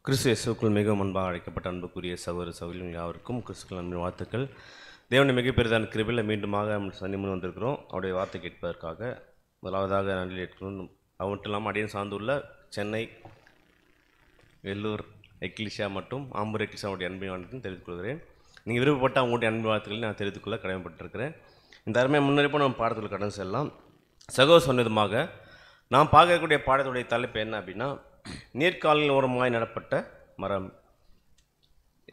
கிறிஸ்து இயேசுவுக்குள் மிகவும் அன்பாக அழைக்கப்பட்ட அன்புக்குரிய சகோதர சகோதரிகள் யாவருக்கும் கிறிஸ்துக்கள் அன்பின் வாழ்த்துக்கள். தேவனுடைய மிகப்பெரிதான கிருபையில் மீண்டுமாக சனி முன் வந்திருக்கிறோம். அவருடைய வார்த்தை கேட்பதற்காக முதலாவதாக நன்றி ஏற்கணும். அது மட்டும் இல்லாமல் அடியன் சார்ந்துள்ள சென்னை, வெள்ளூர் எக்லிஷா மற்றும் ஆம்பூர் எக்லிஷாவுடைய அன்பின் வாழ்த்தையும் தெரிவித்துக் கொள்கிறேன். நீங்கள் விருப்பப்பட்ட அவங்களுடைய அன்பின் வாழ்த்துக்களை நான் தெரிவித்துக் கொள்ள கடமைப்பட்டிருக்கிறேன். இந்த அருமையை முன்னறிப்போ நம்ம பாடத்தில் கடந்து செல்லலாம். சகோதர சொன்னதுமாக நாம் பார்க்கக்கூடிய பாடத்துடைய தலைப்பு என்ன அப்படின்னா, நீர்க்காலின் ஓரமாய் நடப்பட்ட மரம்,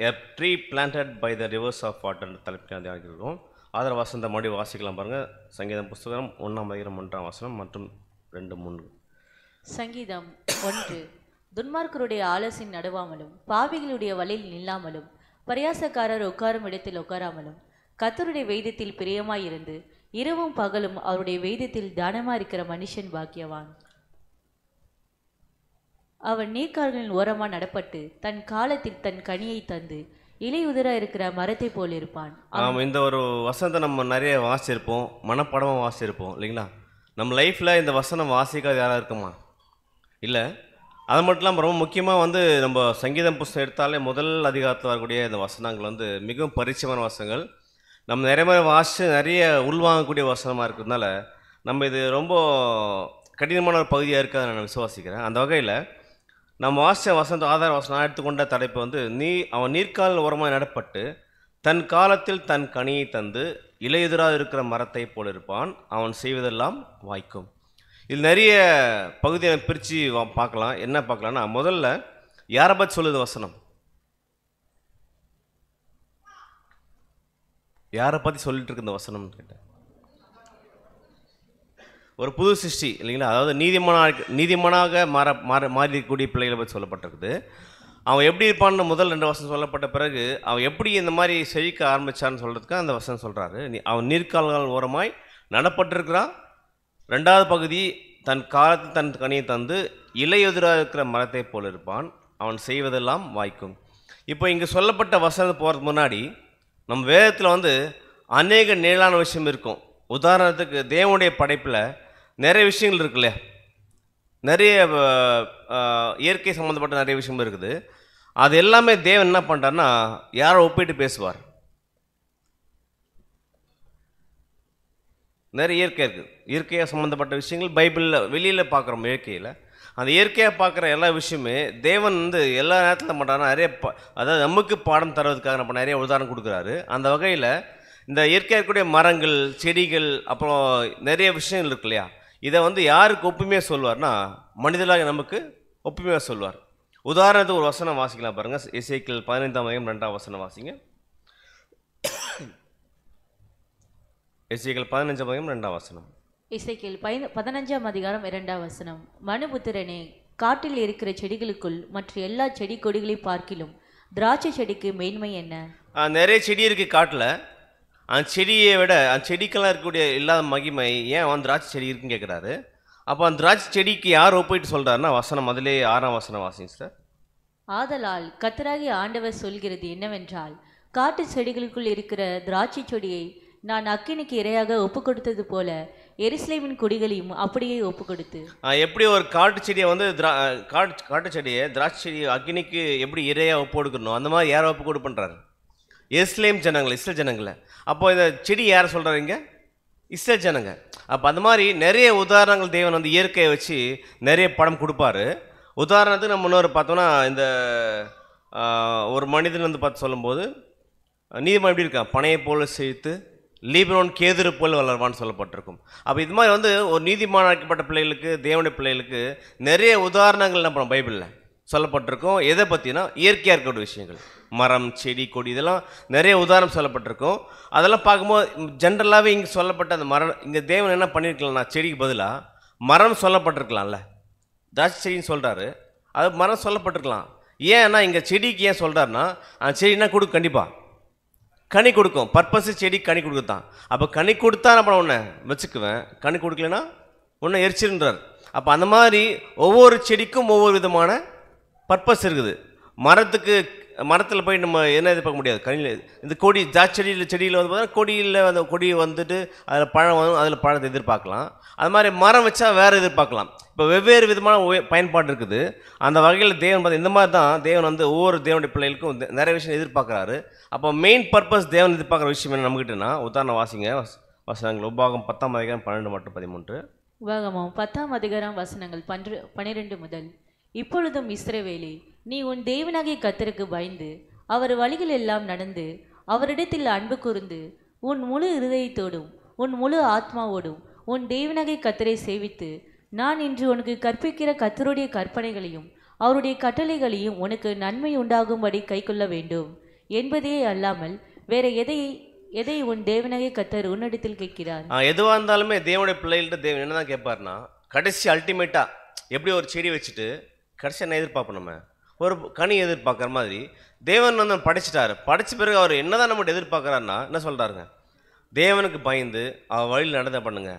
a tree planted by the rivers of water என்ற தலைப்பில் தியானிக்கிறோம். ஆதர வசந்த மறுபடி வாசிக்கலாம் பாருங்கள். சங்கீதம் புஸ்தகம் 1:1 மற்றும் 2-3. சங்கீதம் 1. துன்மார்க்கருடைய ஆலோசனை நடுவாமலும் பாவிகளுடைய வழியில் நில்லாமலும் பரியாசக்காரர் உட்காரும் இடத்தில் உட்காராமலும் கர்த்தருடைய வேதத்தில் பிரியமாயிருந்து இரவும் பகலும் அவருடைய வேதத்தில் தியானமாயிருக்கிற மனுஷன் பாக்கியவான். அவன் நீர்க்கால்களின் ஓரமாக நடப்பட்டு தன் காலத்தில் தன் கனியை தந்து இலையுதிரா இருக்கிற மரத்தை போல் இருப்பான். இந்த ஒரு வசனத்தை நம்ம நிறைய வாசிச்சிருப்போம், மனப்படமாக வாசிச்சிருப்போம் இல்லைங்களா? நம்ம லைஃப்பில் இந்த வசனம் வாசிக்காத யாராக இருக்குமா? இல்லை. அது மட்டும் இல்லாமல் ரொம்ப முக்கியமாக நம்ம சங்கீதம் புஸ்தகம் எடுத்தாலே முதல் அதிகாரத்தில் வரக்கூடிய இந்த வசனங்கள் மிகவும் பரிச்சயமான வசனங்கள். நம்ம நிறைய மாதிரி வாசித்து நிறைய உள்வாங்கக்கூடிய வசனமாக இருக்கிறதுனால நம்ம இது ரொம்ப கடினமான ஒரு பகுதியாக இருக்காது நான் விசுவாசிக்கிறேன். அந்த வகையில் நம்ம வாசித்த வசந்த ஆதார வசனம் எடுத்துக்கொண்ட தலைப்பு அவன் நீர்க்கால் ஓரமாக நடப்பட்டு தன் காலத்தில் தன் கனியை தந்து இலையுதிராக இருக்கிற மரத்தை போல் இருப்பான், அவன் செய்வதெல்லாம் வாய்க்கும். இதில் நிறைய பகுதியை பிரித்து பார்க்கலாம். என்ன பார்க்கலான்னா, முதல்ல யாரை பற்றி சொல்லுது வசனம்? யாரை பற்றி சொல்லிட்டு இருக்கு இந்த வசனம்னு கேட்டேன். ஒரு புது சிருஷ்டி இல்லைங்களா? அதாவது நீதிமானாக மாறிக்கூடிய பிள்ளைகளை பற்றி சொல்லப்பட்டிருக்குது. அவன் எப்படி இருப்பான்னு முதல் 2 வசனம் சொல்லப்பட்ட பிறகு அவன் எப்படி இந்த மாதிரி செழிக்க ஆரம்பித்தான்னு சொல்கிறதுக்கு அந்த வசனம் சொல்கிறாரு. அவன் நீர்க்கால்கள் ஓரமாய் நடப்பட்டிருக்கிறான். 2வது பகுதி, தன் காலத்தில் தன் கனியை தந்து இலையுதிராக இருக்கிற மரத்தை போல் இருப்பான், அவன் செய்வதெல்லாம் வாய்க்கும். இப்போ இங்கே சொல்லப்பட்ட வசனம் போகிறதுக்கு முன்னாடி நம்ம வேதத்தில் அநேக நிழலான விஷயம் இருக்கும். உதாரணத்துக்கு தேவனுடைய படைப்பில் நிறைய விஷயங்கள் இருக்குல்ல, நிறைய இயற்கை சம்மந்தப்பட்ட நிறைய விஷயம் இருக்குது. அது எல்லாமே தேவன் என்ன பண்ணுறாருன்னா யாரை ஒப்பிட்டு பேசுவார்? நிறைய இயற்கை இருக்குது. இயற்கையாக சம்மந்தப்பட்ட விஷயங்கள் பைபிளில் வெளியில் பார்க்குறோம். இயற்கையில் அந்த இயற்கையாக பார்க்குற எல்லா விஷயமே தேவன் எல்லா நேரத்தில் பண்ணுறாருன்னா நிறைய அதாவது நமக்கு பாடம் தருவதுக்காக நம்ம நிறைய உதாரணம் கொடுக்குறாரு. அந்த வகையில் இந்த இயற்கையாக இருக்கக்கூடிய மரங்கள், செடிகள், அப்புறம் நிறைய விஷயங்கள் இருக்கு இல்லையா, இதை யாருக்கு ஒப்புமையாக சொல்வார்னா மனிதர்களாக நமக்கு ஒப்புமையாக சொல்வார். உதாரணத்துக்கு ஒரு வசனம் வாசிக்கலாம் பாருங்கள். எசேக்கியேல் 15:2 வாசிங்க. எசேக்கியேல் 15:2. எசேக்கியேல் 15:2. மனுபுத்திரனே, காட்டில் இருக்கிற செடிகளுக்குள் மற்ற எல்லா செடி கொடிகளை பார்க்கிலும் திராட்சை செடிக்கு மேன்மை என்ன? நிறைய செடி இருக்குது காட்டில். அந்த செடியை விட அந்த செடிக்கெல்லாம் இருக்கக்கூடிய இல்லாத மகிமை ஏன் திராட்சை செடி இருக்குன்னு கேட்குறாரு. அப்போ அந்த திராட்சை செடிக்கு யார் ஒப்பிட்டு சொல்கிறாருன்னா வசனம் அதிலே 6ஆம் வசனம் வாசிங்க சார். ஆதலால் கர்த்தராகிய ஆண்டவர் சொல்கிறது என்னவென்றால், காட்டு செடிகளுக்குள் இருக்கிற திராட்சை செடியை நான் அக்கினிக்கு இரையாக ஒப்பு கொடுத்தது போல எருசலேமின் கொடிகளையும் அப்படியே ஒப்பு கொடுத்து. எப்படி ஒரு காட்டு செடியை காட்டு செடியை திராட்சை செடியை அக்கினிக்கு எப்படி இரையாக ஒப்பு கொடுக்கணும், அந்த மாதிரி யாரை ஒப்பு கொடுப்பன்றாரு? எருசலேம் ஜனங்கள், இஸ்ரேல் ஜனங்களை. அப்போ இந்த செடி யாரை சொல்கிறாரு இங்கே? இஸ்ரேல் ஜனங்க. அப்போ அந்த மாதிரி நிறைய உதாரணங்கள் தேவன் இயற்கையை வச்சு நிறைய படம் கொடுப்பாரு. உதாரணத்துக்கு நம்ம இன்னொரு பார்த்தோன்னா, இந்த ஒரு மனிதன் பார்த்து சொல்லும்போது நீதிமான் எப்படி இருக்கான்? பனையை போல செழித்து லீபனோன் கேதுரு போல் வளர்வான்னு சொல்லப்பட்டிருக்கும். அப்போ இது மாதிரி ஒரு நீதிமானாக்கப்பட்ட பிள்ளைகளுக்கு, தேவனுடைய பிள்ளைகளுக்கு நிறைய உதாரணங்கள் நம்ம பைபிளில் சொல்லப்பட்டிருக்கும். எதை பற்றினா இயற்கையாக இருக்கக்கூடிய விஷயங்கள், மரம், செடி, கொடி, இதெல்லாம் நிறைய உதாரணம் சொல்லப்பட்டிருக்கும். அதெல்லாம் பார்க்கும்போது ஜென்ரலாகவே இங்கே சொல்லப்பட்ட அந்த மரம், இங்கே தேவன் என்ன பண்ணியிருக்கலாம்னா செடிக்கு பதிலாக மரம் சொல்லப்பட்டிருக்கலாம்ல. திராட்சை செடின்னு சொல்கிறாரு, அது மரம் சொல்லப்பட்டிருக்கலாம். ஏன்னா இங்கே செடிக்கு ஏன் சொல்கிறாருன்னா, அந்த செடினா கொடுக்கும், கண்டிப்பாக கனி கொடுக்கும். பர்பஸ் செடி கனி கொடுக்குதான். அப்போ கனி கொடுத்தா நான் ஒன்று வச்சுக்குவேன், கனி கொடுக்கலன்னா ஒன்று எரிச்சிருன்றார். அப்போ அந்த மாதிரி ஒவ்வொரு செடிக்கும் ஒவ்வொரு விதமான பர்பஸ் இருக்குது. மரத்துக்கு மரத்தில் போய் நம்ம என்ன எதிர்பார்க்க முடியாது. கனியில் இந்த கொடி செடியில் வந்து பார்த்தா கொடியில் அந்த கொடி வந்துட்டு அதில் பழம் வரும், அதில் பழத்தை எதிர்பார்க்கலாம். அது மாதிரி மரம் வச்சா வேறு எதிர்பார்க்கலாம். இப்போ வெவ்வேறு விதமான பயன்பாடு இருக்குது. அந்த வகையில் தேவன் பார்த்து இந்த மாதிரி தான் தேவன் வந்து ஒவ்வொரு தேவனுடைய பிள்ளைகளுக்கும் நிறைய விஷயம் எதிர்பார்க்குறாரு. அப்போ மெயின் பர்பஸ் தேவன் எதிர்பார்க்குற விஷயம் என்ன நம்மகிட்டனா, உதாரணம் வாசிங்க வசனங்கள். உபாகம் 10ஆம் அதிகாரம் 12 மற்றும் 13. உபாகமம் 10ஆம் அதிகாரம் வசனங்கள் 12 முதல். இப்பொழுதும் இஸ்ரவேலே, நீ உன் தேவனாகிய கர்த்தருக்கு பயந்து அவர் வழிகள் எல்லாம் நடந்து அவரிடத்தில் அன்பு கூர்ந்து உன் முழு இருதயத்தோடும் உன் முழு ஆத்மாவோடும் உன் தேவனாகிய கர்த்தரை சேவித்து நான் இன்று உனக்கு கற்பிக்கிற கர்த்தருடைய கற்பனைகளையும் அவருடைய கட்டளைகளையும் உனக்கு நன்மை உண்டாகும்படி கைக்கொள்ள வேண்டும் என்பதே அல்லாமல் வேற எதை உன் தேவனாகிய கர்த்தர் உன்னிடத்தில் கேட்கிறார். எதுவாக இருந்தாலுமே தேவனுடைய பிள்ளைகள்கிட்ட தேவன் என்னதான் கேட்பாருன்னா, கடைசி அல்டிமேட்டாக எப்படி ஒரு செடி வச்சுட்டு கடைசி என்ன எதிர்பார்ப்போம், நம்ம ஒரு கனி எதிர்பார்க்குற மாதிரி தேவன் வந்து படைச்சிட்டாரு. படைச்ச பிறகு அவர் என்னதான் நம்மகிட்ட எதிர்பார்க்குறாருன்னா என்ன சொல்கிறாருங்க, தேவனுக்கு பயந்து அவர் வழியில் நடந்த பண்ணுங்க,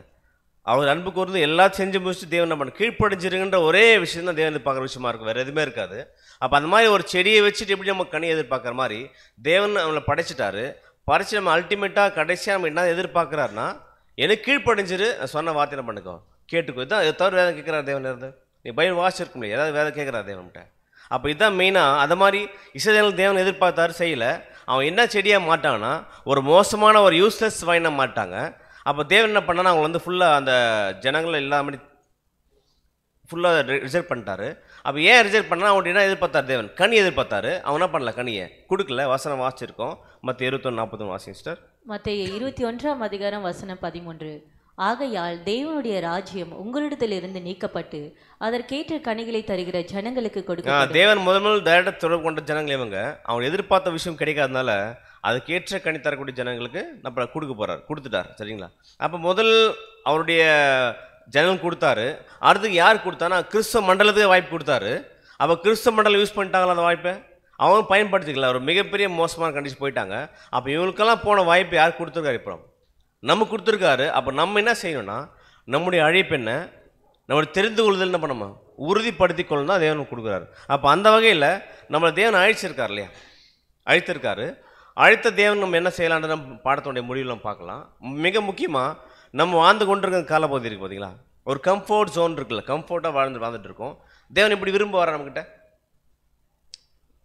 அவர் அன்பு கூர்ந்து எல்லாத்தையும் செஞ்சு முடிச்சுட்டு தேவன் என்ன பண்ணு கீழ்ப்படிஞ்சிருங்கிற ஒரே விஷயம் தான் தேவன் எதிர்பார்க்குற விஷயமா இருக்கும், வேறு எதுவுமே இருக்காது. அப்போ அந்த மாதிரி ஒரு செடியை வச்சுட்டு எப்படி நம்ம கனி எதிர்பார்க்குற மாதிரி தேவன் நம்மளை படைச்சிட்டாரு. படைச்சு நம்ம அல்டிமேட்டாக கடைசியாக நம்ம என்ன எதிர்பார்க்குறாருன்னா, எனக்கு கீழ்ப்படிஞ்சிரு, சொன்ன வார்த்தை என்ன பண்ணுக்கோ கேட்டுக்கோ. இதுதான் இதை தவிர வேதம் கேட்குறாரு தேவன். இருந்து நீ பயிர் வாசிச்சிருக்க முடியாது, ஏதாவது வேலை கேட்குறாரு தேவன்கிட்ட. அப்போ இதுதான் மெயினாக. அதை மாதிரி இஸ்ரவேல் தேவன் எதிர்பார்த்தாரு, செய்யலை. அவன் என்ன செடியாக மாட்டாங்கன்னா ஒரு மோசமான ஒரு யூஸ்லெஸ் வைனை மாட்டாங்க. அப்போ தேவன் என்ன பண்ணான்னா அவங்க வந்து ஃபுல்லாக அந்த ஜனங்களை எல்லாமே ஃபுல்லாக ரிஜெக்ட் பண்ணிட்டாரு. அப்போ ஏன் ரிஜெக்ட் பண்ணால் அவன் என்ன எதிர்பார்த்தார் தேவன்? கனி எதிர்பார்த்தாரு. அவன் என்ன பண்ணல, கனியை கொடுக்கல. வசனம் வாசிச்சிருக்கோம். மற்ற 21-41 வாசிங்க சிஸ்டர். மத்தேயு 21ஆம் அதிகாரம் வசனம் 13. ஆகையால் தேவனுடைய ராஜ்யம் உங்களிடத்திலிருந்து நீக்கப்பட்டு அதற்கேற்ற கனிகளை தருகிற ஜனங்களுக்கு கொடுக்க. தேவன் முதல் டைரக்டாக தொடர்பு கொண்ட ஜனங்கள் இவங்க. அவங்க எதிர்பார்த்த விஷயம் கிடைக்காதனால அதுக்கேற்ற கனி தரக்கூடிய ஜனங்களுக்கு நம்ம கொடுக்க போறாரு, கொடுத்துட்டார். சரிங்களா? அப்போ முதல் அவருடைய ஜனங்கள் கொடுத்தாரு. அடுத்துக்கு யார் கொடுத்தானா, கிறிஸ்தவ மண்டலத்துக்கு வாய்ப்பு கொடுத்தாரு. அப்போ கிறிஸ்தவ மண்டலம் யூஸ் பண்ணிட்டாங்களா அந்த வாய்ப்பை? அவங்க பயன்படுத்திக்கல. ஒரு மிகப்பெரிய மோசமான கண்டிஷன் போயிட்டாங்க. அப்போ இவங்களுக்கெல்லாம் போன வாய்ப்பு யார் கொடுத்துருக்காரு? இப்போ நம்ம கொடுத்துருக்காரு. அப்போ நம்ம என்ன செய்யணும்னா, நம்முடைய அழைப்பு என்ன, நம்மளுடைய தெரிந்து கொள்ளுதல் என்ன பண்ணணும், உறுதிப்படுத்தி கொள்ளணும் தான் தேவன் கொடுக்குறாரு. அப்போ அந்த வகையில் நம்மளை தேவன் அழைச்சிருக்கார் இல்லையா, அழைத்திருக்காரு. அழைத்த தேவன் நம்ம என்ன செய்யலான்ற நம்ம பாடத்தினுடைய முடிவில் நம்ம பார்க்கலாம். மிக முக்கியமாக நம்ம வாழ்ந்து கொண்டிருக்கிற காலப்பகுதி இருக்குது பார்த்தீங்களா, ஒரு கம்ஃபர்ட் ஜோன் இருக்குல்ல, கம்ஃபர்ட்டாக வாழ்ந்துட்டு இருக்கோம். தேவன் இப்படி விரும்ப வர நம்மக்கிட்ட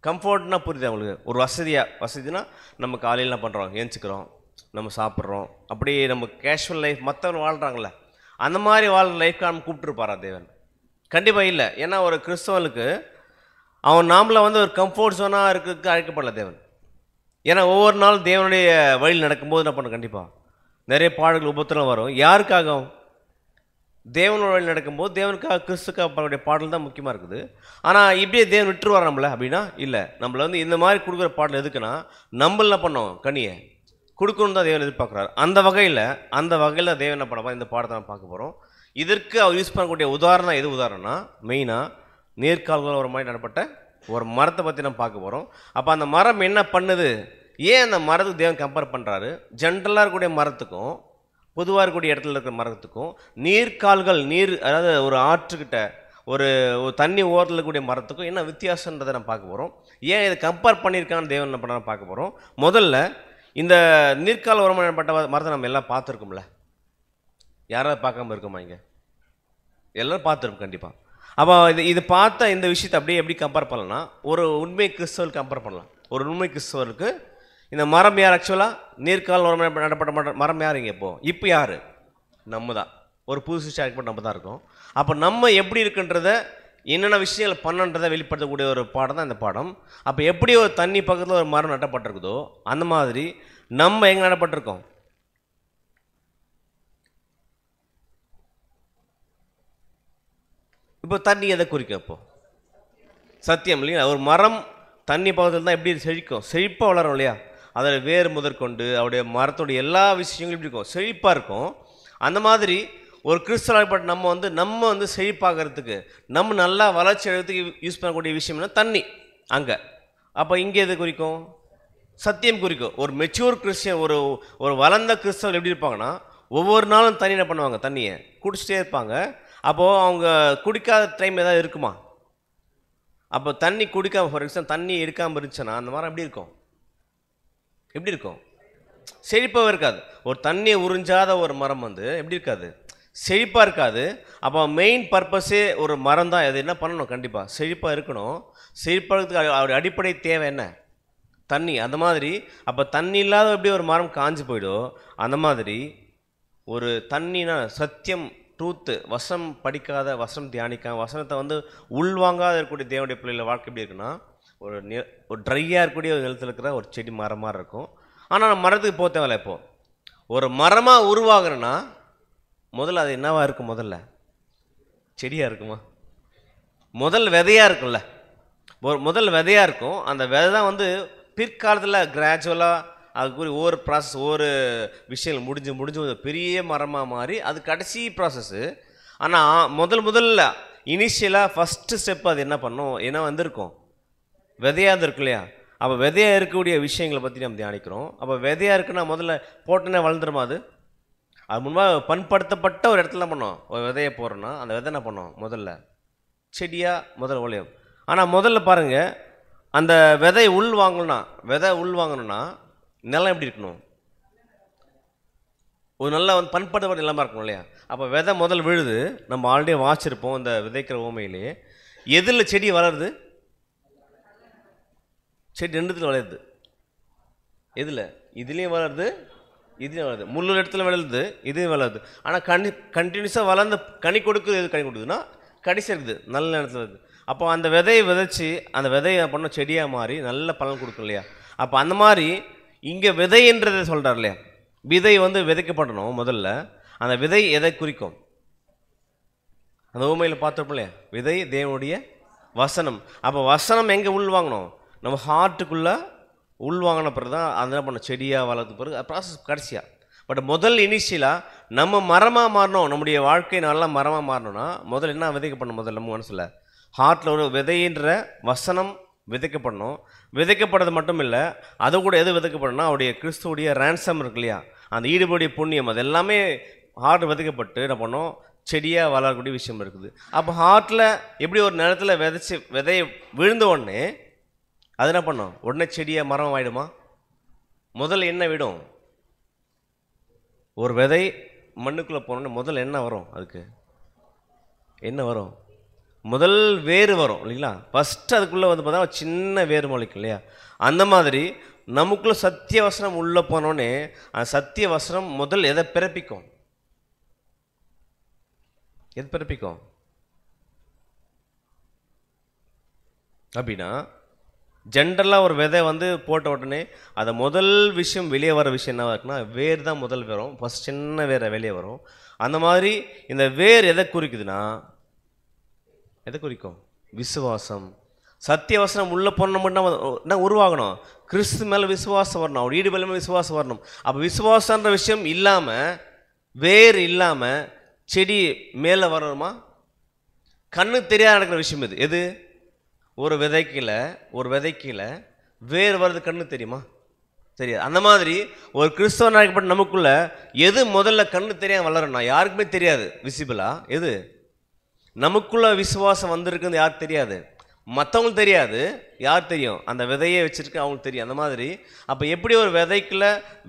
கம்ஃபர்ட்னா புரியுது அவங்களுக்கு, ஒரு வசதினா நம்ம காலையில் என்ன பண்ணுறோம், ஏஞ்சிக்கிறோம், நம்ம சாப்பிட்றோம், அப்படியே நம்ம கேஷுவல் லைஃப் மற்றவங்க வாழ்கிறாங்கள அந்த மாதிரி வாழ்கிற லைஃப்க்கு நம்ம கூப்பிட்டுருப்பாரா தேவன்? கண்டிப்பாக இல்லை. ஏன்னா ஒரு கிறிஸ்தவனுக்கு அவன் நாமளை வந்து ஒரு கம்ஃபர்ட் ஜோனாக இருக்கிறதுக்கு அழைக்கப்படல தேவன். ஏன்னா ஒவ்வொரு நாளும் தேவனுடைய வழியில் நடக்கும்போது என்ன பண்ணும், கண்டிப்பாக நிறைய பாடல்கள் உபத்திரம் வரும். யாருக்காக? தேவனோட வழி நடக்கும்போது தேவனுக்காக, கிறிஸ்துக்காக பாடல் தான் முக்கியமாக இருக்குது. ஆனால் இப்படியே தேவன் விட்டுருவார் நம்மளை அப்படின்னா இல்லை. நம்மளை வந்து இந்த மாதிரி கொடுக்குற பாடல் எதுக்குன்னா, நம்மள என்ன பண்ணோம், கனியை கொடுக்கணும் தான் தேவன் எதிர்பார்க்குறாரு. அந்த வகையில் தேவன் என்ன பண்ணப்பா இந்த பாடத்தை நம்ம பார்க்க போகிறோம். இதற்கு அவர் யூஸ் பண்ணக்கூடிய உதாரணம் எது? உதாரணம்னா மெயினாக நேர்கால்கள் ஒரு மாதிரி நடப்பட்ட ஒரு மரத்தை பற்றி நம்ம பார்க்க போகிறோம். அப்போ அந்த மரம் என்ன பண்ணுது, ஏன் அந்த மரத்துக்கு தேவன் கம்பேர் பண்ணுறாரு? ஜென்ரலாக இருக்கக்கூடிய மரத்துக்கும் பொதுவாக இருக்கக்கூடிய இடத்துல இருக்கிற மரத்துக்கும் நீர்கால்கள், அதாவது ஒரு ஆற்றுக்கிட்ட ஒரு தண்ணி ஓரத்தில் இருக்கக்கூடிய மரத்துக்கும் என்ன வித்தியாசன்றதை நம்ம பார்க்க போகிறோம். ஏன் இதை கம்பேர் பண்ணியிருக்கான்னு தேவன் என்ன பண்ண பார்க்க போகிறோம். முதல்ல இந்த நீர்க்கால் உரமானப்பட்ட மரத்தை நம்ம எல்லாம் பார்த்துருக்கோம்ல, யாராவது பார்க்காம இருக்குமா? இங்கே எல்லோரும் பார்த்துருக்கோம் கண்டிப்பாக. அப்போ இது பார்த்த இந்த விஷயத்தை அப்படியே எப்படி கம்பேர் பண்ணலாம்னா, ஒரு உண்மை கிறிஸ்தவருக்கு கம்பேர் பண்ணலாம். ஒரு உண்மை கிறிஸ்தவருக்கு இந்த மரம் யார்? ஆக்சுவலாக நீர்க்கால் நடப்பட்ட மரம் யார் இங்கே? இப்போ யார்? நம்ம தான். ஒரு புது சிஸ்டம் நம்ம தான் இருக்கோம். அப்போ நம்ம எப்படி இருக்குன்றத, என்னென்ன விஷயங்கள் பண்ணன்றதை வெளிப்படுத்தக்கூடிய ஒரு பாடம் தான் இந்த பாடம். அப்போ எப்படி ஒரு தண்ணி பக்கத்தில் ஒரு மரம் நட்டப்பட்டிருக்குதோ அந்த மாதிரி நம்ம எங்கே நடப்பட்டிருக்கோம்? இப்போ தண்ணி எதை குறிக்கும்? இப்போ சத்தியம் இல்லையா? ஒரு மரம் தண்ணி பக்கத்தில் தான் எப்படி செழிக்கும், செழிப்பாக வளரும் இல்லையா? அதில் வேர் முதற்கொண்டு அவருடைய மரத்துடைய எல்லா விஷயங்களும் எப்படி இருக்கும், செழிப்பாக இருக்கும். அந்த மாதிரி ஒரு கிறிஸ்தவப்பட்ட நம்ம வந்து செழிப்பாகிறதுக்கு, நம்ம நல்லா வளர்ச்சி அடைகிறதுக்கு யூஸ் பண்ணக்கூடிய விஷயம்னா தண்ணி அங்கே. அப்போ இங்கே எது குறிக்கும்? சத்தியம் குறிக்கும். ஒரு மெச்சூர் கிறிஸ்டியன், ஒரு வளர்ந்த கிறிஸ்தவர் எப்படி இருப்பாங்கன்னா, ஒவ்வொரு நாளும் தண்ணி என்ன பண்ணுவாங்க, தண்ணியை குடிச்சிட்டே இருப்பாங்க. அப்போது அவங்க குடிக்காத டைம் ஏதாவது இருக்குமா? அப்போ தண்ணி குடிக்காம, ஃபார் எக்ஸாம்பிள் தண்ணி எடுக்காமல் இருந்துச்சுன்னா அந்த மரம் எப்படி இருக்கும்? எப்படி இருக்கும்? செழிப்பாக இருக்காது. ஒரு தண்ணியை உறிஞ்சாத ஒரு மரம் வந்து எப்படி இருக்காது? செழிப்பாக இருக்காது. அப்போ மெயின் பர்பஸே ஒரு மரம் தான். அது என்ன பண்ணணும்? கண்டிப்பாக செழிப்பாக இருக்கணும். செழிப்பாகிறதுக்கு அவருடைய அடிப்படை தேவை என்ன? தண்ணி. அந்த மாதிரி அப்போ தண்ணி இல்லாத எப்படி ஒரு மரம் காஞ்சு போயிடும், அந்த மாதிரி ஒரு தண்ணினா சத்தியம், ட்ரூத்து, வசனம் படிக்காத, வசனம் தியானிக்காம, வசனத்தை வந்து உள்வாங்காத இருக்கக்கூடிய தேவனுடைய பிள்ளைகள வாழ்க்கை எப்படி இருக்குன்னா, ஒரு ட்ரையாக இருக்கக்கூடிய ஒரு நிலத்தில் இருக்கிற ஒரு செடி மரமாக இருக்கும். ஆனால் மரத்துக்கு போக தேவையில்ல. இப்போ ஒரு மரமாக உருவாகணும்னா முதல்ல அது என்னவா இருக்கும்? முதல்ல செடியாக இருக்குமா? முதல் விதையாக இருக்கும்ல. முதல் விதையாக இருக்கும். அந்த விதை தான் வந்து பிற்காலத்தில் கிராஜுவலாக அதுக்குரிய ஒவ்வொரு ப்ராசஸ், ஒவ்வொரு விஷயங்கள் முடிஞ்சு ஒரு பெரிய மரமாக மாறி அது கடைசி ப்ராசஸ்ஸு. ஆனால் முதல்ல இனிஷியலாக ஃபஸ்ட்டு ஸ்டெப் அது என்ன பண்ணும்? என்ன வந்திருக்கும்? விதையாக இருந்திருக்கும் இல்லையா? அப்போ விதையாக இருக்கக்கூடிய விஷயங்களை பற்றி நம்ம தியானிக்கிறோம். அப்போ விதையாக இருக்குன்னா முதல்ல போட்டோன்னே வளர்ந்துருமா? அது முன்பாக பண்படுத்தப்பட்ட ஒரு இடத்துல பண்ணோம். ஒரு விதையை போடுறோன்னா அந்த விதை என்ன பண்ணோம்? முதல்ல செடியாக முதல்ல ஒழியும். ஆனால் முதல்ல பாருங்கள், அந்த விதை உள்வாங்கணும்னா நிலம் எப்படி இருக்கணும்? ஒரு நல்ல வந்து பண்படுத்தப்பட்ட நிலமாக இருக்கணும் இல்லையா? அப்போ விதை முதல் விழுது. நம்ம ஆல்ரெடி வாசிச்சிருப்போம் இந்த விதைக்கிற ஊமையிலே. எதில் செடி வளருது? செடி ரெண்டுத்தில் வளருது. எதில்? இதுலேயும் வளருது, இதுலேயும் வளருது. முள்ளு இடத்துல வளருது, இதுலேயும் வளருது. ஆனால் கண்டினியூஸாக வளர்ந்து கனி கொடுக்குது. எது கனி கொடுக்குதுன்னா கடைசி இருக்குது, நல்ல இடத்துல இருக்குது. அப்போ அந்த விதையை விதைச்சி அந்த விதையை பண்ண செடியாக மாறி நல்ல பலன் கொடுக்கும் இல்லையா? அப்போ அந்த மாதிரி இங்கே விதைன்றதை சொல்கிறார் இல்லையா? விதை வந்து விதைக்கப்படணும் முதல்ல. அந்த விதை எதை குறிக்கும்? அந்த ஊமையில் பார்த்துருப்போம் இல்லையா? விதை தேவனுடைய வசனம். அப்போ வசனம் எங்கே உள்வாங்கணும்? நம்ம ஹார்ட்டுக்குள்ளே உள்வாங்கின பிறகு தான் அது என்ன பண்ணணும்? செடியாக வளர்த்து பிறகு ப்ராசஸ் கடைசியாக. பட் முதல் இனிஷியலாக நம்ம மரமாக மாறணும். நம்முடைய வாழ்க்கை நல்லா மரமாக மாறணும்னா முதல்ல என்ன விதைக்கப்படணும்? முதல்ல நம்ம மனசில் ஹார்ட்டில் ஒரு விதைன்ற வசனம் விதைக்கப்படணும். விதைக்கப்படுறது மட்டும் இல்லை, அது கூட எது விதைக்கப்படணும்னா அவருடைய கிறிஸ்துவுடைய ரேன்சம் இருக்கு இல்லையா? அந்த ஈடுபடிய புண்ணியம், அது எல்லாமே ஹார்ட் விதைக்கப்பட்டு என்ன பண்ணோம்? செடியாக வளரக்கூடிய விஷயம் இருக்குது. அப்போ ஹார்ட்டில் எப்படி ஒரு நிலத்தில் விதையை விழுந்த உடனே அது என்ன பண்ணோம்? உடனே செடியாக மரம் ஆகிடுமா? முதல்ல என்ன விடும்? ஒரு விதை மண்ணுக்குள்ளே போனோடனே முதல்ல என்ன வரும்? அதுக்கு என்ன வரும்? முதல் வேறு வரும் இல்லைங்களா? ஃபஸ்ட்டு அதுக்குள்ளே வந்து பார்த்தா சின்ன வேறு முளைக்கும் இல்லையா? அந்த மாதிரி நமக்குள்ளே சத்திய வசனம் உள்ளே போனோடனே அந்த சத்திய வசனம் முதல் எதை பிறப்பிக்கும்? எது பிறப்பிக்கும் அப்படின்னா, ஜென்ரலாக ஒரு விதை வந்து போட்ட உடனே அதை முதல் விஷயம் வெளியே வர விஷயம் என்ன இருக்குன்னா வேர் தான் முதல் வரும். ஃபஸ்ட் சின்ன வேரை வெளியே வரும். அந்த மாதிரி இந்த வேர் எதை குறிக்குதுன்னா, எதை குறிக்கும்? விசுவாசம். சத்திய வசனம் உள்ளே போன மட்டும் உருவாகணும். கிறிஸ்து மேலே விசுவாசம் வரணும். அவர் ஈடு மேலே விசுவாசம் வரணும். அப்போ விசுவாசன்ற விஷயம் இல்லாமல், வேர் இல்லாமல் செடி மேலே வரணுமா? கண்ணு தெரியாத நடக்கிற விஷயம் இது. எது? ஒரு விதைக்கீழ வேர் வர்றது கண்ணு தெரியுமா? தெரியாது. அந்த மாதிரி ஒரு கிறிஸ்தவன் அழைக்கப்பட்ட நமக்குள்ள எது முதல்ல கண்ணு தெரியாம வளரணும்? யாருக்குமே தெரியாது விசிபிளா. எது? நமக்குள்ள விசுவாசம் வந்திருக்குன்னு யாருக்கு தெரியாது? மற்றவங்களுக்கு தெரியாது. யார் தெரியும்? அந்த விதையை வச்சிருக்கு அவங்களுக்கு தெரியும். அந்த மாதிரி அப்போ எப்படி ஒரு விதைக்குள்ள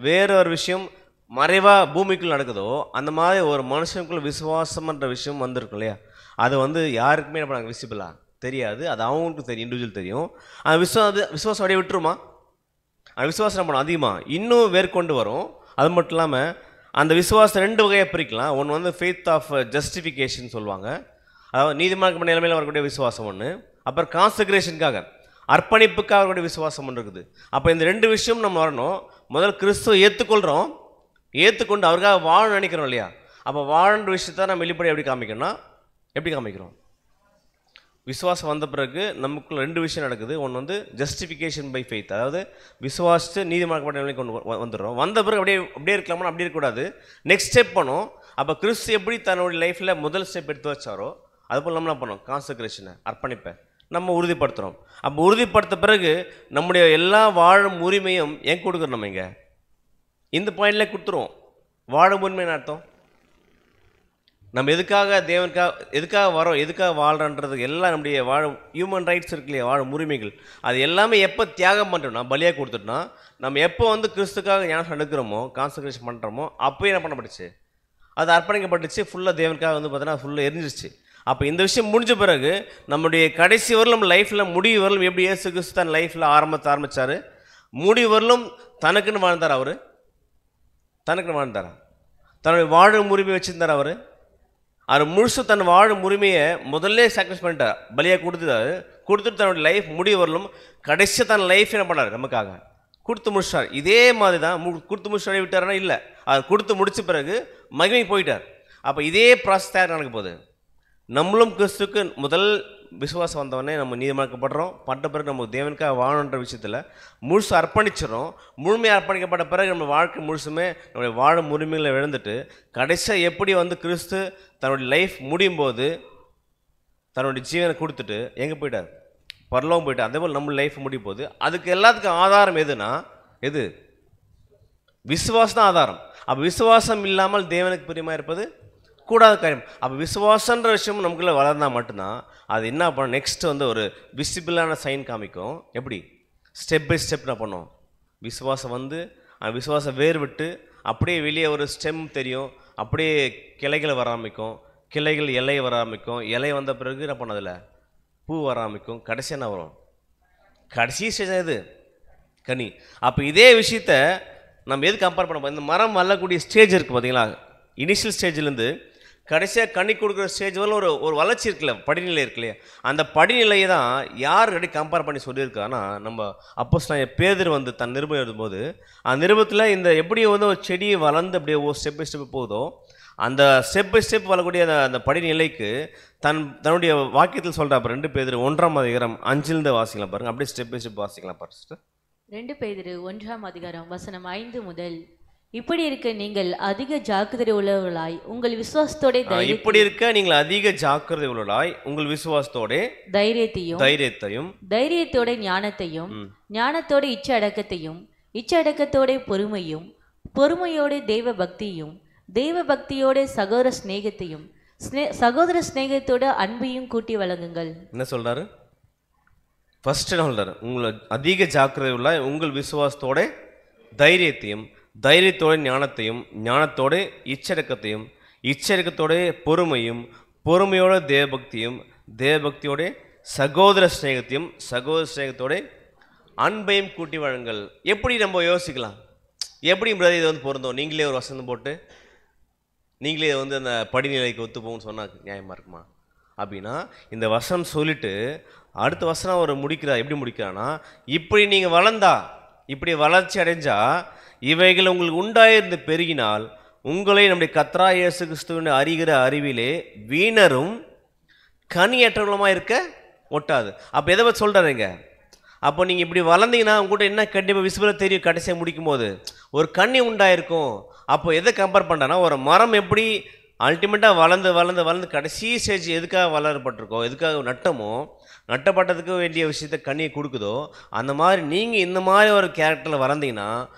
வேற ஒரு விஷயம் மறைவாக பூமிக்குள்ள நடக்குதோ, அந்த மாதிரி ஒரு மனுஷனுக்குள்ள விசுவாசம்ன்ற விஷயம் வந்திருக்கும் இல்லையா? அது வந்து யாருக்குமே என்ன பண்ணாங்க? விசிபிளாக தெரியாது. அது அவங்களுக்கு தெரியும், இண்டிவிஜுவல் தெரியும். அந்த விசுவாசம் அப்படியே விட்டுருமா? அந்த விசுவாசம் என்ன பண்ணும்? அதிகமாக இன்னும் வேர்கொண்டு வரும். அது மட்டும் இல்லாமல் அந்த விசுவாசம் ரெண்டு வகையாக பிரிக்கலாம். ஒன்று வந்து ஃபெய்த் ஆஃப் ஜஸ்டிஃபிகேஷன் சொல்லுவாங்க, அதாவது நீதிமான்கள் நிலைமையில் வரக்கூடிய விசுவாசம் ஒன்று. அப்புறம் கான்சக்ரேஷனுக்காக, அர்ப்பணிப்புக்காக வரக்கூடிய விசுவாசம் ஒன்று இருக்குது. அப்போ இந்த ரெண்டு விஷயம் நம்ம வரணும். முதல் கிறிஸ்துவை ஏற்றுக்கொள்கிறோம், ஏற்றுக்கொண்டு அவருக்காக வாழ நினைக்கிறோம் இல்லையா? அப்போ வாழன்ற விஷயத்த நம்ம வெளிப்படை எப்படி காமிக்கணும்னா, எப்படி காமிக்கிறோம்? விசுவாசம் வந்த பிறகு நமக்குள்ள ரெண்டு விஷயம் நடக்குது. ஒன்று வந்து ஜஸ்டிஃபிகேஷன் பை ஃபெய்த், அதாவது விசுவாசித்து நீதிமான்கள் நிலைமைக்கு கொண்டு வந்துடுறோம். வந்த பிறகு அப்படியே இருக்கலாமா? அப்படி இருக்கக்கூடாது. நெக்ஸ்ட் ஸ்டெப் பண்ணும். அப்போ கிறிஸ்து எப்படி தன்னுடைய லைஃப்பில் முதல் ஸ்டெப் எடுத்து வச்சாரோ அதுபோல் நம்ம என்ன பண்ணோம்? கான்சக்ரேஷனை, அர்ப்பணிப்பை நம்ம உறுதிப்படுத்துகிறோம். அப்போ உறுதிப்படுத்த பிறகு நம்முடைய எல்லா வாழும் உரிமையும் எங்கே கொடுக்குறோம்? நம்ம இங்கே இந்த பாயிண்ட்லேயே கொடுத்துருவோம். வாழும் உரிமைன்னு அர்த்தம் நம்ம எதுக்காக வரோம், எதுக்காக வாழ்கிறன்றதுக்கு எல்லாம் நம்முடைய ஹியூமன் ரைட்ஸ் இருக்கு இல்லையா, வாழும் உரிமைகள், அது எல்லாமே எப்போ தியாகம் பண்ணுறோம்னா, பலியாக கொடுத்துட்டோம்னா, நம்ம எப்போ வந்து கிறிஸ்துக்காக ஞானம் எடுக்கிறோமோ, கான்சன்ட்ரேஷன் பண்ணுறோமோ, அப்போ என்ன பண்ணப்பட்டுச்சு, அது அர்ப்பணிக்கப்பட்டுச்சு. ஃபுல்லாக தேவனுக்காக வந்து பார்த்தீங்கன்னா ஃபுல்லாக எரிஞ்சிருச்சு. அப்போ இந்த விஷயம் முடிஞ்ச பிறகு நம்முடைய கடைசி வரலும் நம்ம லைஃப்பில் முடிவு வரலும் எப்படி இயேசு கிறிஸ்து தன் லைஃப்பில் ஆரம்பித்தார், முடிவு வரலும் தனக்குன்னு வாழ்ந்தார். அவர் தனக்குன்னு வாழ்ந்தாரா? தன்னுடைய வாழும் உரிமை வச்சுருந்தார். அவர் முழுசு தன் வாழும் உரிமையை முதல்ல சாக்ரிஃபைஸ் பண்ணிட்டார், பலியாக கொடுத்துட்டு தன்னுடைய லைஃப் முடிவு வரலும் கடைசியாக தன் லைஃப் என்ன பண்ணார், நமக்காக கொடுத்து முடிச்சார். இதே மாதிரி தான் கொடுத்து முடிச்சு விட்டார்னா இல்லை, அவர் கொடுத்து முடிச்ச பிறகு மகிமை போயிட்டார். அப்போ இதே ப்ராசஸ் தான் நடக்க போகுது. நம்மளும் கிறிஸ்துக்கு முதல் விசுவாசம் வந்தவொடனே நம்ம நீதிமாக்கப்படுறோம். பட்ட பிறகு நம்ம தேவனுக்காக வாழணுன்ற விஷயத்தில் முழுசு அர்ப்பணிச்சிடறோம். முழுமையாக அர்ப்பணிக்கப்பட்ட பிறகு நம்ம வாழ்க்கை முழுசுமே நம்மளுடைய வாழும் உரிமைகளை இழந்துட்டு கடைசியாக எப்படி வந்து கிறிஸ்து தன்னுடைய லைஃப் முடியும் போது தன்னுடைய ஜீவனை கொடுத்துட்டு எங்கே போயிட்டார், பரலோகம் போயிட்டார். அதே போல் நம்ம லைஃப் முடியும் போது அதுக்கு எல்லாத்துக்கும் ஆதாரம் எதுனா, எது? விசுவாசம் தான் ஆதாரம். அப்போ விசுவாசம் இல்லாமல் தேவனுக்கு பிரியமாக இருப்பது கூடாத காரியம். அப்போ விசுவாசன்ற விஷயம் நமக்குள்ளே வளர்ந்தால் மட்டும்தான் அது என்ன பண்ணணும், நெக்ஸ்ட் வந்து ஒரு விசிபிளான சைன் காமிக்கும். எப்படி ஸ்டெப் பை ஸ்டெப் என்ன பண்ணும், விசுவாசம் வந்து விசுவாசம் வேர் விட்டு அப்படியே வெளியே ஒரு ஸ்டெம் தெரியும், அப்படியே கிளைகளை வர ஆரம்பிக்கும், கிளைகள் இலை வர ஆரம்பிக்கும், இலை வந்த பிறகு என்ன பண்ணதில்ல பூ வர ஆரம்பிக்கும், கடைசி என்ன வரும், கடைசி ஸ்டேஜ் எது, கனி. அப்போ இதே விஷயத்த நம்ம எது கம்பேர் பண்ண, இந்த மரம் வளரக்கூடிய ஸ்டேஜ் இருக்குது பார்த்தீங்களா, இனிஷியல் ஸ்டேஜ்லேருந்து கடைசியாக கனி கொடுக்குற ஸ்டேஜ் வரல ஒரு வளர்ச்சி இருக்குல்ல, படிநிலை இருக்குல்லையா, அந்த படிநிலையை தான் யார் ரெடி கம்பேர் பண்ணி சொல்லியிருக்கான்னா, நம்ம அப்போஸ்தலன் பேதுரு வந்து தன் நிருபம் எழுதும்போது அந்த நிருபத்தில் இந்த எப்படி வந்து ஒரு செடி வளர்ந்து அப்படியே ஸ்டெப் பை ஸ்டெப் போகுதோ, அந்த ஸ்டெப் பை ஸ்டெப் வரக்கூடிய அந்த படிநிலைக்கு தன்னுடைய வாக்கியத்தில் சொல்கிறார். 2 பேதுரு 1:5 வாசிக்கலாம் பாருங்கள், அப்படியே ஸ்டெப் பை ஸ்டெப் வாசிக்கலாம் பாருங்க. 2 பேதுரு 1 வசனம் 5 முதல். இப்படி இருக்க நீங்கள் அதிக ஜாக்கிரதை உள்ளவர்களாய் உங்கள் விசுவாசத்தோட இப்படி இருக்க நீங்கள் அதிக ஜாக்கிரதை உள்ளவர்களாய் உங்கள் விசுவாசத்தோட தைரியத்தையும் தைரியத்தோட ஞானத்தையும் ஞானத்தோட இச்சடக்கத்தையும் இச்சடக்கத்தோட பொறுமையும் பொறுமையோட தெய்வ பக்தியும் தெய்வ பக்தியோட சகோதர ஸ்நேகத்தையும் சகோதர ஸ்நேகத்தோட அன்பையும் கூட்டி வழங்குங்கள். என்ன சொல்றாரு? ஃபர்ஸ்ட் என்ன சொல்றாரு? உங்களை அதிக ஜாக்கிரதை உள்ள உங்கள் விசுவாசத்தோட தைரியத்தையும் தைரியத்தோட ஞானத்தையும் ஞானத்தோட இச்சடக்கத்தையும் இச்சடக்கத்தோட பொறுமையும் பொறுமையோட தேவபக்தியும் தேவபக்தியோட சகோதர ஸ்நேகத்தையும் சகோதர ஸ்நேகத்தோட அன்பையும் கூட்டி வழங்கல். எப்படி நம்ம யோசிக்கலாம், எப்படி பிரதர் இது வந்து பொருந்தோம், நீங்களே ஒரு வசனம் போட்டு நீங்களே வந்து அந்த படிநிலைக்கு ஒத்து போகும்னு சொன்னால் நியாயமாக இருக்குமா அப்படின்னா, இந்த வசனம் சொல்லிட்டு அடுத்த வசனம் அவர் முடிக்கிறார். எப்படி முடிக்கிறான்னா, இப்படி நீங்கள் வளர்ந்தா, இப்படி வளர்ச்சி அடைஞ்சா, இவைகள் உங்களுக்கு உண்டாயிருந்து பெருகினால் உங்களை நம்முடைய கர்த்தராகிய இயேசு கிறிஸ்துவின் அறிகிற அறிவிலே வீணரும் கனியற்றவர்களுமாக இருக்க ஒட்டாது. அப்போ எதை பற்றி சொல்கிறாருங்க? அப்போ நீங்கள் இப்படி வளர்ந்தீங்கன்னா உங்கள்கிட்ட என்ன கண்டிப்பாக விசுவலாக தெரியும், கடைசியாக முடிக்கும் போது ஒரு கனி உண்டாயிருக்கும். அப்போ எதை கம்பேர் பண்ணுறேன்னா, ஒரு மரம் எப்படி அல்டிமேட்டாக வளர்ந்து வளர்ந்து வளர்ந்து கடைசி ஸ்டேஜ் எதுக்காக வளரப்பட்டிருக்கோ, எதுக்காக நட்டமோ, நட்டப்பட்டதுக்கு வேண்டிய விஷயத்த கனியை கொடுக்குதோ, அந்த மாதிரி நீங்கள் இந்த மாதிரி ஒரு கேரக்டரில் வளர்ந்தீங்கன்னா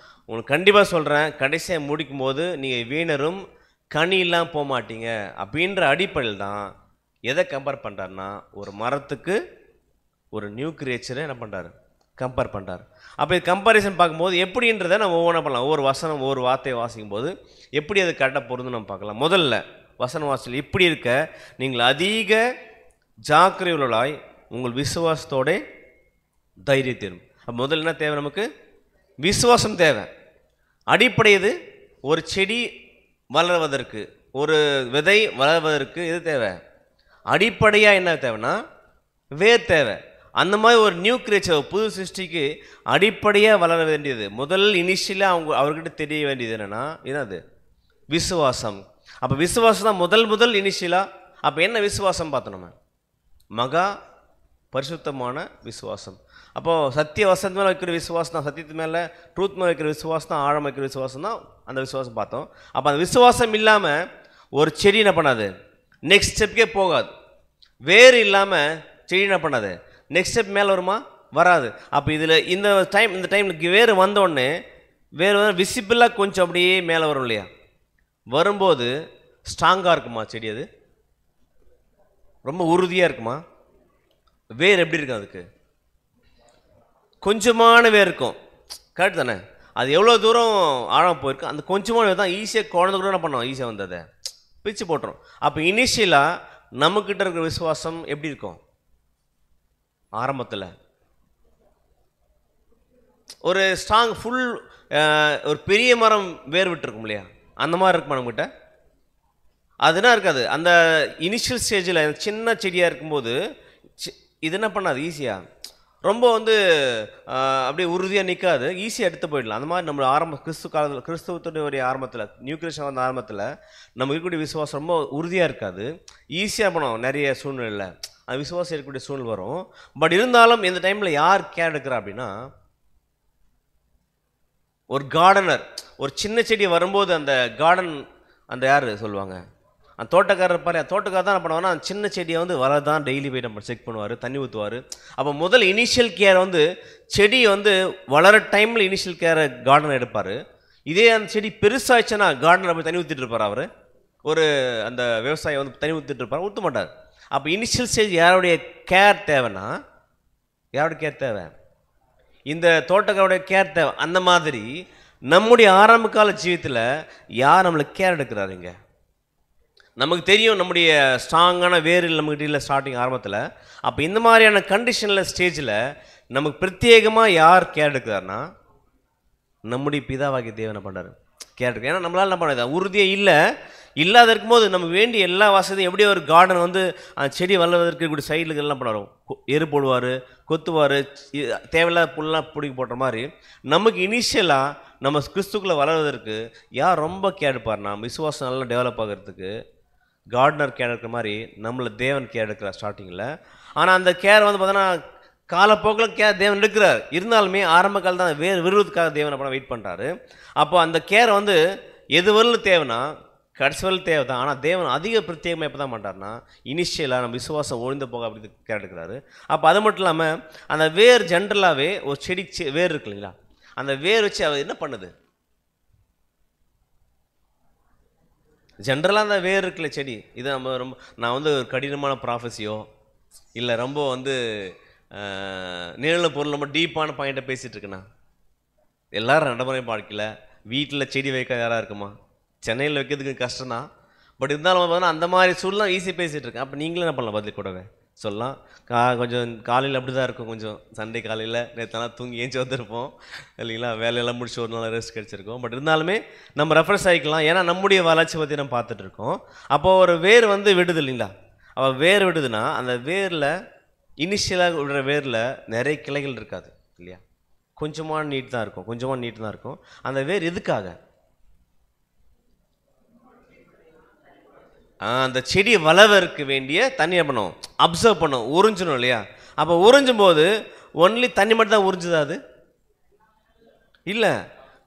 உங்களுக்கு கண்டிப்பாக சொல்கிறேன், கடைசியாக முடிக்கும் போது நீங்கள் வீணரும் கனி இல்லாமல் போக மாட்டீங்க. அப்படின்ற அடிப்படையில் தான் எதை கம்பேர் பண்ணுறாருன்னா, ஒரு மரத்துக்கு ஒரு நியூ கிரியேச்சரை என்ன பண்ணுறாரு, கம்பேர் பண்ணுறாரு. அப்போ இது கம்பேரிசன் பார்க்கும்போது எப்படின்றத நம்ம ஒவ்வொன்றா பண்ணலாம். ஒவ்வொரு வசனம் ஒவ்வொரு வார்த்தையை வாசிக்கும் போது எப்படி அது கரெக்டாக பொருந்து நம்ம பார்க்கலாம். முதல்ல வசன வாசல் இப்படி இருக்க நீங்கள் அதிக ஜாக்கிரதையுள்ளாய் உங்கள் விசுவாசத்தோட தைரியத்தையும். அப்போ முதல்ல என்ன தேவை, நமக்கு விசுவாசம் தேவை. அடிப்படை இது. ஒரு செடி வளர்வதற்கு, ஒரு விதை வளர்வதற்கு இது தேவை. அடிப்படையாக என்ன தேவைன்னா வேர் தேவை. அந்த மாதிரி ஒரு நியூ கிரியேச்சர், புது சிருஷ்டிக்கு அடிப்படையாக வளர வேண்டியது, முதல் இனிஷியலாக அவர்கிட்ட தெரிய வேண்டியது என்னென்னா, என்னது? விசுவாசம். அப்போ விசுவாசம் தான் முதல் இனிஷியலாக. அப்போ என்ன விசுவாசம் பார்த்தோம் நம்ம? மகா பரிசுத்தமான விசுவாசம். அப்போது சத்திய வசனத்து மேலே வைக்கிற விசுவாசம் தான், சத்தியத்து மேலே ட்ரூத் மேலே வைக்கிற விசுவாசம் தான், ஆழம் வைக்கிற விசுவாசம் தான் அந்த விசுவாசம் பார்த்தோம். அப்போ அந்த விசுவாசம் இல்லாமல் ஒரு செடி என்ன பண்ணாது, நெக்ஸ்ட் ஸ்டெப்புக்கே போகாது. வேறு இல்லாமல் செடி என்ன பண்ணாது, நெக்ஸ்ட் ஸ்டெப் மேலே வருமா, வராது. அப்போ இதில் இந்த டைமுக்கு வேறு வந்தோடனே வேறு விசிபிளாக கொஞ்சம் அப்படியே மேலே வரும் இல்லையா? வரும்போது ஸ்ட்ராங்காக இருக்குமா செடி? அது ரொம்ப உறுதியாக இருக்குமா? வேர் எப்படி இருக்கும்? அதுக்கு கொஞ்சமான வேர் இருக்கும், கரெக்ட் தானே? அது எவ்வளோ தூரம் ஆழம் போயிருக்கு, அந்த கொஞ்சமான வேர் தான் ஈஸியாக குழந்தை கூட என்ன பண்ணுவோம், ஈஸியாக வந்து அதை பிச்சு போட்டுரும். அப்போ இனிஷியலாக நம்மக்கிட்ட இருக்கிற விசுவாசம் எப்படி இருக்கும்? ஆரம்பத்தில் ஒரு ஸ்ட்ராங் ஃபுல் ஒரு பெரிய மரம் வேர் விட்டுருக்கும் இல்லையா, அந்த மாதிரி இருக்குமா நம்மகிட்ட? அதுனா இருக்காது. அந்த இனிஷியல் ஸ்டேஜில் சின்ன செடியாக இருக்கும்போது இது என்ன பண்ணாது, ஈஸியாக ரொம்ப வந்து அப்படியே உறுதியாக நிற்காது, ஈஸியாக எடுத்து போயிடலாம். அந்த மாதிரி நம்ம ஆரம்ப கிறிஸ்துவத்துடைய ஆரம்பத்தில், நியூ கிறிஸ்டியன் வந்த ஆரம்பத்தில் நம்ம இருக்கக்கூடிய விசுவாசம் ரொம்ப உறுதியாக இருக்காது, ஈஸியாக பண்ணுவோம் நிறைய சூழ்நிலையில் அந்த விசுவாசம் இருக்கக்கூடிய சூழ்நிலை வரும். பட் இருந்தாலும் இந்த டைமில் யார் கேர் எடுக்கிறா அப்படின்னா, ஒரு கார்டனர். ஒரு சின்ன செடி வரும்போது அந்த கார்டன் அந்த யார் சொல்லுவாங்க, அந்த தோட்டக்காரர் பாரு, தோட்டக்காரர் தான் என்ன பண்ணுவாங்கன்னா அந்த சின்ன செடியை வந்து வரதான் டெய்லி போய் நம்ம செக் பண்ணுவார், தண்ணி ஊற்றுவார். அப்போ முதல் இனிஷியல் கேர் வந்து செடி வந்து வளர டைமில் இனிஷியல் கேரை கார்டனர் எடுப்பார். இதே அந்த செடி பெருசாகிடுச்சுன்னா கார்டனர் போய் தண்ணி ஊற்றிட்டு இருப்பார். அவர் ஒரு அந்த விவசாயி வந்து தண்ணி ஊற்றிட்டு இருப்பார், ஊற்ற மாட்டார். அப்போ இனிஷியல் ஸ்டேஜ் யாருடைய கேர் தேவைன்னா, யாருடைய கேர் தேவை? இந்த தோட்டக்காரோடைய கேர் தேவை. அந்த மாதிரி நம்முடைய ஆரம்ப கால ஜீவியத்தில் யார் நம்மளுக்கு கேர் எடுக்கிறாருங்க? நமக்கு தெரியும் நம்முடைய ஸ்ட்ராங்கான வேரில் நம்மகிட்ட இல்லை ஸ்டார்டிங் ஆரம்பத்தில். அப்போ இந்த மாதிரியான கண்டிஷனில் ஸ்டேஜில் நமக்கு பிரத்யேகமாக யார் கேர் எடுக்கிறாருன்னா, நம்முடைய பிதாவாகிய தேவனை பண்ணுறாரு கேர் எடுக்க. ஏன்னா நம்மளால் என்ன பண்ணது, உறுதியே இல்லாத இருக்கும்போது நமக்கு வேண்டிய எல்லா வசதியும் எப்படி ஒரு கார்டன் வந்து அந்த செடி வளர்வதற்கு இப்படி சைடுக்கு எல்லாம் பண்ணுவார், எரு போடுவார், கொத்துவார், தேவையில்லாத புல்லாம் பிடிக்கி போட்ட மாதிரி நமக்கு இனிஷியலாக நம்ம கிறிஸ்துக்குள்ளே வளர்வதற்கு யார் ரொம்ப கேர் எடுப்பார்னா, விசுவாசம் நல்லா டெவலப் ஆகிறதுக்கு கார்டனர் கேர் எடுக்கிற மாதிரி நம்மளை தேவன் கேர் எடுக்கிறார் ஸ்டார்டிங்கில். ஆனால் அந்த கேர் வந்து பார்த்தோன்னா காலப்போக்கில் கேர் தேவன் எடுக்கிறார். இருந்தாலுமே ஆரம்ப காலம் தான் விருதுக்காக தேவன் அப்போ வெயிட் பண்ணுறாரு. அப்போ அந்த கேர் வந்து எது வரலும் தேவைன்னா கடைசி வரலும் தேவை தான். ஆனால் தேவன் அதிக பிரத்யேகமாக எப்போ தான் பண்ணுறாருனா, இனிஷியலாக நம்ம விசுவாசம் ஒழிந்து போக அப்படி கேர் எடுக்கிறாரு. அப்போ அது மட்டும் இல்லாமல் அந்த வேர் ஜென்ரலாகவே ஒரு செடி வேர் இருக்கு இல்லைங்களா, அந்த வேர் வச்சு அவர் என்ன பண்ணுது, ஜென்ரலாக அந்த வேர் இருக்குல்ல செடி, இது நம்ம ரொம்ப நான் வந்து ஒரு கடினமான ப்ராஃபஸியோ இல்லை ரொம்ப வந்து நிழல பொருள் ரொம்ப டீப்பான பாயிண்ட்டை பேசிகிட்டு இருக்குண்ணா. எல்லாரும் நடைமுறை வாழ்க்கையில் வீட்டில் செடி வைக்க யாராக இருக்குமா? சென்னையில் வைக்கிறதுக்கு கஷ்டம்தான். பட் இருந்தாலும் பார்த்தோன்னா அந்த மாதிரி சூழ்நிலை ஈஸியாக பேசிகிட்டு இருக்கேன். அப்போ நீங்களும் என்ன பண்ணலாம், பதில் கூடவே சொல்லலாம். கொஞ்சம் காலையில் அப்படி தான் இருக்கும், கொஞ்சம் சண்டே காலையில் நேற்றுலாம் தூங்கி ஏஞ்சி வந்திருப்போம் இல்லைங்களா, வேலையெல்லாம் முடிச்சு ஒரு நாள் ரெஸ்ட் கிடச்சிருக்கோம். பட் இருந்தாலுமே நம்ம ரெஃபரன்ஸ் ஆகிக்கலாம், ஏன்னா நம்முடைய வளர்ச்சி பற்றி நம்ம பார்த்துட்டு இருக்கோம். அப்போது ஒரு வேர் வந்து விடுது இல்லைங்களா, அவள் வேர் விடுதுன்னா அந்த வேரில் இனிஷியலாக விடுற வேரில் நிறைய கிளைகள் இருக்காது இல்லையா, கொஞ்சமான நீட் தான் இருக்கும். அந்த வேர் எதுக்காக? அந்த செடி வளர்வதற்கு வேண்டிய தண்ணியை பண்ணும், அப்சர்வ் பண்ணும், உறிஞ்சணும் இல்லையா. அப்போ உறிஞ்சும் போது ஒன்லி தண்ணி மட்டும் தான் உறிஞ்சுதா? அது இல்லை,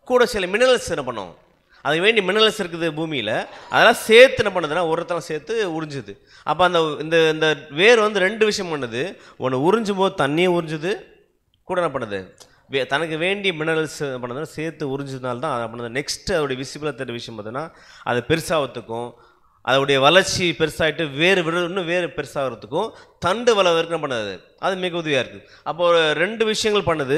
கூட சில மினரல்ஸ் என்ன பண்ணும், அதுக்கு வேண்டிய மினரல்ஸ் இருக்குது பூமியில், அதெல்லாம் சேர்த்து என்ன பண்ணுதுன்னா ஒருத்தரம் சேர்த்து உறிஞ்சுது. அப்போ அந்த இந்த வேர் வந்து ரெண்டு விஷயம் பண்ணுது. ஒன்று உறிஞ்சும் போது தண்ணியை உறிஞ்சுது, கூட என்ன பண்ணுது, தனக்கு வேண்டிய மினரல்ஸ் பண்ணதுன்னா சேர்த்து உறிஞ்சதுனால தான் அதை பண்ணுது. நெக்ஸ்ட்டு அதோடைய விசிபிளாக தெரிஞ்ச விஷயம் பார்த்தோன்னா அது பெருசாகிறதுக்கும், அதோடைய வளர்ச்சி பெருசாகிட்டு வேறு இன்னும் வேறு பெருசாகிறதுக்கும், தண்டு வளர்வதற்கு என்ன பண்ணுது, அது மிக உதவியாக இருக்குது. அப்போது ரெண்டு விஷயங்கள் பண்ணுது,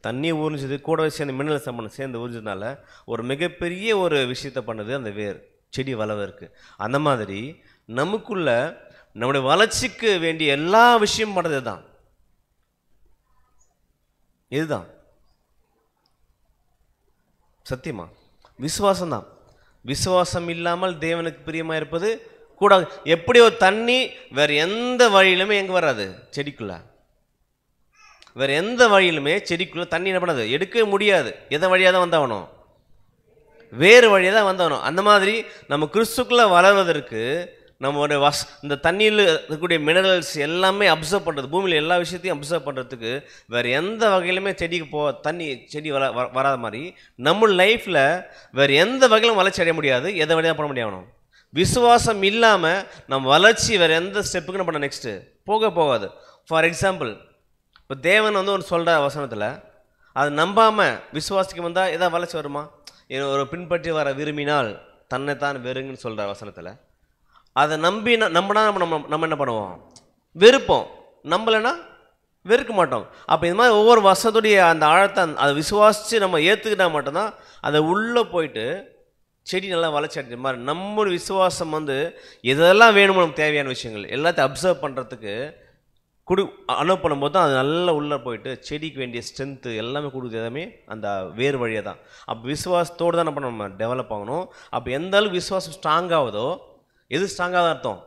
தண்ணியை உறிஞ்சுது, கூட சேர்ந்து மினரல்ஸ் சேர்ந்து உறிஞ்சதுனால ஒரு மிகப்பெரிய ஒரு விஷயத்தை பண்ணுது அந்த வேர் செடி வளர்வதற்கு. அந்த மாதிரி நமக்குள்ள நம்முடைய வளர்ச்சிக்கு வேண்டிய எல்லா விஷயமும் பண்ணுறது தான், இதுதான் சத்தியமா விசுவாசம்தான். விசுவாசம் இல்லாமல் தேவனுக்கு பிரியமாக இருப்பது கூட. எப்படி ஒரு தண்ணி வேறு எந்த வழியிலுமே எங்கே வராது, செடிக்குள்ள வேறு எந்த வழியிலுமே செடிக்குள்ளே தண்ணி என்ன பண்ணாது, எடுக்கவே முடியாது. எதை வழியாக தான் வந்தாகணும், வேறு வழியாக தான் வந்தாகணும். அந்த மாதிரி நம்ம கிறிஸ்துக்குள்ளே வளர்வதற்கு நம்மளுடைய இந்த தண்ணியில் இருக்கக்கூடிய மினரல்ஸ் எல்லாமே அப்சர்வ் பண்ணுறது, பூமியில் எல்லா விஷயத்தையும் அப்சர்வ் பண்ணுறதுக்கு வேறு எந்த வகையிலுமே செடிக்கு செடி வராத மாதிரி நம்ம லைஃப்பில் வேறு எந்த வகையிலும் வளர்ச்சி அடைய முடியாது. எதை வழியாக பண்ண முடியாகணும், விசுவாசம் இல்லாமல் நம்ம வளர்ச்சி வேறு எந்த ஸ்டெப்புக்கு நம்ம பண்ண நெக்ஸ்ட்டு போகாது. ஃபார் எக்ஸாம்பிள், இப்போ தேவன் வந்து ஒன்று சொல்கிற வசனத்தில் அது நம்பாமல் விசுவாசிக்க வந்தால் எதாவது வளர்ச்சி வருமா? ஒரு பின்பற்றி வர விரும்பினால் தன்னைத்தான் வெறுங்கன்னு சொல்கிற வசனத்தில் அதை நம்பினா நம்ம என்ன பண்ணுவோம்? வெறுப்போம். நம்பலைன்னா வெறுக்க மாட்டோம். அப்போ இது மாதிரி ஒவ்வொரு வசனத்துடைய அந்த ஆழத்தை அதை விசுவாசித்து நம்ம ஏற்றுக்கிட்டா மட்டும்தான் அதை உள்ளே போயிட்டு செடி நல்லா வளர்ச்சி அடைஞ்ச மாதிரி நம்மளுடைய விசுவாசம் வந்து எதெல்லாம் வேணுமோ நமக்கு தேவையான விஷயங்கள் எல்லாத்தையும் அப்சர்வ் பண்ணுறதுக்கு அலோவ் பண்ணும்போது தான் அது நல்லா உள்ளே போயிட்டு செடிக்கு வேண்டிய ஸ்ட்ரென்த்து எல்லாமே கொடுக்குது. எல்லாமே அந்த வேறு வழியாக தான். அப்போ விசுவாசத்தோடு தான் நம்ம டெவலப் ஆகணும். அப்போ எந்த அளவுக்கு விசுவாசம் ஸ்ட்ராங் ஆகுதோ, எது ஸ்ட்ராங்காக தான் அர்த்தம்?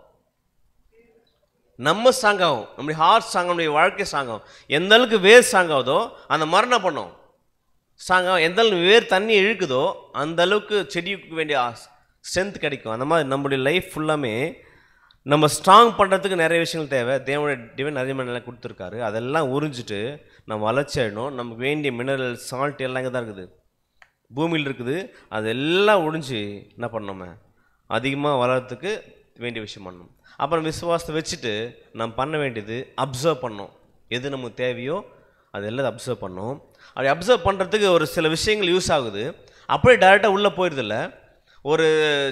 நம்ம ஸ்ட்ராங் ஆகும், நம்முடைய ஹார்ட் ஸ்ட்ராங், நம்முடைய வாழ்க்கை ஸ்ட்ராங் ஆகும். எந்த அளவுக்கு வேர் ஸ்ட்ராங் ஆகுதோ அந்த மாதிரி என்ன பண்ணும்? ஸ்ட்ராங் ஆகும். எந்த அளவுக்கு வேர் தண்ணி இழுக்குதோ அந்த அளவுக்கு செடிக்கு வேண்டிய ஸ்ட்ரென்த் கிடைக்கும். அந்த மாதிரி நம்முடைய லைஃப் ஃபுல்லாமே நம்ம ஸ்ட்ராங் பண்ணுறதுக்கு நிறைய விஷயங்கள் தேவை. தேவனுடைய டிவைன் நிறைய நல்லா கொடுத்துருக்காரு. அதெல்லாம் உறிஞ்சிட்டு நம்ம வளர்ச்சி ஆகிடணும். நமக்கு வேண்டிய மினரல் சால்ட் எல்லாம் இங்கே தான் இருக்குது, பூமியில் இருக்குது. அதெல்லாம் ஒழிஞ்சு என்ன பண்ணோம்? அதிகமாக வளர்கிறதுக்கு வேண்டிய விஷயம் பண்ணணும். அப்புறம் விசுவாசத்தை வச்சுட்டு நம்ம பண்ண வேண்டியது அப்சர்வ் பண்ணோம். எது நமக்கு தேவையோ அது எல்லாம் அப்சர்வ் பண்ணோம். அப்படி அப்சர்வ் பண்ணுறதுக்கு ஒரு சில விஷயங்கள் யூஸ் ஆகுது. அப்படியே டைரெக்டாக உள்ளே போயிடுதில்ல. ஒரு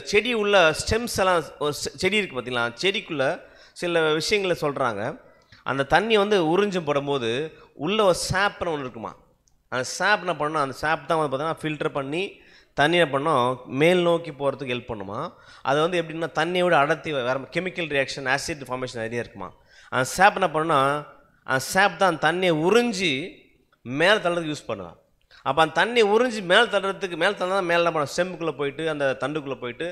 செடி உள்ள ஸ்டெம்ஸ் எல்லாம், ஒரு செடி இருக்குது பார்த்தீங்களா, செடிக்குள்ளே சில விஷயங்களை சொல்கிறாங்க. அந்த தண்ணி வந்து உறிஞ்சு போடும்போது உள்ளே ஒரு சாப்னு ஒன்று இருக்குமா. அந்த சாப் என்ன பண்ணணும்? அந்த சாப் தான் வந்து பார்த்தீங்கன்னா ஃபில்டர் பண்ணி தண்ணியை பண்ணோம் மேல் நோக்கி போகிறதுக்கு ஹெல்ப் பண்ணுமா. அது வந்து எப்படின்னா தண்ணியோட அடர்த்தி வேறு கெமிக்கல் ரியாக்ஷன், ஆசிட் ஃபார்மேஷன் நிறைய இருக்குமா. அந்த சாப் என்ன பண்ணால் அந்த சாப் தான் அந்த தண்ணியை உறிஞ்சி மேலே தள்ளுறதுக்கு யூஸ் பண்ணுவான். அப்போ அந்த தண்ணி உறிஞ்சி மேலே தள்ளுறதுக்கு மேலே தள்ளா மேலே என்ன பண்ண ஸ்டெம்முக்குள்ளே போயிட்டு அந்த தண்டுக்குள்ளே போயிட்டு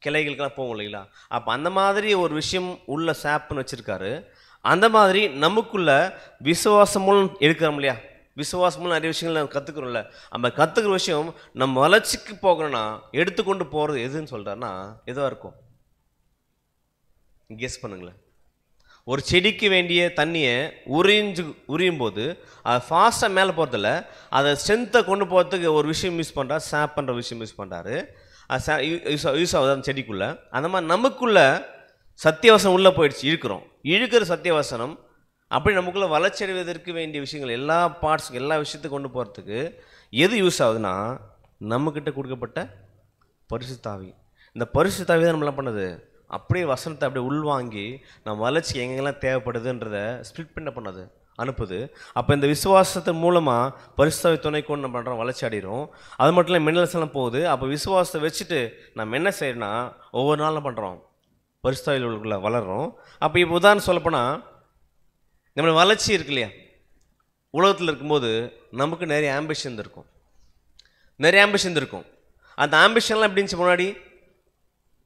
கிளைகளுக்கெல்லாம் போகும் இல்லைங்களா. அப்போ அந்த மாதிரி ஒரு விஷயம் உள்ள சாப்புன்னு வச்சுருக்காரு. அந்த மாதிரி நமக்குள்ள விசுவாசம் மூலம் எடுக்கிறோம் இல்லையா. விசுவாசம் மூலம் நிறைய விஷயங்கள் நம்ம கற்றுக்குறோம்ல. நம்ம கற்றுக்கிற விஷயம் நம்ம வளர்ச்சிக்கு போகணும்னா எடுத்துக்கொண்டு போகிறது எதுன்னு சொல்கிறாருன்னா எதுவாக இருக்கும்? கெஸ் பண்ணுங்களேன். ஒரு செடிக்கு வேண்டிய தண்ணியை உரியும் போது அது ஃபாஸ்ட்டாக மேலே போகிறதில்ல, அதை ஸ்ட்ரென்த்தை கொண்டு போகிறதுக்கு ஒரு விஷயம் யூஸ் பண்ணுறாரு, சாப் பண்ணுற விஷயம் யூஸ் பண்ணுறாரு. அது யூஸ் ஆகுது அந்த செடிக்குள்ளே. அந்த மாதிரி நமக்குள்ளே சத்தியவசனம் உள்ளே போயிடுச்சு, இழுக்கிற சத்தியவசனம். அப்படி நமக்குள்ளே வளர்ச்சி அடைவதற்கு வேண்டிய விஷயங்கள் எல்லா பார்ட்ஸுக்கு எல்லா விஷயத்துக்கும் கொண்டு போகிறதுக்கு எது யூஸ் ஆகுதுன்னா நம்மக்கிட்ட கொடுக்கப்பட்ட பரிசுத்த ஆவி. இந்த பரிசுத்த ஆவி தான் நம்மளாம் பண்ணுது, அப்படியே வசனத்தை அப்படியே உள்வாங்கி நம்ம வளர்ச்சி எங்கெங்கெல்லாம் தேவைப்படுதுன்றதை ஸ்ப்ளிட் பண்ணது அனுப்புது. அப்போ இந்த விசுவாசத்தின் மூலமாக பரிசுத்த ஆவி துணை கொண்டு நம்ம பண்ணுறோம், வளர்ச்சி அடைகிறோம். அது மட்டும் இல்லை மினரல்ஸ் எல்லாம் போகுது. அப்போ விசுவாசத்தை வச்சுட்டு நம்ம என்ன செய்யறோம்னா ஒவ்வொரு நாளும் பண்ணுறோம், பரிசுத்த ஆவிக்குள்ளே வளர்கிறோம். அப்போ இப்போ உதாரணம் சொல்லப்போனால் நம்மளோட வளர்ச்சி இருக்கு இல்லையா, உலகத்தில் இருக்கும்போது நமக்கு நிறைய ஆம்பிஷன் இருக்கும். அந்த ஆம்பிஷன்லாம் எப்படி இருந்துச்சு? முன்னாடி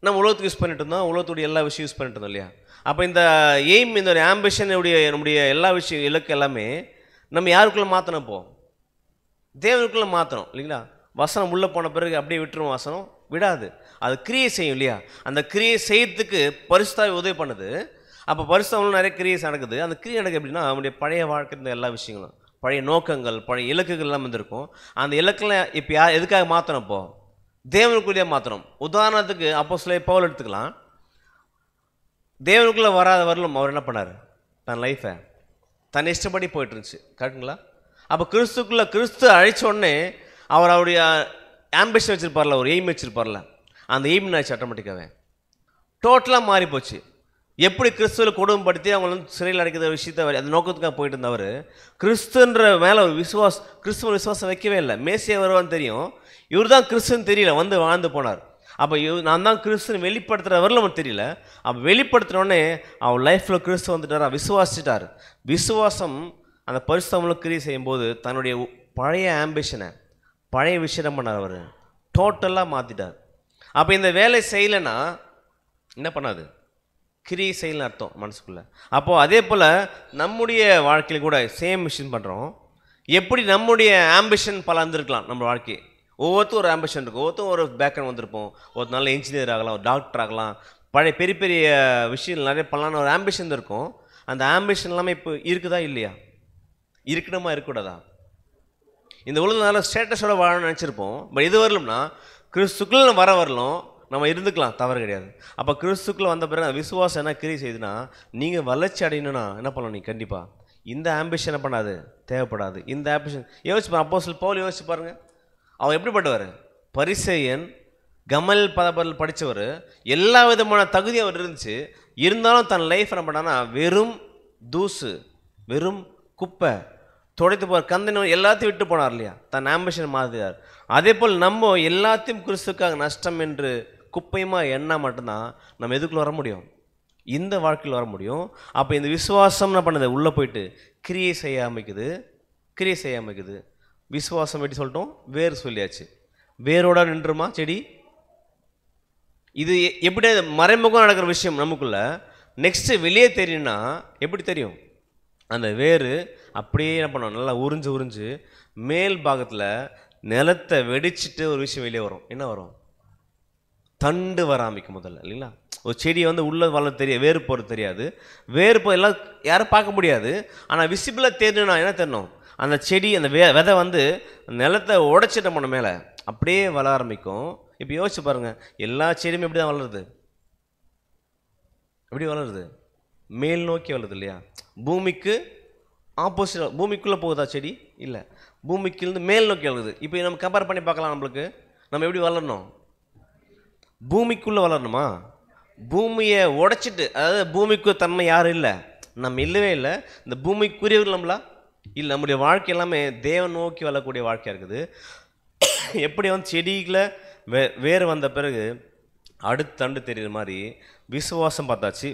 நம்ம உலகத்துக்கு யூஸ் பண்ணிட்டு இருந்தோம், உலகத்துடைய எல்லா விஷயம் யூஸ் பண்ணிட்டு இருந்தோம் இல்லையா. அப்போ இந்த எய்ம், இந்த ஆம்பிஷனுடைய நம்முடைய எல்லா விஷயம் இலக்கு எல்லாமே நம்ம யாருக்குள்ளே மாற்றணும்? இப்போ தேவனுக்குள்ளே மாற்றணும் இல்லைங்களா. வசனம் உள்ளே போன பிறகு அப்படியே விட்டுருவோம், வசனம் விடாது, அது கிரியை செய்யும் இல்லையா. அந்த கிரியை செய்யறதுக்கு பரிசுத்த ஆவி உதவி பண்ணுது. அப்போ பரிசுத்த ஆவியில நிறைய கிரியை நடக்குது. அந்த கிரியை நடக்குது எப்படின்னா அவனுடைய பழைய வாழ்க்கை இந்த எல்லா விஷயங்களும், பழைய நோக்கங்கள், பழைய இலக்குகள் எல்லாம் வந்துருக்கும். அந்த இலக்கெல்லாம் இப்போ எதுக்காக மாற்றணும்? இப்போ தேவனுக்குள்ளே மாற்றணும். உதாரணத்துக்கு அப்போஸ்தலர் பவுல் எடுத்துக்கலாம். தேவனுக்குள்ளே வரலும் அவர் என்ன பண்ணார்? தன் லைஃப்பை தன் இஷ்டப்படி போயிட்டு இருந்துச்சு, கரெக்டுங்களா. அப்போ கிறிஸ்து அழைச்ச உடனே அவருடைய ஆம்பிஷன் வச்சுருப்பார்ல, ஒரு எய்ம் வச்சுருப்பார்ல, அந்த எய்ம் ஆச்சு ஆட்டோமேட்டிக்காகவே டோட்டலாக மாறி போச்சு. எப்படி கிறிஸ்துவில் கொடுமைப்படுத்தி அவங்க வந்து சிறையில் அடைக்கிற விஷயத்தை அந்த நோக்கத்துக்காக போயிட்டு இருந்தவர் கிறிஸ்துன்ற மேலே ஒரு கிறிஸ்துவ விசுவாசம் வைக்கவே இல்லை. மேசியா வருவான்னு தெரியும், இவர் தான் கிறிஸ்துன்னு தெரியல, வந்து வாழ்ந்து போனார். அப்போ நான் தான் கிறிஸ்துன்னு வெளிப்படுத்துகிறவரில் அவனுக்கு தெரியல. அப்போ வெளிப்படுத்தினோடனே அவன் லைஃப்பில் கிறிஸ்து வந்துட்டார், விசுவாசிட்டார். விசுவாசம் அந்த பரிசுத்தமுள்ள கிரியை செய்யும்போது தன்னுடைய பழைய ஆம்பிஷனை, பழைய விஷயம் பண்ணார், அவர் டோட்டலாக மாற்றிட்டார். அப்போ இந்த வேலை செய்யலைன்னா என்ன பண்ணாது? கிரியை செய்யலன்னு அர்த்தம் மனசுக்குள்ளே. அப்போது அதே போல் நம்முடைய வாழ்க்கையில் கூட சேம் விஷயம் பண்ணுறோம். எப்படி நம்முடைய ஆம்பிஷன் பல இருந்திருக்கலாம் நம்ம வாழ்க்கை. ஒவ்வொருத்தரும் ஒரு ஆம்பிஷன் இருக்கும், ஒவ்வொருத்தரும் ஒரு பேக்ரவுண்ட் வந்திருப்போம். ஒரு நல்ல இன்ஜினியர் ஆகலாம், ஒரு டாக்டர் ஆகலாம், பழைய பெரிய பெரிய விஷயம் நிறைய பண்ணலான்னு ஒரு ஆம்பிஷன் இருக்கும். அந்த ஆம்பிஷன் எல்லாமே இப்போ இருக்குதா இல்லையா? இருக்கணுமா இருக்கக்கூடாதா? இந்த உலகனால ஸ்டேட்டஸோட வாழணும்னு நினச்சிருப்போம். பட் இது வரலும்னா கிறிஸ்துக்குள்ள வரலும் நம்ம இருந்துக்கலாம், தவறு கிடையாது. அப்போ கிறிஸ்துக்குள்ள வந்த பிறகு விசுவாசம் என்ன கிரியை செய்யுதுன்னா நீங்கள் வளர்ச்சி அடையணும்னா என்ன பண்ணணும்? நீங்கள் கண்டிப்பாக இந்த ஆம்பிஷனை பண்ணாது, தேவைப்படாது. இந்த ஆம்பிஷன் யோசிச்சு பாருங்க. அப்போஸ்தலர் பவுல் யோசிச்சு பாருங்கள், அவன் எப்படிப்பட்டவர்? பரிசேயன், கமல் பதபல் படித்தவர், எல்லா விதமான தகுதியும் அவர் இருந்துச்சு. இருந்தாலும் தன் லைஃப் என்ன பண்ணான்னா வெறும் தூசு, வெறும் குப்பை, துடைத்து போகிற கந்தனை எல்லாத்தையும் விட்டு போனார் இல்லையா? தன் ஆம்பிஷன் மாதிரியார். அதே போல் நம்ம எல்லாத்தையும் கிறிஸ்துக்காக நஷ்டம் என்று குப்பையுமா எண்ணா மட்டும்தான் நம்ம எதுக்குள்ள வர முடியும்? இந்த வாழ்க்கையில் வர முடியும். அப்போ இந்த விசுவாசம் என்ன பண்ணுது? உள்ளே போயிட்டு கிரியை செய்ய அமைக்குது, கிரியை செய்ய அமைக்குது. விசுவாசம் எப்படி சொல்லிட்டோம்? வேர் சொல்லியாச்சு. வேரோட நின்றுமா செடி? இது எப்படி மறைமுகம் நடக்கிற விஷயம் நமக்குள்ள. நெக்ஸ்ட்டு வெளியே தெரியும்னா எப்படி தெரியும்? அந்த வேர் அப்படியே என்ன பண்ணுவோம்? நல்லா உறிஞ்சு உறிஞ்சு மேல் பாகத்தில் நிலத்தை வெடிச்சிட்டு ஒரு விஷயம் வெளியே வரும். என்ன வரும்? தண்டு வர ஆரம்பிக்கும் முதல்ல, இல்லைங்களா? ஒரு செடி வந்து உள்ள வளர தெரியாது, வேறு போகிறது தெரியாது. வேறு போ எல்லாம் யாரும் பார்க்க முடியாது. ஆனால் விசிபிளாக தெரியணும்னா என்ன தெரியணும்? அந்த செடி, அந்த விதை வந்து நிலத்தை உடைச்சிட்ட பண்ண மேலே அப்படியே வளர ஆரம்பிக்கும். இப்போ யோசிச்சு பாருங்கள், எல்லா செடியுமே எப்படி தான் வளருது? எப்படி வளருது? மேல் நோக்கி வளருது இல்லையா? பூமிக்கு ஆப்போசிட், பூமிக்குள்ளே போகுதா செடி? இல்லை, பூமிக்குலேருந்து மேல் நோக்கி வளருது. இப்போ நம்ம கம்பேர் பண்ணி பார்க்கலாம். நம்மளுக்கு நம்ம எப்படி வளரணும்? பூமிக்குள்ளே வளரணுமா? பூமியை உடைச்சிட்டு, அதாவது பூமிக்கு தன்மை யாரும் இல்லை, நம்ம இல்லவே இல்லை. இந்த பூமிக்குரியவர்கள் நம்மளா இல்லை. நம்முடைய வாழ்க்கை எல்லாமே தேவன் நோக்கி வளரக்கூடிய வாழ்க்கையாக இருக்குது. எப்படி வந்து செடிகளை வேறு வந்த பிறகு அடுத்த தண்டு தெரியுற மாதிரி விசுவாசம் பார்த்தாச்சு.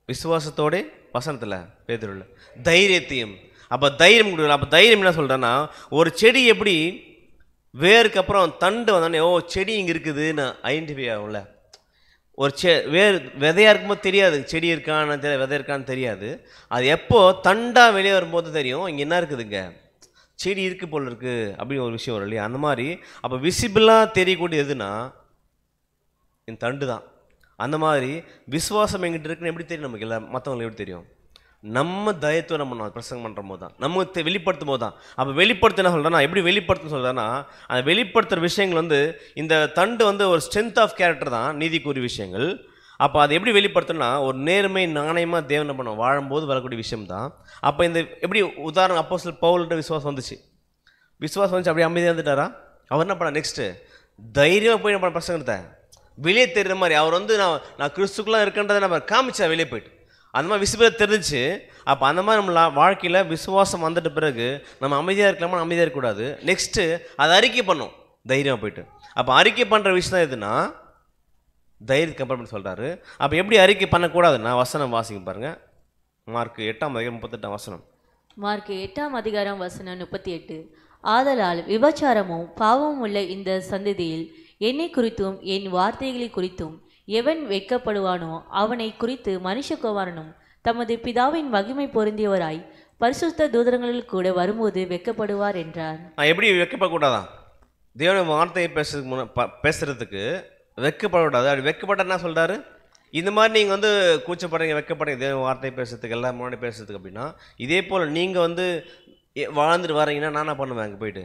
விசுவாசத்தோட வசனத்தில் பேதுருவில் தைரியத்தையும். அப்போ தைரியம் கொடுக்குற. அப்போ தைரியம் என்ன சொல்கிறேன்னா, ஒரு செடி எப்படி வேருக்கு அப்புறம் தண்டு வந்தோடனே ஓ செடி இங்கே இருக்குதுன்னு ஐடென்டிஃபை ஆகும்ல. ஒரு வேர் விதையாக இருக்கும்போது தெரியாது செடி இருக்கான்னு, விதை இருக்கான்னு தெரியாது. அது எப்போ தண்டாக வெளியே வரும்போது தெரியும் இங்கே என்ன இருக்குதுங்க, செடி இருக்குது போல் இருக்குது அப்படின்னு ஒரு விஷயம் வரும் இல்லையா? அந்த மாதிரி அப்போ விசிபிளாக தெரியக்கூடிய எதுனா இந்த தண்டு தான். அந்த மாதிரி விசுவாசம் எங்கிட்ட இருக்குன்னு எப்படி தெரியும் நமக்கு? எல்லாம் மற்றவங்களுக்கு எப்படி தெரியும்? நம்ம தயத்துவம் நம்ம பிரசங்கம் பண்ணுற போது தான், நம்ம வெளிப்படுத்தும் போது தான். அப்போ வெளிப்படுத்த என்ன சொல்கிறேன்னா, எப்படி வெளிப்படுத்துன்னு சொல்கிறேன்னா, அந்த வெளிப்படுத்துகிற விஷயங்கள் வந்து இந்த தண்டு வந்து ஒரு ஸ்ட்ரென்த் ஆஃப் கேரக்டர் தான், நீதிக்குரிய விஷயங்கள். அப்போ அதை எப்படி வெளிப்படுத்தணும்னா, ஒரு நேர்மை நாணயமாக தேவனை பண்ண வாழும்போது வரக்கூடிய விஷயம் தான். அப்போ இந்த எப்படி உதாரணம், அப்போஸ்தலர் பவுல்கிட்ட விசுவாசம் வந்துச்சு. விசுவாசம் வந்துச்சு, அப்படியே அமைதியாக இருந்துட்டாரா? அவர் என்ன பண்ண நெக்ஸ்ட்டு தைரியமாக போய் என்ன பண்ண பிரசங்கத்தை வெளியே தெரிகிற மாதிரி. அவர் வந்து நான் கிறிஸ்துக்குலாம் இருக்குன்றதை நம்ம காமிச்சா வெளியே போயிட்டு அந்த மாதிரி விசுவாசம் தெரிஞ்சிச்சு. அப்போ அந்த மாதிரி நம்ம வாழ்க்கையில் விசுவாசம் வந்துட்ட பிறகு நம்ம அமைதியாக இருக்கலாமா? அமைதியாக இருக்கக்கூடாது. நெக்ஸ்ட்டு அதை அறிக்கை பண்ணோம் தைரியமாக போயிட்டு. அப்போ அறிக்கை பண்ணுற விஷயம் தான் எதுனா தைரியத்துக்கு அப்புறம் பண்ணி சொல்கிறாரு. அப்போ எப்படி அறிக்கை பண்ணக்கூடாதுன்னா வசனம் வாசிக்க பாருங்கள். மார்க் 8:38 வசனம். மார்க் 8:38. ஆதலால் விபச்சாரமும் பாவமும் உள்ள இந்த சந்ததியில் என்னை குறித்தும் என் வார்த்தைகளை குறித்தும் எவன் வெட்கப்படுவானோ அவனை குறித்து மனுஷகுமாரனும் தமது பிதாவின் மகிமை பொருந்தியவராய் பரிசுத்த தூதரங்களில் கூட வரும்போது வெட்கப்படுவார் என்றார். எப்படி வெட்கப்படக்கூடாதான்? தேவனுடைய வார்த்தையை பேசுறதுக்கு வெட்கப்படக்கூடாது. அப்படி வெட்கப்பட்ட என்ன சொல்கிறாரு? இந்த மாதிரி நீங்கள் வந்து கூச்சப்படுறீங்க, வெட்கப்படுறீங்க தேவ வார்த்தையை பேசுறதுக்கு, எல்லாம் முன்னாடி பேசுறதுக்கு அப்படின்னா, இதே போல் நீங்கள் வந்து வாழ்ந்துட்டு வரீங்கன்னா நான் என்ன பண்ணுவேன்? அங்கே போயிட்டு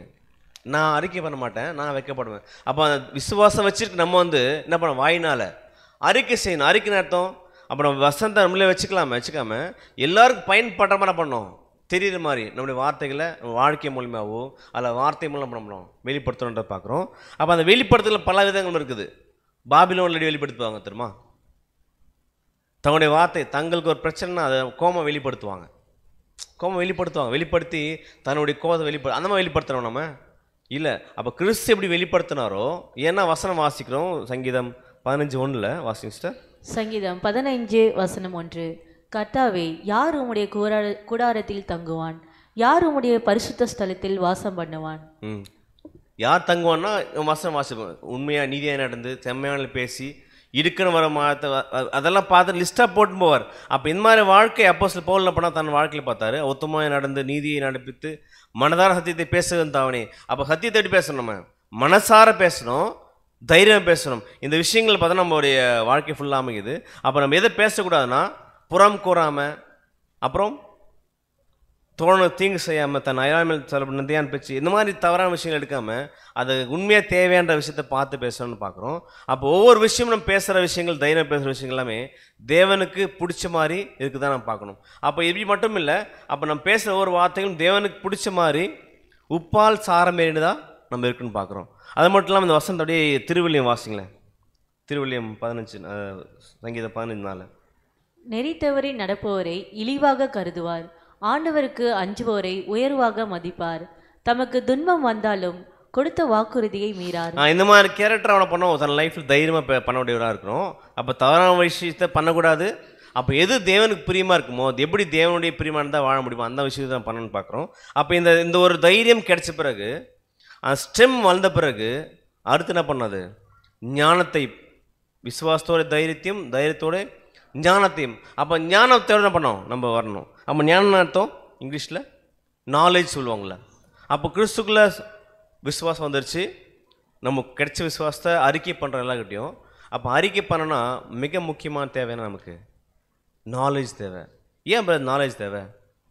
நான் அறிக்கை பண்ண மாட்டேன், நான் வெட்கப்படுவேன். அப்போ அந்த விசுவாசம் வச்சுருக்கு நம்ம வந்து என்ன பண்ண வாயினால் அறிக்கை செய்யணும். அறிக்கைன்னு அர்த்தம் அப்புறம் வசந்த நம்மளே வச்சுக்காம எல்லாருக்கும் பயன்படுற மாதிரி பண்ணோம், தெரியுற மாதிரி நம்முடைய வார்த்தைகளை நம்ம வாழ்க்கை மூலியமாகவோ அதில் வார்த்தை மூலம் பண்ணணும் வெளிப்படுத்தணுன்ற பார்க்குறோம். அப்போ அந்த வெளிப்படுத்தல பல விதங்கள் இருக்குது. பாபிலோனில் வெளிப்படுத்துவாங்க தெரியுமா? தங்களுடைய வார்த்தை, தங்களுக்கு ஒரு பிரச்சனைனா அதை கோபம் வெளிப்படுத்துவாங்க, வெளிப்படுத்தி தன்னுடைய கோபத்தை அந்த மாதிரி வெளிப்படுத்துகிறோம் நம்ம இல்லை. அப்போ கிறிஸ்து எப்படி வெளிப்படுத்தினாரோ, ஏன்னா வசனம் வாசிக்கிறோம். சங்கீதம் 15:1 வாசிங்க சிஸ்டர். சங்கீதம் 15:1. கர்த்தாவே, யார் உம்முடைய கூடாரத்தில் தங்குவான்? யார் உம்முடைய பரிசுத்த ஸ்தலத்தில் வாசம் பண்ணுவான்? யார் தங்குவான்னா வசனம் வாசிப்போம். உண்மையாக நீதியாக நடந்து செம்மையான பேசி இருக்கிற வர அதெல்லாம் பார்த்து லிஸ்ட்டாக போட்டு போவார். அப்போ இந்த மாதிரி வாழ்க்கை அப்போஸ்தலர் பவுல் பண்ணால் தன் வாழ்க்கையில் பார்த்தாரு. உத்தமமாக நடந்து நீதியை நடப்பித்து மனதார சத்தியத்தை பேசுவது தாவனே. அப்போ சத்தியத்தை எப்படி பேசணும்? நம்ம மனசார பேசணும், தைரியம் பேசணும். இந்த விஷயங்கள் பார்த்தா நம்மளுடைய வாழ்க்கை ஃபுல்லாக அமைக்குது. அப்போ நம்ம எதை பேசக்கூடாதுன்னா புறம் கூறாமல், அப்புறம் தோணும் தீங்கு செய்யாமல், தன் அயலாமல் நந்தியான் பேச்சு, இந்த மாதிரி தவறான விஷயங்கள் எடுக்காமல் அது உண்மையாக தேவையான விஷயத்தை பார்த்து பேசணும்னு பார்க்குறோம். அப்போ ஒவ்வொரு விஷயமும் நம்ம பேசுகிற விஷயங்கள், தைரியம் பேசுகிற விஷயங்கள் எல்லாமே தேவனுக்கு பிடிச்ச மாதிரி இருக்குது தான் நம்ம பார்க்கணும். அப்போ இப்படி மட்டும் இல்லை, அப்போ நம்ம பேசுகிற ஒவ்வொரு வார்த்தைகளும் தேவனுக்கு பிடிச்ச மாதிரி உப்பால் சாரம் ஏறினதா நம்ம இருக்குன்னு பார்க்குறோம். அது மட்டும் இல்லாமல் இந்த வசனத்தை அப்படியே திருவில்லியம் வாசிங்களேன். திருவில்லியம் 15 சங்கீதம் 15:4. நெறி தவறி நடப்பவரை இழிவாக கருதுவார், ஆண்டவருக்கு அஞ்சுவோரை உயர்வாக மதிப்பார், தமக்கு துன்பம் வந்தாலும் கொடுத்த வாக்குறுதியை மீறார். இந்த மாதிரி கேரக்டர் அவனை பண்ணோம் தன் லைஃப்பில் தைரியமாக பண்ண வேண்டியவராக இருக்கிறோம். அப்போ தவறான விஷயத்தை பண்ணக்கூடாது. அப்போ எது தேவனுக்கு பிரியமாக இருக்குமோ, அது எப்படி தேவனுடைய பிரியமாக இருந்தால் வாழ முடியுமோ அந்த விஷயத்தை தான் பண்ணணும்னு பார்க்குறோம். அப்போ இந்த ஒரு தைரியம் கிடைச்ச பிறகு, ஸ்டெம் வளர்ந்த பிறகு அடுத்து என்ன பண்ணாது? ஞானத்தை, விசுவாசத்தோட தைரியத்தையும், தைரியத்தோட ஞானத்தையும். அப்போ ஞானத்தோட என்ன பண்ணோம்? நம்ம வரணும். அப்போ ஞானம் அர்த்தம் இங்கிலீஷில் நாலேஜ் சொல்லுவாங்களே. அப்போ கிறிஸ்துக்குள்ள விசுவாசம் வந்துருச்சு, நமக்கு கிடைச்ச விசுவாசத்தை அறிக்கை பண்ணுற எல்லாக்கிட்டையும். அப்போ அறிக்கை பண்ணனா மிக முக்கியமான தேவைன்னா நமக்கு நாலேஜ் தேவை. ஏன் நாலேஜ் தேவை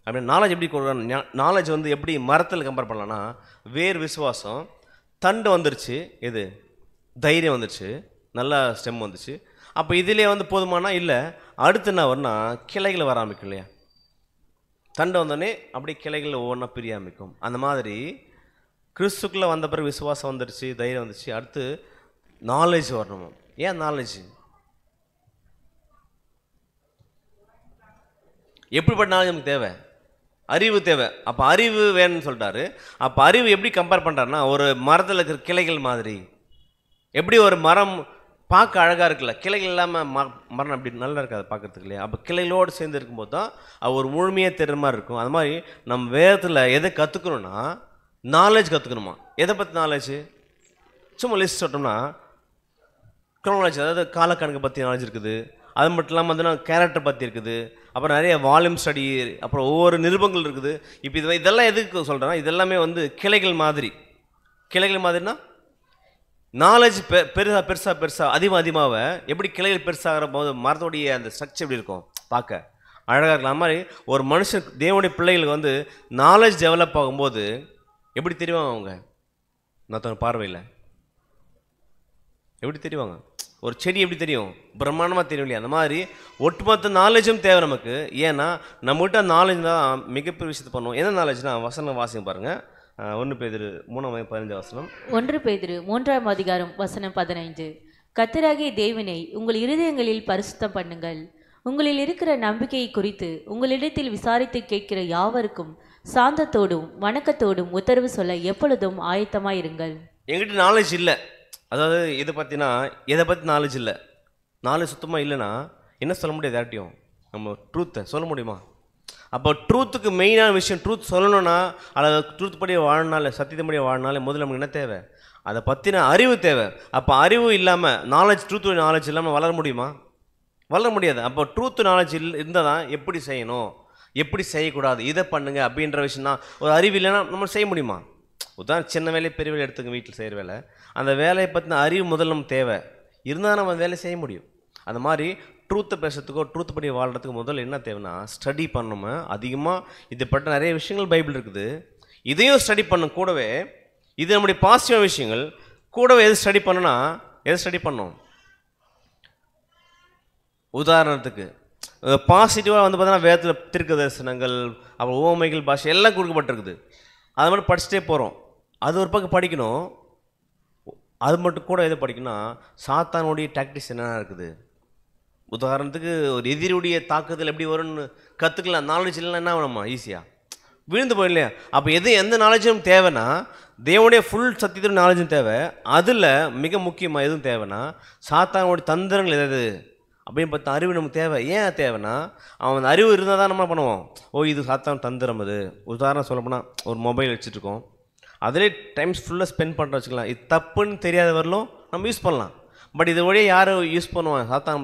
அப்படின்னு நாலேஜ் எப்படி கொடுக்குறாங்க? நாலேஜ் வந்து எப்படி மரத்தில் கம்பேர் பண்ணலான்னா, வேர் விசுவாசம், தண்டு வந்துருச்சு, எது தைரியம் வந்துருச்சு, நல்லா ஸ்டெம் வந்துச்சு. அப்போ இதிலே வந்து போதுமானா இல்லை, அடுத்து என்ன வரும்னா கிளைகள் வர ஆரம்பிக்கும் இல்லையா? தண்டு வந்தோடனே அப்படி கிளைகள் ஒவ்வொன்றா பிரிய ஆரம்பிக்கும். அந்த மாதிரி கிறிஸ்துக்குள்ளே வந்த பிறகு விசுவாசம் வந்துருச்சு, தைரியம் வந்துச்சு, அடுத்து நாலேஜ் வரணும். ஏன் நாலேஜ்? எப்படிப்பட்ட நாலேஜ் நமக்கு தேவை? அறிவு தேவை. அப்போ அறிவு வேணும்னு சொல்லிட்டாரு. அப்போ அறிவு எப்படி கம்பேர் பண்ணுறாருன்னா, ஒரு மரத்தில் இருக்கிற கிளைகள் மாதிரி. எப்படி ஒரு மரம் பார்க்க அழகாக இருக்குல்ல, கிளைகள் இல்லாமல் மரம் அப்படி நல்லா இருக்காது பார்க்கறதுக்கு இல்லையா? அப்போ கிளைகளோடு சேர்ந்து இருக்கும்போது தான் அது ஒரு முழுமையாக தெரிகிற மாதிரி இருக்கும். அது மாதிரி நம்ம வேதத்தில் எதை கற்றுக்கணுன்னா நாலேஜ் கற்றுக்கணுமா? எதை பற்றி நாலேஜ்? சும்மா லிஸ்ட் சொல்லிட்டோம்னா க்ரோனாலஜி, அதாவது காலக்கணக்கை பற்றி நாலேஜ் இருக்குது. அது மட்டும் இல்லாமல் வந்து கேரக்டர் பற்றி இருக்குது. அப்புறம் நிறைய வால்யூம் ஸ்டடி, அப்புறம் ஒவ்வொரு நிருபங்கள் இருக்குது. இப்போ இதெல்லாம் எதுக்கு சொல்கிறேன்னா, இதெல்லாமே வந்து கிளைகள் மாதிரி. கிளைகள் மாதிரினா நாலேஜ் பெருசாக அதிகமாக எப்படி கிளைகள் பெருசாகிற போது மரத்தோடைய அந்த ஸ்ட்ரக்சர் எப்படி இருக்கும், பார்க்க அழகாக இருக்கலாம். அது மாதிரி ஒரு மனுஷன் தேவனுடைய பிள்ளைகளுக்கு வந்து நாலேஜ் டெவலப் ஆகும்போது எப்படி தெரிவாங்க அவங்க? மற்றவங்க பார்வையில் எப்படி தெரிவாங்க? ஒரு செடி எப்படி தெரியும்? பிரம்மாண்டமாக தெரியும் இல்லையா? அந்த மாதிரி ஒட்டுமொத்த நாலேஜும் தேவை நமக்கு. ஏன்னா நம்மகிட்ட நாலேஜ் தான் மிகப்பெரிய விஷயத்தை பண்ணுவோம். என்ன நாலேஜ்னா, வசனம் வாசியம் பாருங்கள். 1 பேதுரு 3:15 1 பேதுரு 3:15 கர்த்தராகிய தேவனை உங்கள் இருதயங்களில் பரிசுத்தம் பண்ணுங்கள், உங்களில் இருக்கிற நம்பிக்கையை குறித்து உங்களிடத்தில் விசாரித்து கேட்கிற யாவருக்கும் சாந்தத்தோடும் வணக்கத்தோடும் உத்தரவு சொல்ல எப்பொழுதும் ஆயத்தமாயிருங்கள். எங்கிட்ட நாலேஜ் இல்லை, அதாவது இதை பற்றினா எதை பற்றி நாலேஜ் இல்லை, நாலேஜ் சுத்தமாக இல்லைன்னா என்ன சொல்ல முடியாது? யார்ட்டையும் நம்ம ட்ரூத்தை சொல்ல முடியுமா? அப்போ ட்ரூத்துக்கு மெயினான விஷயம், ட்ரூத் சொல்லணும்னா, அல்லது ட்ரூத் படி வாழனாலே, சத்தியத்தபடி வாழனாலே முதல்ல நமக்கு என்ன தேவை? அதை பற்றின அறிவு தேவை. அப்போ அறிவு இல்லாமல், நாலேஜ், ட்ரூத் நாலேஜ் இல்லாமல் வளர முடியுமா? வளர முடியாது. அப்போ ட்ரூத் நாலேஜ் இருந்தால் தான் எப்படி செய்யணும், எப்படி செய்யக்கூடாது, இதை பண்ணுங்க அப்படின்ற விஷயம் தான். ஒரு அறிவு இல்லைன்னா நம்ம செய்ய முடியுமா? உதாரணம், சின்ன வேலையை பெரிய வேலை எடுத்துங்க, வீட்டில் செய்கிற வேலை, அந்த வேலையை பற்றின அறிவு முதல்ல நம்ம தேவை இருந்தால் நம்ம வேலை செய்ய முடியும். அந்த மாதிரி ட்ரூத்தை பேசுறதுக்கோ ட்ரூத் படி வாழ்கிறதுக்கு முதல்ல என்ன தேவைன்னா ஸ்டடி பண்ணணும். அதிகமாக இது பட்ட நிறைய விஷயங்கள் பைபிள் இருக்குது, இதையும் ஸ்டடி பண்ணும். கூடவே இது நம்முடைய பாசிட்டிவ் விஷயங்கள் கூடவே எது ஸ்டடி பண்ணுன்னா, எது ஸ்டடி பண்ணணும்? உதாரணத்துக்கு பாசிட்டிவாக வந்து பார்த்தீங்கன்னா வேதத்தில் தீர்க்க தரிசனங்கள், அப்புறம் உவமைகள், பாஷை எல்லாம் கொடுக்கப்பட்டிருக்குது. அது மட்டும் படிச்சுட்டே போகிறோம். அது ஒரு பக்கம் படிக்கணும். அது மட்டும் கூட எது படிக்கணும்னா சாத்தானுடைய டாக்டிக்ஸ் என்னென்ன இருக்குது. உதாரணத்துக்கு ஒரு எதிரியுடைய தாக்குதல் எப்படி வரும்னு கற்றுக்கலாம். நாலேஜ் இல்லைன்னா என்ன வேணுமா? ஈஸியாக விழுந்து போய் இல்லையா? அப்போ எந்த நாலேஜும் தேவைன்னா தேவனுடைய ஃபுல் சத்தியத்தோட நாலேஜும் தேவை. அதில் மிக முக்கியமாக எதுவும் தேவைன்னா சாத்தானுடைய தந்திரங்கள் எதாவது அப்படின்னு பார்த்தா அறிவு நமக்கு தேவை. ஏன் தேவைன்னா அவன் அறிவு இருந்தால் தான் நம்ம பண்ணுவோம். இது சாத்தான் தந்திரம். அது உதாரணம் சொல்லப்போனால் ஒரு மொபைல் வச்சுட்ருக்கோம், அதிலே டைம்ஸ் ஃபுல்லாக ஸ்பெண்ட் பண்ணுற வச்சுக்கலாம். இது தப்புன்னு தெரியாத வரலும் நம்ம யூஸ் பண்ணலாம். பட் இதை வழியாக யார் யூஸ் பண்ணுவாங்க? சாத்தான்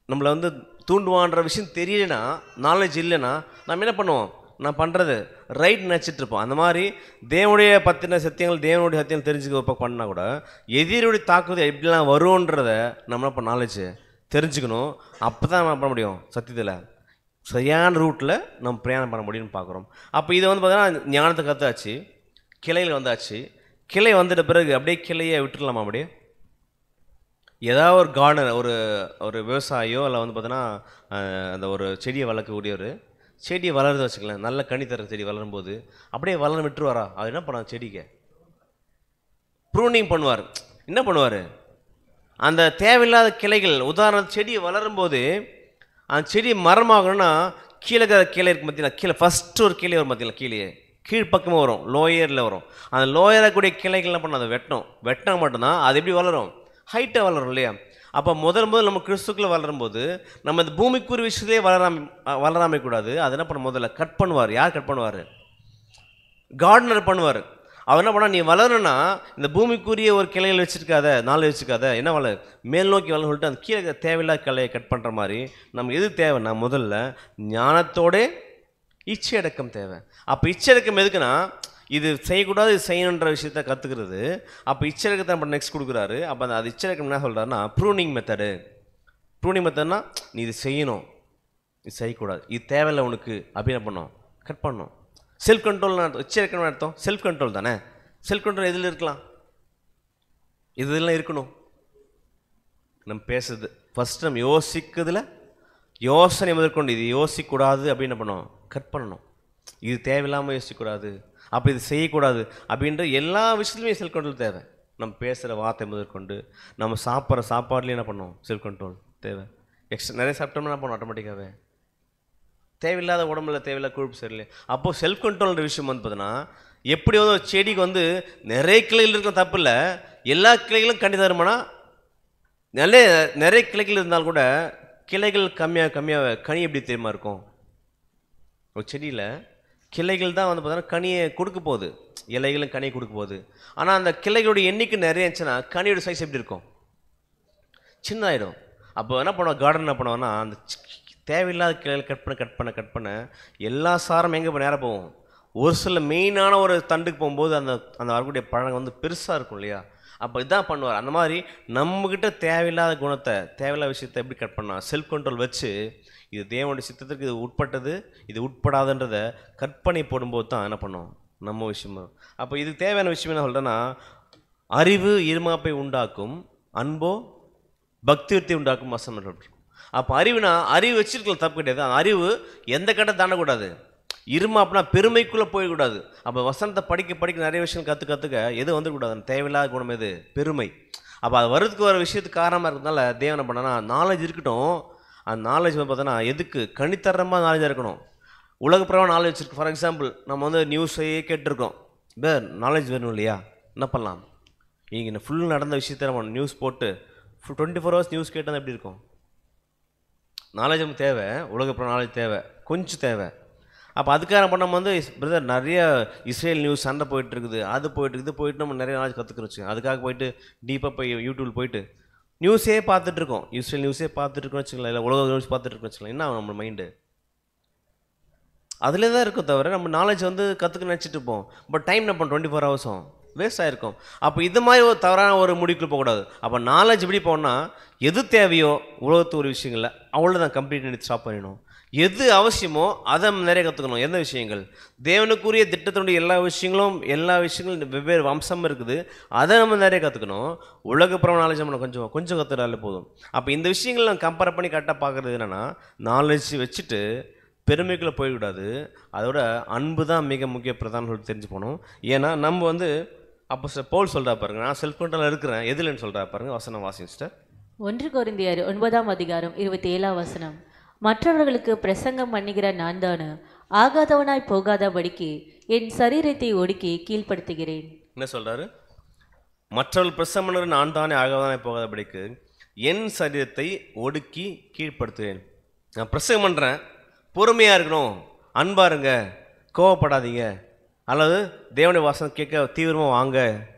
நம்மளை வந்து தூண்டுவான்ற விஷயம் தெரியலைன்னா, நாலேஜ் இல்லைன்னா நம்ம என்ன பண்ணுவோம்? நான் பண்ணுறது ரைட் நினச்சிட்டு இருப்போம். அந்த மாதிரி தேவனுடைய பற்றின சத்தியங்கள், தேவனுடைய சத்தியங்கள் தெரிஞ்சுக்க பண்ணால் கூட எதிரியுடைய தாக்குதல் எப்படிலாம் வரும்ன்றதை நம்ம இப்போ நாலேஜ் தெரிஞ்சுக்கணும். அப்போ தான் நம்ம பண்ண முடியும், சத்தியத்தில் சரியான ரூட்டில் நம்ம பிரயாணம் பண்ண முடியும்னு பார்க்குறோம். அப்போ இதை வந்து பார்த்தீங்கன்னா ஞானத்தை கற்றாச்சு, கிளையில் வந்தாச்சு. கிளை வந்துட்ட பிறகு அப்படியே கிளையை விட்டுடலாமா? அப்படியே ஏதாவது ஒரு கார்டனர், ஒரு விவசாயியோ இல்லை வந்து பார்த்தோன்னா அந்த ஒரு செடியை வளர்க்கக்கூடிய ஒரு செடியை வளருது வச்சுக்கலாம், நல்ல கனி தர செடி வளரும்போது அப்படியே வளர விட்டுருவாரா? அது என்ன பண்ண செடிக்கு ப்ரூனிங் பண்ணுவார். என்ன பண்ணுவார்? அந்த தேவையில்லாத கிளைகள், உதாரணம் செடி வளரும்போது அந்த செடி மரமாகணும்னா கீழே கிளை இருக்கு பார்த்தீங்களா, கீழே ஃபஸ்ட்டு ஒரு கிளை வரும் பார்த்தீங்களா, கீழே கீழ்ப்பக்கமாக வரும், லோயரில் வரும். அந்த லோயராக கூடிய கிளைகள் என்ன பண்ணணும்? அதை வெட்டினா மட்டும்தான் அது எப்படி வளரும்? ஹைட்டாக வளரும் இல்லையா? அப்போ முதல் நம்ம கிறிஸ்துக்குள்ளே வளரும்போது நம்ம இந்த பூமிக்குரிய விஷயத்திலே வளராமை கூடாது. அது என்ன பண்ண முதல்ல கட் பண்ணுவார். யார் கட் பண்ணுவார்? கார்டனர் பண்ணுவார். அவர் என்ன பண்ணால், நீ வளரணும்னா இந்த பூமிக்குரிய ஒரு கிளைகள் வச்சுருக்காத, நாள் வச்சுக்காத, என்ன வளர் மேல் நோக்கி வளர்ந்து சொல்லிட்டு அந்த கீழே தேவையில்லாத கிளையை கட் பண்ணுற மாதிரி நம்ம எது தேவைன்னா முதல்ல ஞானத்தோட இச்சை அடக்கம் தேவை. அப்போ இச்சை அடக்கம் எதுக்குன்னா, இது செய்யக்கூடாது இது செய்யணுன்ற விஷயத்த கற்றுக்கிறது. அப்போ இச்சை அடக்கத்தை நம்ம நெக்ஸ்ட் கொடுக்குறாரு. அப்போ அது இச்சை அடக்கம் என்ன சொல்கிறாருன்னா ப்ரூனிங் மெத்தடு. ப்ரூனிங் மெத்தட்னா நீ இது செய்யணும், இது செய்யக்கூடாது, இது தேவையில்லை உனக்கு அப்படின்னு பண்ணோம், கட் பண்ணணும். செல்ஃப் கண்ட்ரோல்னு அர்த்தம். இச்சை அடக்கம்னு அர்த்தம் செல்ஃப் கண்ட்ரோல் தானே. செல்ஃப் கண்ட்ரோல் எதில் இருக்கலாம்? இதெல்லாம் இருக்கணும். நம்ம பேசுறது ஃபஸ்ட்டு நம்ம யோசிக்கிறதுல யோசனை முதற்கொண்டு இது யோசிக்கக்கூடாது அப்படின்னு பண்ணணும், கட் பண்ணணும். இது தேவையில்லாமல் யோசிக்கக்கூடாது, அப்போ இது செய்யக்கூடாது அப்படின்ற எல்லா விஷயத்துலையும் செல்ஃப் கண்ட்ரோல் தேவை. நம்ம பேசுகிற வார்த்தை முதற்கொண்டு நம்ம சாப்பிட்ற சாப்பாடுலேயும் என்ன பண்ணணும், செல்ஃப் கண்ட்ரோல் தேவை. எக்ஸ்ட்ரா நிறைய சாப்பிட்டோம்னா என்ன பண்ணணும், ஆட்டோமேட்டிக்காகவே தேவையில்லாத உடம்புல தேவையில்லாத கொழுப்பு சரியில்லை. அப்போது செல்ஃப் கண்ட்ரோல்ன்ற விஷயம் வந்து பார்த்தீங்கன்னா, எப்படி வந்து ஒரு செடிக்கு வந்து நிறைய கிளைகள் இருக்க தப்பு இல்லை, எல்லா கிளைகளும் கண்டி தருமானா நிறைய கிளைகள் இருந்தால் கூட கிளைகள் கம்மியாக கனி எப்படி தெரியுமா இருக்கும்? ஒரு செடியில் கிளைகள் தான் வந்து பார்த்தோன்னா கனியை கொடுக்க போகுது, இலைகளும் கனியை கொடுக்க போகுது. ஆனால் அந்த கிளைகளுடைய எண்ணிக்கை நிறைய இருந்துச்சுன்னா கனியோட சைஸ் எப்படி இருக்கும்? சின்னதாயிடும். அப்போ என்ன பண்ணுவோம், கார்டன் என்ன பண்ணுவோன்னா அந்த தேவையில்லாத கிளைகள் கட் பண்ண எல்லா சாரம் எங்கே நேராக போகும்? ஒரு சில மெயினான ஒரு தண்டுக்கு போகும்போது அந்த வரக்கூடிய பழங்கள் வந்து பெருசாக இருக்கும் இல்லையா? அப்போ இதான் பண்ணுவார். அந்த மாதிரி நம்மக்கிட்ட தேவையில்லாத குணத்தை, தேவையில்லாத விஷயத்தை எப்படி கட் பண்ணால் செல்ஃப் கண்ட்ரோல் வச்சு இது தேவனுடைய சித்தத்திற்கு இது உட்பட்டது இது உட்படாதுன்றதை கற்பனை போடும்போது தான் என்ன பண்ணோம் நம்ம விஷயம். அப்போ இது தேவையான விஷயம் என்ன சொல்கிறேன்னா, அறிவு இருமாப்பை உண்டாக்கும், அன்போ பக்தியத்தை உண்டாக்கும் வசனம் இருக்கும். அப்போ அறிவுனா அறிவு வச்சிருக்கலாம், தப்பு கிடையாது. அந்த அறிவு எந்த கட்டை தாண்டக்கூடாது, இருமாப்புனா பெருமைக்குள்ளே போயிடக்கூடாது. அப்போ வசனத்தை படிக்க நிறைய விஷயம் கற்றுக்க எது வந்துடக்கூடாது, அந்த தேவையில்லாத குணம் எது, பெருமை. அப்போ அது வர்றதுக்கு வர விஷயத்துக்கு காரணமாக இருக்கிறதுனால தேவனை பண்ணனா நாலேஜ் இருக்கட்டும். அந்த நாலேஜ் வந்து பார்த்தோன்னா எதுக்கு கணித்தரமாக நாலேஜாக இருக்கணும். உலகப்பிரமாக நாலேஜ் இருக்குது. ஃபார் எக்ஸாம்பிள் நம்ம வந்து நியூஸையே கேட்டிருக்கோம், இப்போ நாலேஜ் வேணும் இல்லையா? என்ன பண்ணலாம், இங்கே ஃபுல் நடந்த விஷயத்தை நம்ம நியூஸ் போட்டு 24 hours நியூஸ் கேட்டால் எப்படி இருக்கும்? நாலேஜ் நமக்கு தேவை, உலகப்பிரமான நாலேஜ் தேவை, கொஞ்சம் தேவை. அப்போ அதுக்காக பண்ண வந்து பிரதர் நிறைய இஸ்ரேல் நியூஸ் சண்டை போயிட்டுருக்குது, அது போயிட்டு நம்ம நிறைய நாலேஜ் கற்றுக்குறோம். அதுக்காக போயிட்டு டீப்பாக போய் யூடியூப் போயிட்டு நியூஸே பார்த்துட்ருக்கோம், இஸ்ரேல் நியூஸே பார்த்துட்ருக்கோம் வச்சுக்கலாம், இல்லை உலக நியூஸ் பார்த்துட்ருக்கோம் வச்சுக்கலாம். என்ன நம்ம மைண்டு அதிலே தான் இருக்கும், தவிர நம்ம நாலேஜ் வந்து கற்றுக்க நினச்சிட்டு இருப்போம். பட் டைம் என்ன பண்ணுறோம், 24 hours வேஸ்ட் ஆகிருக்கும். அப்போ இது மாதிரி ஒரு தவறான ஒரு முடிவுக்குள்ளே போகக்கூடாது. அப்போ நாலேஜ் எப்படி போனால் எது தேவையோ உலகத்து ஒரு விஷயங்களில் அவ்வளோதான் கம்ப்ளீட் ஸ்டாப் பண்ணிடணும். எது அவசியமோ அதை நிறைய கற்றுக்கணும். எந்த விஷயங்கள் தேவனுக்குரிய திட்டத்தினுடைய எல்லா விஷயங்களும் வெவ்வேறு வம்சம் இருக்குது, அதை நம்ம நிறைய கற்றுக்கணும். உலகப்புறம் நாலேஜ் நம்ம கொஞ்சம் கற்றுட்டாலே போதும். அப்போ இந்த விஷயங்கள் நம்ம கம்பேர் பண்ணி கரெக்டாக பார்க்குறது என்னென்னா, நாலேஜ் வச்சுட்டு பெருமைக்குள்ளே போயிடக்கூடாது. அதோட அன்பு தான் மிக முக்கிய பிரதான சொல்லி தெரிஞ்சு போகணும். ஏன்னா நம்ம வந்து அப்போ பவுல் சொல்கிறா பாருங்க, நான் செல்ஃப் கண்ட்ரோலில் இருக்கிறேன் எதுலன்னு சொல்கிறா பாருங்க. வசனம் வாசிச்சிட்டேன். 1 கொரிந்தியர் 9:27 மற்றவர்களுக்கு பிரசங்கம் பண்ணுகிற நான் தானே ஆகாதவனாய் போகாதபடிக்கு என் சரீரத்தை ஒடுக்கி கீழ்ப்படுத்துகிறேன். என்ன சொல்கிறாரு? மற்றவர்கள் பிரசங்கம் பண்ணுகிற நான் தானே ஆகாதவனாய் போகாதபடிக்கு என் சரீரத்தை ஒடுக்கி கீழ்ப்படுத்துகிறேன். நான் பிரசங்கம் பண்ணுறேன், பொறுமையாக இருக்கணும், அன்பாக இருங்க, கோவப்படாதீங்க, அல்லது தேவனுடைய வாசனை கேட்க தீவிரமாக வாங்க.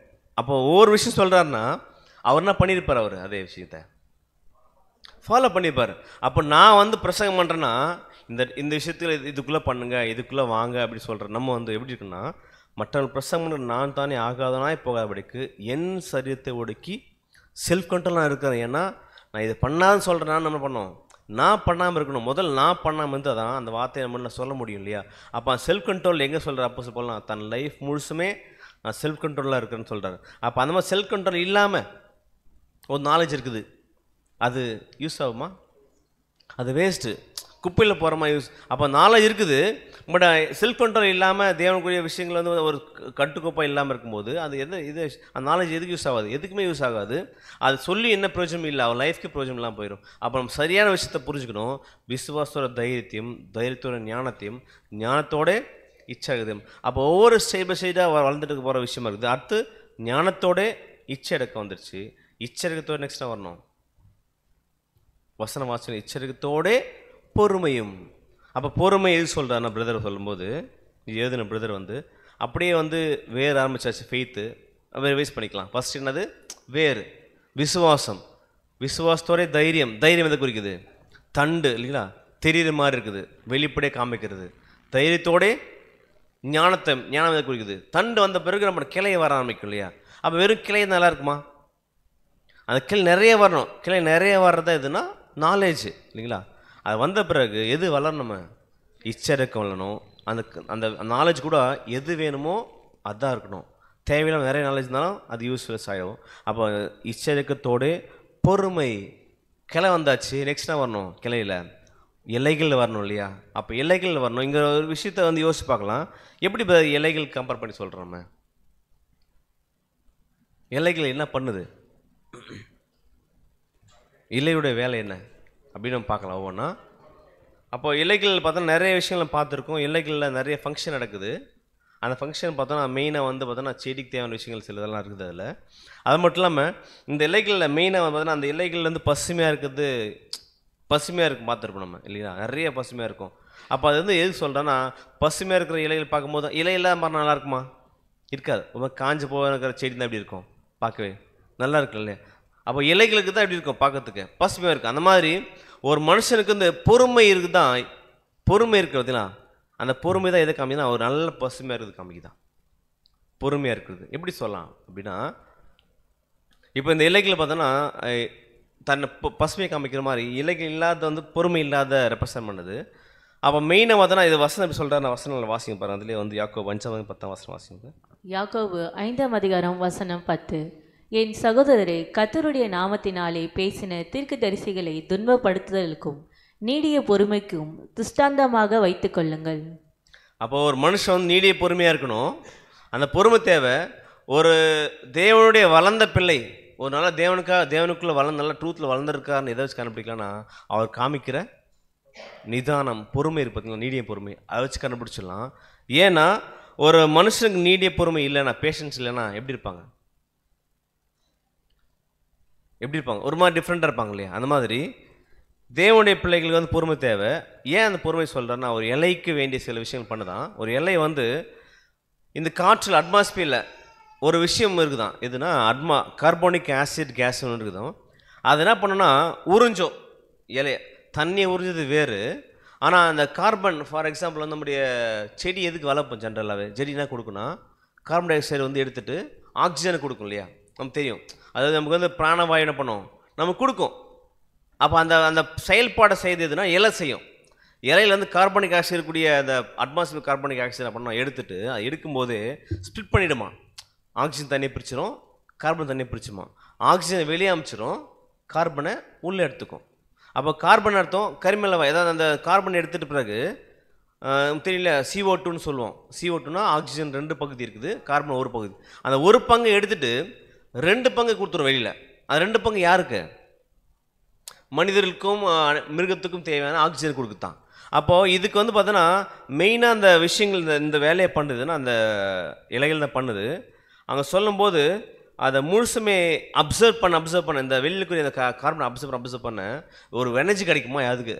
அப்போ ஒவ்வொரு விஷயம் சொல்கிறாருன்னா அவர் என்ன பண்ணியிருப்பார், அவர் அதே விஷயத்தை ஃபாலோ பண்ணியிருப்பார். அப்போ நான் வந்து பிரசங்கம் பண்ணுறேன்னா இந்த விஷயத்தில் இதுக்குள்ளே பண்ணுங்க, இதுக்குள்ளே வாங்க அப்படி சொல்கிறேன். நம்ம வந்து எப்படி இருக்குன்னா, மற்றவர்கள் பிரசங்கம் பண்ணுற நான் தானே ஆகாதனாய் போகாதபடிக்கு என் சரீரத்தை ஒடுக்கி செல்ஃப் கண்ட்ரோலாக இருக்கிறேன். ஏன்னா நான் இதை பண்ணாதுன்னு சொல்கிறேன்னா நம்ம பண்ணோம், நான் பண்ணாமல் இருக்கணும். முதல்ல நான் பண்ணாமல் இருந்தால் தான் அந்த வார்த்தையை நம்ம சொல்ல முடியும் இல்லையா? அப்போ செல்ஃப் கண்ட்ரோல் எங்கே சொல்கிற? அப்போ சொல்லலாம் தன் லைஃப் முழுசுமே நான் செல்ஃப் கண்ட்ரோலாக இருக்கிறேன்னு சொல்கிறாரு. அப்போ அந்த மாதிரி செல்ஃப் கண்ட்ரோல் இல்லாமல் ஒரு நாலேஜ் இருக்குது, அது யூஸ் ஆகுமா? அது வேஸ்ட்டு. குப்பையில் போகிற மாதிரி யூஸ். அப்போ நாலேஜ் இருக்குது, பட் செல்ஃப் கண்ட்ரோல் இல்லாமல் தேவனுக்குரிய விஷயங்கள் வந்து ஒரு கட்டுக்கோப்பாக இல்லாமல் இருக்கும்போது அது அந்த நாலேஜ் எதுக்கு யூஸ் ஆகாது? எதுக்குமே யூஸ் ஆகாது. அது சொல்லி என்ன பிரயோஜனம் இல்லை, அவர் லைஃப்க்கு பிரயோஜனம் இல்லாமல் போயிடும். அப்போ நம்ம சரியான விஷயத்தை புரிஞ்சுக்கணும். விசுவாசத்தோட தைரியத்தையும், தைரியத்தோட ஞானத்தையும், ஞானத்தோட இச்சையும். அப்போ ஒவ்வொரு ஸ்டேஜ் பை ஸ்டேஜாக வளர்ந்துட்டு போகிற விஷயமா இருக்குது. அடுத்து ஞானத்தோட இச்சை அடக்கம் வந்துருச்சு. இச்சை அடக்கத்தோட நெக்ஸ்ட் வரணும் வசன வாசனை. இச்சரிக்கத்தோட பொறுமையும். அப்போ பொறுமை எது சொல்கிறாருன்னா, பிரதர் சொல்லும்போது எழுதின பிரதர் வந்து அப்படியே வந்து வேறு ஆரம்பிச்சாச்சு. ஃபெய்த்து ரிவைஸ் பண்ணிக்கலாம். ஃபஸ்ட் என்னது? வேறு விசுவாசம். விசுவாசத்தோட தைரியம். தைரியம் எதை குறிக்குது? தண்டு இல்லைங்களா, தெரியுற மாதிரி இருக்குது, வெளிப்படையாக காமிக்கிறது. தைரியத்தோட ஞானம் எதை குறிக்குது? தண்டு வந்த பிறகு நம்ம கிளையை வர ஆரம்பிக்கும் இல்லையா. அப்போ வெறும் கிளை நல்லா இருக்குமா? அந்த கிளை நிறைய வரணும். கிளை நிறைய வர்றதா எதுனா நாலேஜ் இல்லைங்களா. அது வந்த பிறகு எது வளரணும்? இச்சடக்கம் வளரணும். அந்த நாலேஜ் கூட எது வேணுமோ அதான் இருக்கணும். தேவையில்லாம நிறைய நாலேஜ் இருந்தாலும் அது யூஸ்லெஸ் ஆகிடும். அப்போ இச்சடக்கத்தோடு பொறுமை. கிளை வந்தாச்சு, நெக்ஸ்ட் என்ன வரணும்? கிளையில் இலைகள் வரணும் இல்லையா. அப்போ இலைகள் வரணும். இங்கே ஒரு விஷயத்த வந்து யோசிச்சு பார்க்கலாம். எப்படி இலைகள் கம்பேர் பண்ணி சொல்கிறோம்? நம்ம இலைகள் என்ன பண்ணுது? இலையுடைய வேலை என்ன அப்படின்னு நம்ம பார்க்கலாம் ஒவ்வொன்றா. அப்போ இலைகள் பார்த்தா நிறைய விஷயங்கள் பார்த்துருக்கோம். இலைகளில் நிறைய ஃபங்க்ஷன் நடக்குது. அந்த ஃபங்க்ஷன் பார்த்தோன்னா மெயினாக வந்து பார்த்தோன்னா செடிக்கு தேவையான விஷயங்கள் சிலதெல்லாம் இருக்குது அதில். அது மட்டும் இல்லாமல் இந்த இலைகளில் மெயினாக பார்த்தோன்னா அந்த இலைகள் வந்து பசுமையாக இருக்குது, பசுமையாக இருக்கும் பார்த்துருப்போம் நம்ம இல்லையா. நிறைய பசுமையாக இருக்கும். அப்போ அது வந்து எது சொல்கிறேன்னா, பசுமையாக இருக்கிற இலைகள் பார்க்கும்போது இலையெல்லாம் மரம் நல்லா இருக்குமா? இருக்காது. ரொம்ப காஞ்சு போகிற செடி தான் எப்படி இருக்கும் பார்க்கவே நல்லா இருக்கு இல்லையா. அப்போ இலைகளுக்கு தான் எப்படி இருக்கும் பார்க்கறதுக்கு பசுமையாக இருக்குது. அந்த மாதிரி ஒரு மனுஷனுக்கு இந்த பொறுமை இருக்குது தான். பொறுமை இருக்கிறதுனா அந்த பொறுமை தான் எதை காமிக்குதுன்னா ஒரு நல்ல பசுமையாக இருக்குது காமிக்குதான். பொறுமையாக இருக்கிறது எப்படி சொல்லலாம் அப்படின்னா, இப்போ இந்த இலைகளை பார்த்தோன்னா தன்னை பசுமையை காமிக்கிற மாதிரி இலைகள் இல்லாத வந்து பொறுமை இல்லாத ரெப்ரசன்ட் பண்ணுது. அப்போ மெயினாக பார்த்தோன்னா இது வசனம் எப்படி சொல்கிறார்? வசனம் வாசிங்க பாருங்க. அதுலேயே வந்து யாக்கோபு 5:10 வசனம் வாசிங்க. யாக்கோபு 5:10 என் சகோதரரே, கர்த்தருடைய நாமத்தினாலே பேசின தீர்க்கதரிசிகளை துன்பப்படுத்துதலுக்கும் நீடிய பொறுமைக்கும் திஷ்டாந்தமாக வைத்துக் கொள்ளுங்கள். அப்போ ஒரு மனுஷன் வந்து நீடிய பொறுமையாக இருக்கணும். அந்த பொறுமை தேவை. ஒரு தேவனுடைய வளர்ந்த பிள்ளை, ஒரு நல்ல தேவனுக்குள்ளே நல்ல ட்ரூத்தில் வளர்ந்துருக்காருன்னு எதை வச்சு கண்டுபிடிக்கலாம்னா, அவர் காமிக்கிற நிதானம், பொறுமை இருப்பதுங்களா, நீடிய பொறுமை, அதை வச்சு கண்டுபிடிச்சிடலாம். ஏன்னா ஒரு மனுஷனுக்கு நீடிய பொறுமை இல்லைன்னா, பேஷன்ஸ் இல்லைன்னா எப்படி இருப்பாங்க? ஒரு மாதிரி டிஃப்ரெண்ட்டாக இருப்பாங்க இல்லையா. அந்த மாதிரி தேவனுடைய பிள்ளைகளுக்கு வந்து பொறுமை தேவை. ஏன் அந்த பொறுமை சொல்கிறேன்னா, ஒரு இலைக்கு வேண்டிய சில விஷயங்கள் பண்ணுதான். ஒரு இலை வந்து இந்த காற்றில் அட்மாஸ்பியரில் ஒரு விஷயம் இருக்குதான். எதுனா கார்போனிக் ஆசிட் கேஸ் ஒன்று இருக்குதான். அது என்ன பண்ணுன்னா உறிஞ்சோம் இலையை. தண்ணியை உறிஞ்சது வேறு. ஆனால் அந்த கார்பன், ஃபார் எக்ஸாம்பிள் வந்து நம்முடைய செடி எதுக்கு வளர்ப்போம்? ஜென்ரலாகவே செடினா கொடுக்குன்னா கார்பன் டை ஆக்சைடு வந்து எடுத்துகிட்டு ஆக்சிஜனை கொடுக்கும் இல்லையா. நமக்கு தெரியும். அதாவது நமக்கு வந்து பிராணவாயு என்ன பண்ணும்? நமக்கு கொடுக்கும். அப்போ அந்த செயல்பாடை செய்ததுன்னா இலை செய்யும். இலையில் வந்து கார்பனிக் ஆக்சைடு இருக்கக்கூடிய அந்த அட்மாஸ்பியர் கார்பனிக் ஆக்சைடு பண்ணோம் எடுத்துகிட்டு அது எடுக்கும்போது ஸ்ப்ளிட் பண்ணிவிடுமா. ஆக்சிஜன் தண்ணியை பிரிச்சிடும், கார்பன் தண்ணியை பிரிச்சுமா. ஆக்சிஜனை வெளியே அமைச்சிடும், கார்பனை உள்ளே எடுத்துக்கும். அப்போ கார்பன் அர்த்தம் கரிமலை. ஏதாவது அந்த கார்பன் எடுத்துகிட்ட பிறகு தெரியல CO2ன்னு சொல்லுவோம். CO2னா ஆக்சிஜன் 2 பகுதி இருக்குது, கார்பன் ஒரு பகுதி. அந்த ஒரு பங்கு எடுத்துகிட்டு 2 பங்கு கொடுத்துரும் வெளியில். அது 2 பங்கு யாருக்கு? மனிதர்களுக்கும் மிருகத்துக்கும் தேவையான ஆக்சிஜன் கொடுக்குத்தான். அப்போது இதுக்கு வந்து பார்த்தோன்னா மெயினாக அந்த விஷயங்கள் இந்த வேலையை பண்ணுதுன்னா அந்த இலைகள் தான் பண்ணுது. அங்கே சொல்லும்போது அதை முழுசுமே அப்சர்வ் பண்ண இந்த வெளியிலுக்குரிய அந்த கார்பனை அப்சர்வ் பண்ண ஒரு எனர்ஜி கிடைக்குமா? அதுக்கு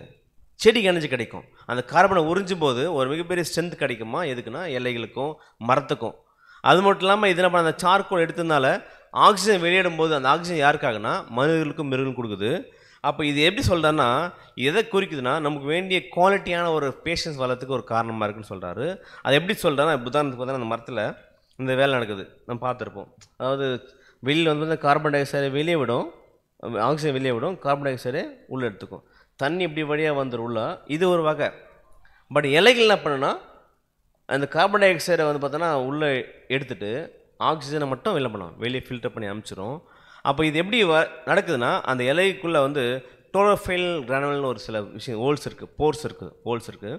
செடிக்கு எனர்ஜி கிடைக்கும். அந்த கார்பனை உறிஞ்சும் போது ஒரு மிகப்பெரிய ஸ்ட்ரென்த் கிடைக்குமா? எதுக்குன்னா இலைகளுக்கும் மரத்துக்கும். அது மட்டும் இல்லாமல் இது நம்ம அந்த சார்கோல் எடுத்ததுனால ஆக்சிஜன் வெளியிடும் போது அந்த ஆக்சிஜன் யாருக்காகனா மனிதர்களுக்கும் மிருகங்களுக்கும் கொடுக்குது. அப்போ இது எப்படி சொல்கிறேன்னா, எதை குறிக்குதுன்னா நமக்கு வேண்டிய குவாலிட்டியான ஒரு பேஷன்ஸ் வளர்த்துக்கு ஒரு காரணமாக இருக்குன்னு சொல்கிறாரு. அது எப்படி சொல்கிறேன்னா, உதாரணத்துக்கு பார்த்தா அந்த மரத்தில் இந்த வேலை நடக்குது, நம்ம பார்த்துருப்போம். அதாவது வெளியில் வந்து கார்பன் டை ஆக்சைடை வெளியே விடும், ஆக்சிஜன் வெளியே விடும், கார்பன் டை ஆக்சைடை உள்ளே எடுத்துக்கும், தண்ணி இப்படி வழியாக வந்துடும் உள்ள. இது ஒரு வகை. பட் இலைகள் என்ன பண்ணுன்னா அந்த கார்பன் டை ஆக்சைடை வந்து பார்த்தோன்னா உள்ளே எடுத்துகிட்டு ஆக்சிஜனை மட்டும் வெளில பண்ணும், வெளியே ஃபில்டர் பண்ணி அனுப்பிச்சிடும். அப்போ இது எப்படி நடக்குதுன்னா அந்த இலைக்குள்ளே வந்து குளோரோஃபைல் கிரானுவல்னு ஒரு சில விஷயம் ஹோல்ஸ் இருக்குது.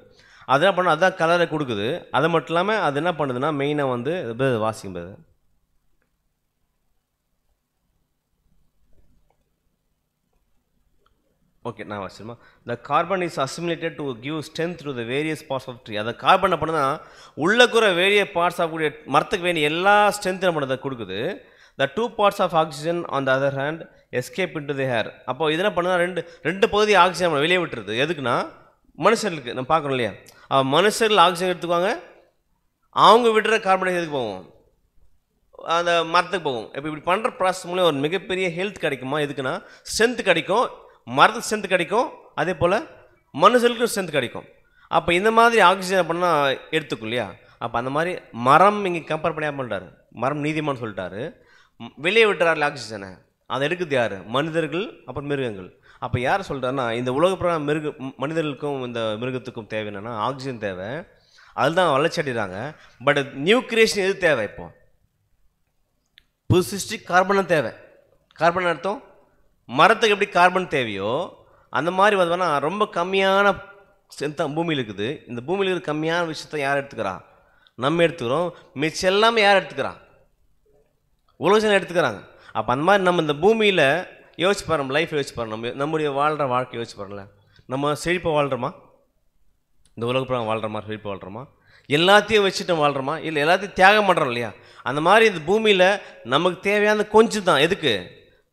அது என்ன பண்ண அதான் கலரை கொடுக்குது. அது மட்டும் இல்லாமல் அது என்ன பண்ணுதுன்னா மெயினாக வந்து வாசிக்கும்போது ஓகே நான் வாசிச்சுமா. The carbon is assimilated to give strength to the various parts of tree. அதை கார்பனை பண்ணுனா உள்ளக்குற வேரிய பார்ட்ஸ் ஆஃப் கூடிய மரத்துக்கு வேண்டிய எல்லா ஸ்ட்ரென்த் நம்ம அதை கொடுக்குது. The 2 parts of oxygen on the other hand escape into the air. அப்போ இது என்ன பண்ணுன்னா ரெண்டு பகுதி ஆக்சிஜன் நம்ம வெளியே விட்டுருது. எதுக்குன்னா மனுஷர்களுக்கு நம்ம பார்க்கணும் இல்லையா, மனுஷர்கள் ஆக்சிஜன் எடுத்துக்குவாங்க, அவங்க விடுற கார்பன் டை எதுக்கு போகும், அந்த மரத்துக்கு போகும். இப்போ இப்படி பண்ணுற ப்ராசஸ் மூலம் ஒரு மிகப்பெரிய ஹெல்த் கிடைக்குமா, எதுக்குன்னா ஸ்ட்ரென்த் கிடைக்கும், மரத்துக்கு ஸ்ட்ரென்த் கிடைக்கும், அதே போல் மனுஷர்களுக்கும் ஸ்ட்ரென்த் கிடைக்கும். அப்போ இந்த மாதிரி ஆக்சிஜன் பண்ணால் எடுத்துக்கும் இல்லையா. அப்போ அந்த மாதிரி மரம் இங்கே கம்பேர் பண்ணி பண்ணிட்டார், மரம் நீதிமான்னு சொல்லிட்டாரு. வெளியே விட்டுறாரு ஆக்சிஜனை, அதை எடுக்குது யார், மனிதர்கள் அப்புறம் மிருகங்கள். அப்போ யார் சொல்கிறாருன்னா இந்த உலக பிரகாரம் மனிதர்களுக்கும் இந்த மிருகத்துக்கும் தேவை என்னென்னா ஆக்சிஜன் தேவை, அதுதான் வளர்ச்சி அடைகிறாங்க. பட் நியூ கிரியேஷன் எது தேவை, இப்போ புது சிருஷ்டி கார்பனும் தேவை. கார்பன் அர்த்தம் மரத்துக்கு எப்படி கார்பன் தேவையோ அந்த மாதிரி பார்த்தோம்னா ரொம்ப கம்மியான ஸ்ட்ரென்த் பூமியில் இருக்குது. இந்த பூமியில் இருக்கிற கம்மியான விஷயத்தை யார் எடுத்துக்கிறா, நம்ம எடுத்துக்கிறோம். மிச்சம் எல்லாமே யார் எடுத்துக்கிறா, உலகம் எடுத்துக்கிறாங்க. அப்போ அந்த மாதிரி நம்ம இந்த பூமியில் யோசிச்சு பாரு, நம்ம லைஃப் யோசிச்சு பாரு, நம்முடைய வாழ்கிற வாழ்க்கை யோசிச்சு பாருங்கள. நம்ம செழிப்பாக வாழ்கிறோமா, இந்த உலகப்புறம் வாழ்கிறோமா, செழிப்பாக வாழ்கிறோமா, எல்லாத்தையும் வச்சுட்டு வாழ்கிறோமா, இல்லை எல்லாத்தையும் தியாகம் பண்ணுறோம் இல்லையா. அந்த மாதிரி இந்த பூமியில் நமக்கு தேவையான கொஞ்சம் தான், எதுக்கு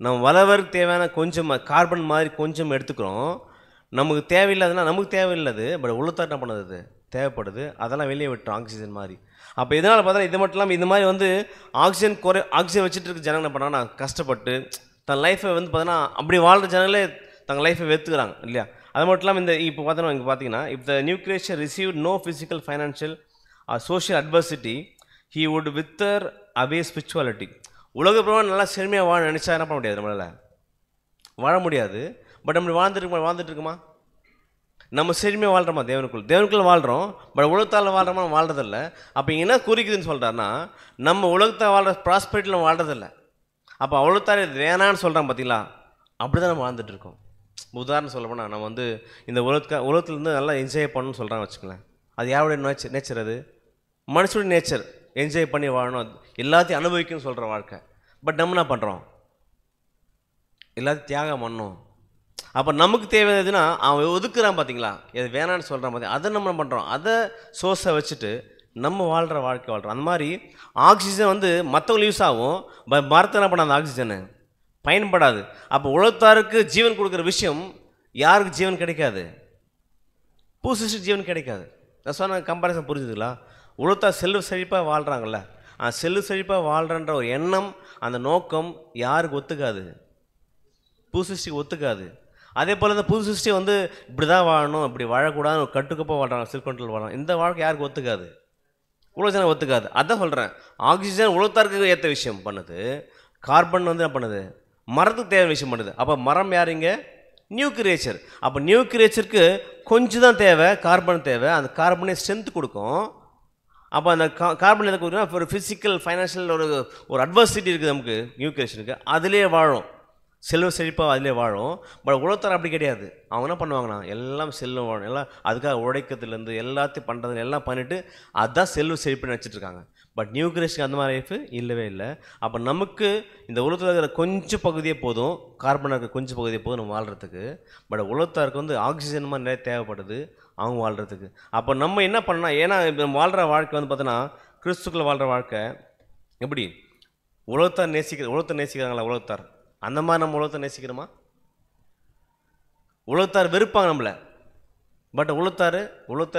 நம்ம வளவருக்கு தேவையான கொஞ்சம் கார்பன் மாதிரி கொஞ்சம் எடுத்துக்கிறோம். நமக்கு தேவையில்லாதுன்னா நமக்கு தேவையில்லாது, பட் உலகத்தார் என்ன பண்ணுது தேவைப்படுது, அதெல்லாம் வெளியே விட்டுரும் ஆக்சிஜன் மாதிரி. அப்போ இதனால் பார்த்தா இது மட்டும் இல்லாமல் இந்த மாதிரி வந்து ஆக்சிஜன் வச்சுட்டு இருக்க ஜனங்க என்ன பண்ணாங்கன்னா கஷ்டப்பட்டு தன் லைஃப்பை வந்து பார்த்தோன்னா அப்படி வாழ்கிற ஜனங்களே தங்கள் லைஃப்பை வெறுத்துக்கிறாங்க இல்லையா. அது மட்டும் இல்லாமல் இந்த இப்போ பார்த்தோன்னா இங்கே பார்த்தீங்கன்னா if the new creation receive no physical financial or social adversity he would wither away spirituality. உலக பிரமாணம் நல்லா செழுமையாக வாழ நினச்சா என்ன பண்ண முடியாது, நம்மளால் வாழ முடியாது. பட் நம்ம வாழ்ந்துட்டு இருக்குமா, நம்ம செழுமையாக வாழ்கிறோமா, தேவனுக்குள்ள வாழ்கிறோம், பட் உலகத்தால் வாழ்கிறோமா, வாழ்றதில்ல. அப்போ என்ன குறிக்குதுன்னு சொல்கிறாருன்னா நம்ம உலகத்தை வாழ்கிற ப்ராஸ்பரிட்டியில் நம்ம வாழ்றதில்ல. அப்போ உலகத்தால் இது வேணான்னு சொல்கிறான் பார்த்தீங்களா, அப்படி தான் நம்ம வாழ்ந்துட்டு இருக்கோம். உதாரணம் சொல்ல போனால் நம்ம வந்து இந்த உலகத்துலேருந்து நல்லா என்ஜாய் பண்ணணும்னு சொல்கிறாங்க வச்சுக்கலேன். அது யாருடைய நேச்சர், அது மனுஷனுடைய நேச்சர், என்ஜாய் பண்ணி வாழணும், எல்லாத்தையும் அனுபவிக்கணும்னு சொல்கிற வாழ்க்கை. பட் நம்ம என்ன பண்ணுறோம், எல்லாத்தையும் தியாகம் பண்ணணும். அப்போ நமக்கு தேவையானதுன்னா அவன் ஒதுக்குறான் பார்த்தீங்களா, எது வேணான்னு சொல்கிறான் பார்த்தீங்க, அதை நம்ம பண்ணுறோம், அதை சோர்ஸை வச்சுட்டு நம்ம வாழ்கிற வாழ்க்கை வாழ்கிறோம். அந்த மாதிரி ஆக்சிஜன் வந்து மற்றவங்களுக்கு யூஸ் ஆகும், மரத்தை என்ன பண்ண அந்த ஆக்சிஜனு பயன்படாது. அப்போ உலகத்தாருக்கு ஜீவன் கொடுக்குற விஷயம் யாருக்கு ஜீவன் கிடைக்காது, பூசிச்சு ஜீவன் கிடைக்காது. நான் சொன்ன கம்பேரிசன் புரிஞ்சுதுங்களா. உலகத்தார் செழிப்பாக வாழ்கிறாங்கல்ல, செழிப்பாக வாழ்கிறன்ற ஒரு எண்ணம், அந்த நோக்கம் யாருக்கு ஒத்துக்காது, புது சிருஷ்டிக்கு ஒத்துக்காது. அதே போல் இந்த புது சிருஷ்டி வந்து இப்படி தான் வாழணும், இப்படி வாழக்கூடாதுன்னு ஒரு கட்டுக்கப்பாக வாழ்கிறாங்க, செல்ஃப் கண்ட்ரோல் வாழ்றாங்க. இந்த வாழ்க்கை யாருக்கு ஒத்துக்காது, உலகஜனம் ஒத்துக்காது. அதான் சொல்கிறேன், ஆக்சிஜன் உலகத்தாருக்கு ஏற்ற விஷயம் பண்ணுது, கார்பன் வந்து என்ன பண்ணுது மரத்துக்கு தேவை விஷயம் பண்ணுது. அப்போ மரம் யார் இங்கே, நியூ கிரியேச்சர். அப்போ நியூ கிரியேச்சருக்கு கொஞ்சம் தான் தேவை, கார்பன் தேவை, அந்த கார்பனே ஸ்ட்ரென்த் கொடுக்கும். அப்போ அந்த கார்பன் எதை கொடுக்குன்னா ஒரு ஃபிசிக்கல் ஃபைனான்ஷியல் ஒரு அட்வர்சிட்டி இருக்குது நமக்கு நியூ கிரியேஷனுக்கு, அதிலே வாழும், செழிப்பாக அதிலே வாழும். பட் உலகத்தார் அப்படி கிடையாது. அவங்க என்ன பண்ணுவாங்கன்னா எல்லாம் செல்வம் வாழும், எல்லாம் அதுக்காக உழைக்கிறதுலேருந்து எல்லாத்தையும் பண்ணுறது எல்லாம் பண்ணிவிட்டு அதுதான் செழிப்புன்னு வச்சுட்ருக்காங்க. பட் நியூ கிரியேஷனுக்கு அந்த மாதிரி லைஃப் இல்லவே இல்லை. அப்போ நமக்கு இந்த உலகத்தில் இருக்கிற கொஞ்சம் பகுதியே போதும், கார்பன் இருக்கிற கொஞ்சம் பகுதியே போதும் நம்ம வாழ்கிறதுக்கு. பட் உலகத்தாருக்கு வந்து ஆக்சிஜன் மாதிரி நிறைய தேவைப்படுது அவங்க வாழ்கிறதுக்கு. அப்போ நம்ம என்ன பண்ணால், ஏன்னா நம்ம வாழ்கிற வாழ்க்கை வந்து பார்த்தோன்னா கிறிஸ்துக்குள்ளே வாழ்கிற வாழ்க்கை எப்படி, உலகத்தை நேசிக்கிறாங்களா உலகத்தார், அந்த மாதிரி நம்ம உலகத்தை நேசிக்கிறோமா. உலகத்தார் வெறுப்பாங்க நம்மளை, பட் உலகத்தார்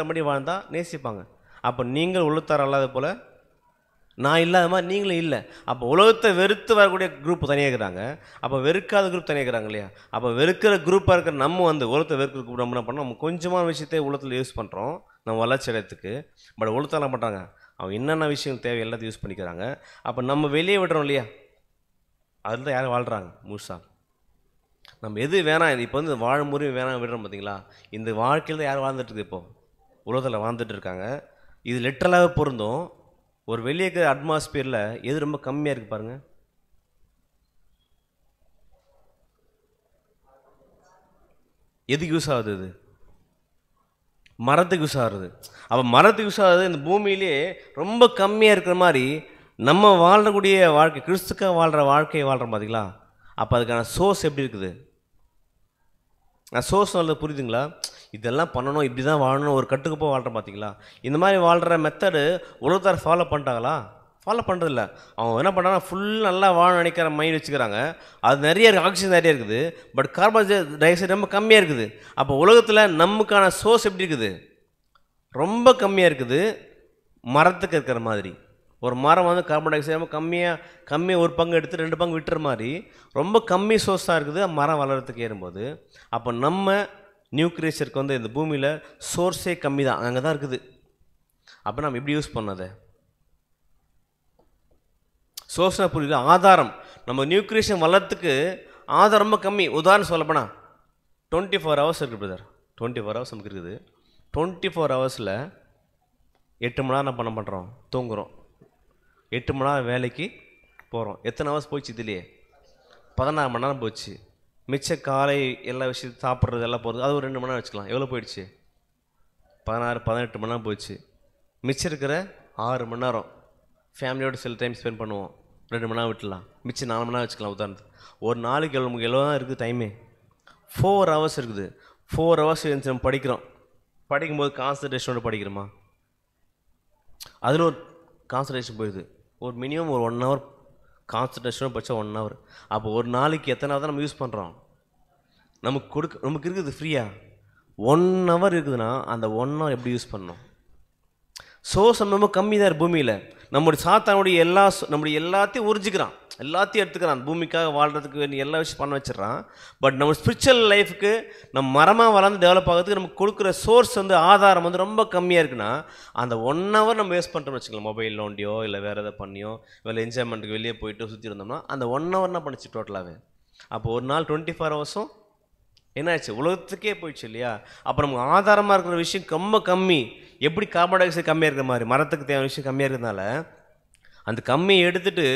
மாதிரி வாழ்ந்தால் நேசிப்பாங்க. அப்போ நீங்கள் உலகத்தார் அல்லாத போல் நான் இல்லாத மாதிரி நீங்களும் இல்லை. அப்போ உலகத்தை வெறுத்து வரக்கூடிய குரூப் தனியாக இருக்கிறாங்க, அப்போ வெறுக்காத குரூப் தனியாக இருக்கிறாங்க இல்லையா. அப்போ வெறுக்கிற குரூப்பாக இருக்கிற நம்ம வந்து உலகத்தை வெறுக்கிற குரூப் நம்ம என்ன பண்ணோம், நம்ம கொஞ்சமான விஷயத்தை உலகத்தில் யூஸ் பண்ணுறோம் நம்ம வளர்ச்சி அடையத்துக்கு. பட் உலகத்தில் என்ன பண்ணுறாங்க, அவங்க என்னென்ன விஷயம் தேவை எல்லாத்தையும் யூஸ் பண்ணிக்கிறாங்க. அப்போ நம்ம வெளியே விடுறோம் இல்லையா, அதில் தான் யாரும் வாழ்கிறாங்க முழுசா. நம்ம எது வேணாம், இப்போ வந்து வாழும் முறையும் வேணாம் விடுறோம் பார்த்தீங்களா, இந்த வாழ்க்கையில் தான் யார் வாழ்ந்துட்டுருக்கு, இப்போது உலகத்தில் வாழ்ந்துட்டு இருக்காங்க. இது லிட்டரலாகவே பொருந்தும். ஒரு வெளியே இருக்கிற அட்மாஸ்பியரில் எது ரொம்ப கம்மியாக இருக்குது பாருங்கள், எதுக்கு யூஸ் ஆகுது? இது மரத்துக்கு யூஸ் ஆகுது. அப்போ மரத்துக்கு யூஸ் ஆகுது இந்த பூமியிலே ரொம்ப கம்மியாக இருக்கிற மாதிரி நம்ம வாழ்றக்கூடிய வாழ்க்கை, கிறிஸ்துக்காக வாழ்கிற வாழ்க்கையை வாழ்கிறோம் பார்த்தீங்களா? அப்போ அதுக்கான சோர்ஸ் எப்படி இருக்குது? சோர்ஸ் நல்லது புரியுதுங்களா? இதெல்லாம் பண்ணணும், இப்படி தான் வாழணும், ஒரு கட்டுக்கோப்பாக வாழ்கிறோம் பார்த்தீங்களா? இந்த மாதிரி வாழ்கிற மெத்தடு உலகத்தார் ஃபாலோ பண்ணிட்டாங்களா? ஃபாலோ பண்ணுறதில்ல. அவங்க என்ன பண்ணுறாங்கன்னா ஃபுல் நல்லா வாழ நினைக்கிற மைண்ட் வச்சுக்கிறாங்க. அது நிறைய இருக்குது, ஆக்சிஜன் நிறைய இருக்குது, பட் கார்பன் டை ஆக்சைடு ரொம்ப கம்மியாக இருக்குது. அப்போ உலகத்தில் நமக்கான சோர்ஸ் எப்படி இருக்குது? ரொம்ப கம்மியாக இருக்குது. மரத்துக்கு இருக்கிற மாதிரி ஒரு மரம் வந்து கார்பன் டை ஆக்சைடு கம்மியாக ஒரு பங்கு எடுத்து 2 பங்கு விட்டுற மாதிரி ரொம்ப கம்மி சோர்ஸ் தான் இருக்குது மரம் வளர்கிறதுக்கு ஏறும்போது. அப்போ நம்ம நியூ கிரியேச்சருக்கு வந்து இந்த பூமியில் சோர்ஸே கம்மி தான், அங்கே தான் இருக்குது. அப்போ நம்ம எப்படி யூஸ் பண்ணதை? சோர்ஸ்னால் புரியல, ஆதாரம். நம்ம நியூ கிரியேஷன் வளர்றதுக்கு ஆதாரம் ரொம்ப கம்மி. உதாரணம் சொல்லப்போனால் 24 ஹவர்ஸ் இருக்குது பிரதர். 24 ஹவர்ஸ் நமக்கு இருக்குது. 24 ஹவர்ஸில் 8 மணி நேரம் நம்ம பண்ணுறோம், தூங்குகிறோம். 8 மணி நேரம் வேலைக்கு போகிறோம். எத்தனை ஹவர்ஸ் போச்சு இதுலேயே? 16 மணி நேரம் போச்சு. மிச்ச காலை எல்லா விஷயத்தையும் சாப்பிட்றது எல்லாம் போகிறது, அது ஒரு 2 மணி நேரம் வச்சுக்கலாம். எவ்வளோ போயிடுச்சு? 16-18 மணி நேரம் போச்சு. மிச்சம் இருக்கிற 6 மணி நேரம் ஃபேமிலியோடு சில டைம் ஸ்பெண்ட் பண்ணுவோம். 2 மணி நேரம் விட்டுலாம், மிச்சம் 4 மணி நேரம் வச்சுக்கலாம். உதாரணத்துக்கு ஒரு நாளைக்கு எவ்வளோ தான் இருக்குது டைமே? 4 ஹவர்ஸ் இருக்குது. 4 ஹவர்ஸ் நம்ம படிக்கிறோம். படிக்கும்போது கான்சன்ட்ரேஷனோடு படிக்கிறோமா? அதில் ஒரு கான்சன்ட்ரேஷன் போயிடுது. ஒரு மினிமம் ஒரு 1 ஹவர் கான்சன்ட்ரேஷனோட படித்தா 1 ஹவர். அப்போ ஒரு நாளைக்கு எத்தனை ஹவர் தான் நம்ம யூஸ் பண்ணுறோம்? நமக்கு இருக்குது ஃப்ரீயாக 1 ஹவர் இருக்குதுன்னா அந்த 1 ஹவர் எப்படி யூஸ் பண்ணணும்? சோர்ஸ் ரொம்ப கம்மி தான் பூமியில். நம்முடைய சாத்தானுடைய நம்முடைய எல்லாத்தையும் உறிஞ்சிக்கிறான், எல்லாத்தையும் எடுத்துக்கிறான். பூமிக்காக வாழ்கிறதுக்கு வேண்டிய எல்லா விஷயம் பண்ண வச்சிடறான். பட் நம்ம ஸ்பிரிச்சுவல் லைஃபுக்கு நம்ம மரமாக வளர்ந்து டெவலப் ஆகிறதுக்கு நமக்கு கொடுக்குற சோர்ஸ் வந்து ஆதாரம் வந்து ரொம்ப கம்மியாக இருக்குன்னா அந்த 1 ஹவர் நம்ம வேஸ்ட் பண்ணுறோம்னு வச்சுக்கலாம். மொபைல் நோண்டியோ இல்லை வேறு எதாவது பண்ணியோ இல்லை என்ஜாய்மெண்ட்டுக்கு வெளியே போயிட்டு சுற்றி இருந்தோம்னா அந்த 1 ஹவர் என்ன பண்ணிச்சு டோட்டலாகவே? அப்போ ஒரு நாள் 24 ஹவர்ஸும் என்ன ஆச்சு? உலகத்துக்கே போயிடுச்சு இல்லையா? அப்போ நமக்கு ஆதாரமாக இருக்கிற விஷயம் ரொம்ப கம்மி. எப்படி கார்பன் டை ஆக்சைடு கம்மியாக இருக்கிற மாதிரி மரத்துக்கு தேவையான விஷயம் கம்மியாக இருக்கிறதுனால அந்த கம்மியை எடுத்துகிட்டு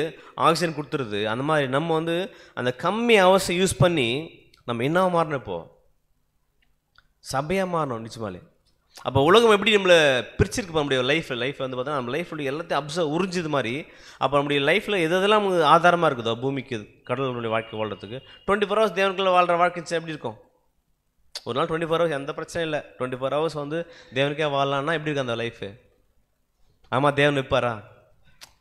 ஆக்சிஜன் கொடுத்துருது. அந்த மாதிரி நம்ம வந்து அந்த கம்மி ஹவர்ஸை யூஸ் பண்ணி நம்ம என்ன மாறணும்? இப்போது சபையாக மாறணும் நிச்சயமாலே. அப்போ உலகம் எப்படி நம்மளை பிரிச்சிருக்கு நம்முடைய லைஃப் வந்து பார்த்தா நம்ம லைஃப்பில் எல்லாத்தையும் உறிஞ்சிது மாதிரி. அப்போ நம்முடைய லைஃப்பில் எதெல்லாம் நமக்கு ஆதாரமாக இருக்குதோ பூமிக்கு கடவுளுடைய வாழ்க்கை வாழ்கிறதுக்கு 24 ஹவர்ஸ் தேவனுக்குள்ளே வாழ்கிற வாழ்க்கை எப்படி இருக்கும்? ஒரு நாள் 24 ஹவர்ஸ் எந்த பிரச்சனையும் இல்லை. 24 ஹவர்ஸ் வந்து தேவனுக்கே வாழலான்னா எப்படி இருக்கு அந்த லைஃபு? ஆமாம், தேவன் வைப்பாரா?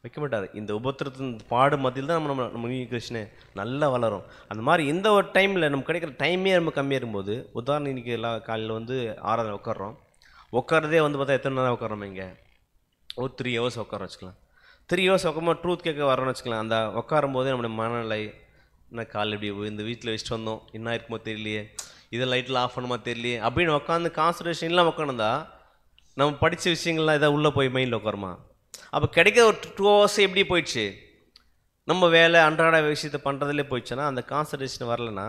வைக்க மாட்டார். இந்த உபத்திரத்தின் பாடு மத்தியில் தான் நம்ம கிருஷ்ணே நல்லா வளரும். அந்த மாதிரி இந்த ஒரு டைமில் நம்ம கிடைக்கிற டைமே ரொம்ப கம்மியாக இருக்கும்போது, உதாரணம் இன்றைக்கி எல்லாம் காலையில் வந்து 6 உட்காரதே வந்து பார்த்தா எத்தனை நேரம் உட்காரோம்? இங்கே ஒரு 3 ஹவர்ஸ் உட்கார வச்சுக்கலாம். 3 ஹவர்ஸ் உட்காரும்போது ட்ரூத் கேட்க வரோன்னு வச்சுக்கலாம். அந்த உட்காரும் போதே நம்முடைய மனநிலை என்ன, காலையில் இப்படி இந்த வீட்டில் வச்சுட்டு வந்தோம், என்ன இருக்குமோ தெரியலையே, இதை லைட்டில் ஆஃப் பண்ணுமா தெரியலையே அப்படின்னு உட்காந்து கான்சன்ட்ரேஷன் இல்லாமல் உட்காந்துருந்தா நம்ம படித்த விஷயங்கள்லாம் எதாவது உள்ளே போய் மைண்டில் உட்காருமா? அப்போ கிடைக்கிற ஒரு 2 ஹவர்ஸ் எப்படி போயிடுச்சு? நம்ம வேலை அன்றாட விஷயத்தை பண்ணுறதுலே போயிடுச்சுன்னா அந்த கான்சன்ட்ரேஷன் வரலைன்னா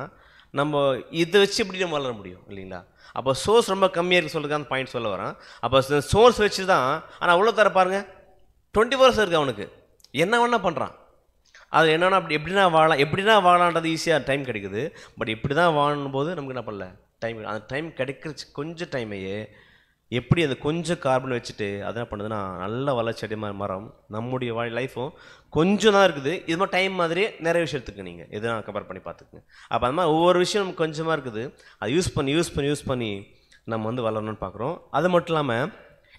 நம்ம இதை வச்சு எப்படி நம்ம வளர முடியும் இல்லைங்களா? அப்போ சோர்ஸ் ரொம்ப கம்மியாக இருக்குது சொல்லுங்க, அந்த பாயிண்ட் சொல்ல வரேன். அப்போ சோர்ஸ் வச்சு தான், ஆனால் அவ்வளோ தர பாருங்கள் 24 ஹவர்ஸ் இருக்குது அவனுக்கு, என்ன வேணா பண்ணுறான். அது என்னென்னா அப்படி எப்படின்னா வாழலான்றது ஈஸியாக டைம் கிடைக்குது. பட் இப்படி தான் வாழணும் போது நமக்கு என்ன பண்ணல டைம். அந்த டைம் கிடைக்கிற கொஞ்சம் டைமையே எப்படி அந்த கொஞ்சம் கார்பன் வச்சுட்டு அதை என்ன பண்ணுதுன்னா நல்ல வளர்ச்சி அடைய மரம். நம்முடைய லைஃப்பும் கொஞ்சம் தான் இருக்குது. இது மாதிரி டைம் மாதிரியே நிறைய விஷயம் எடுத்துக்க நீங்கள் எதுனா கம்பேர் பண்ணி பார்த்துக்குங்க. அப்போ அந்த மாதிரி ஒவ்வொரு விஷயம் நமக்கு கொஞ்சமாக இருக்குது, அதை யூஸ் பண்ணி நம்ம வந்து வளரணும்னு பார்க்குறோம். அது மட்டும் இல்லாமல்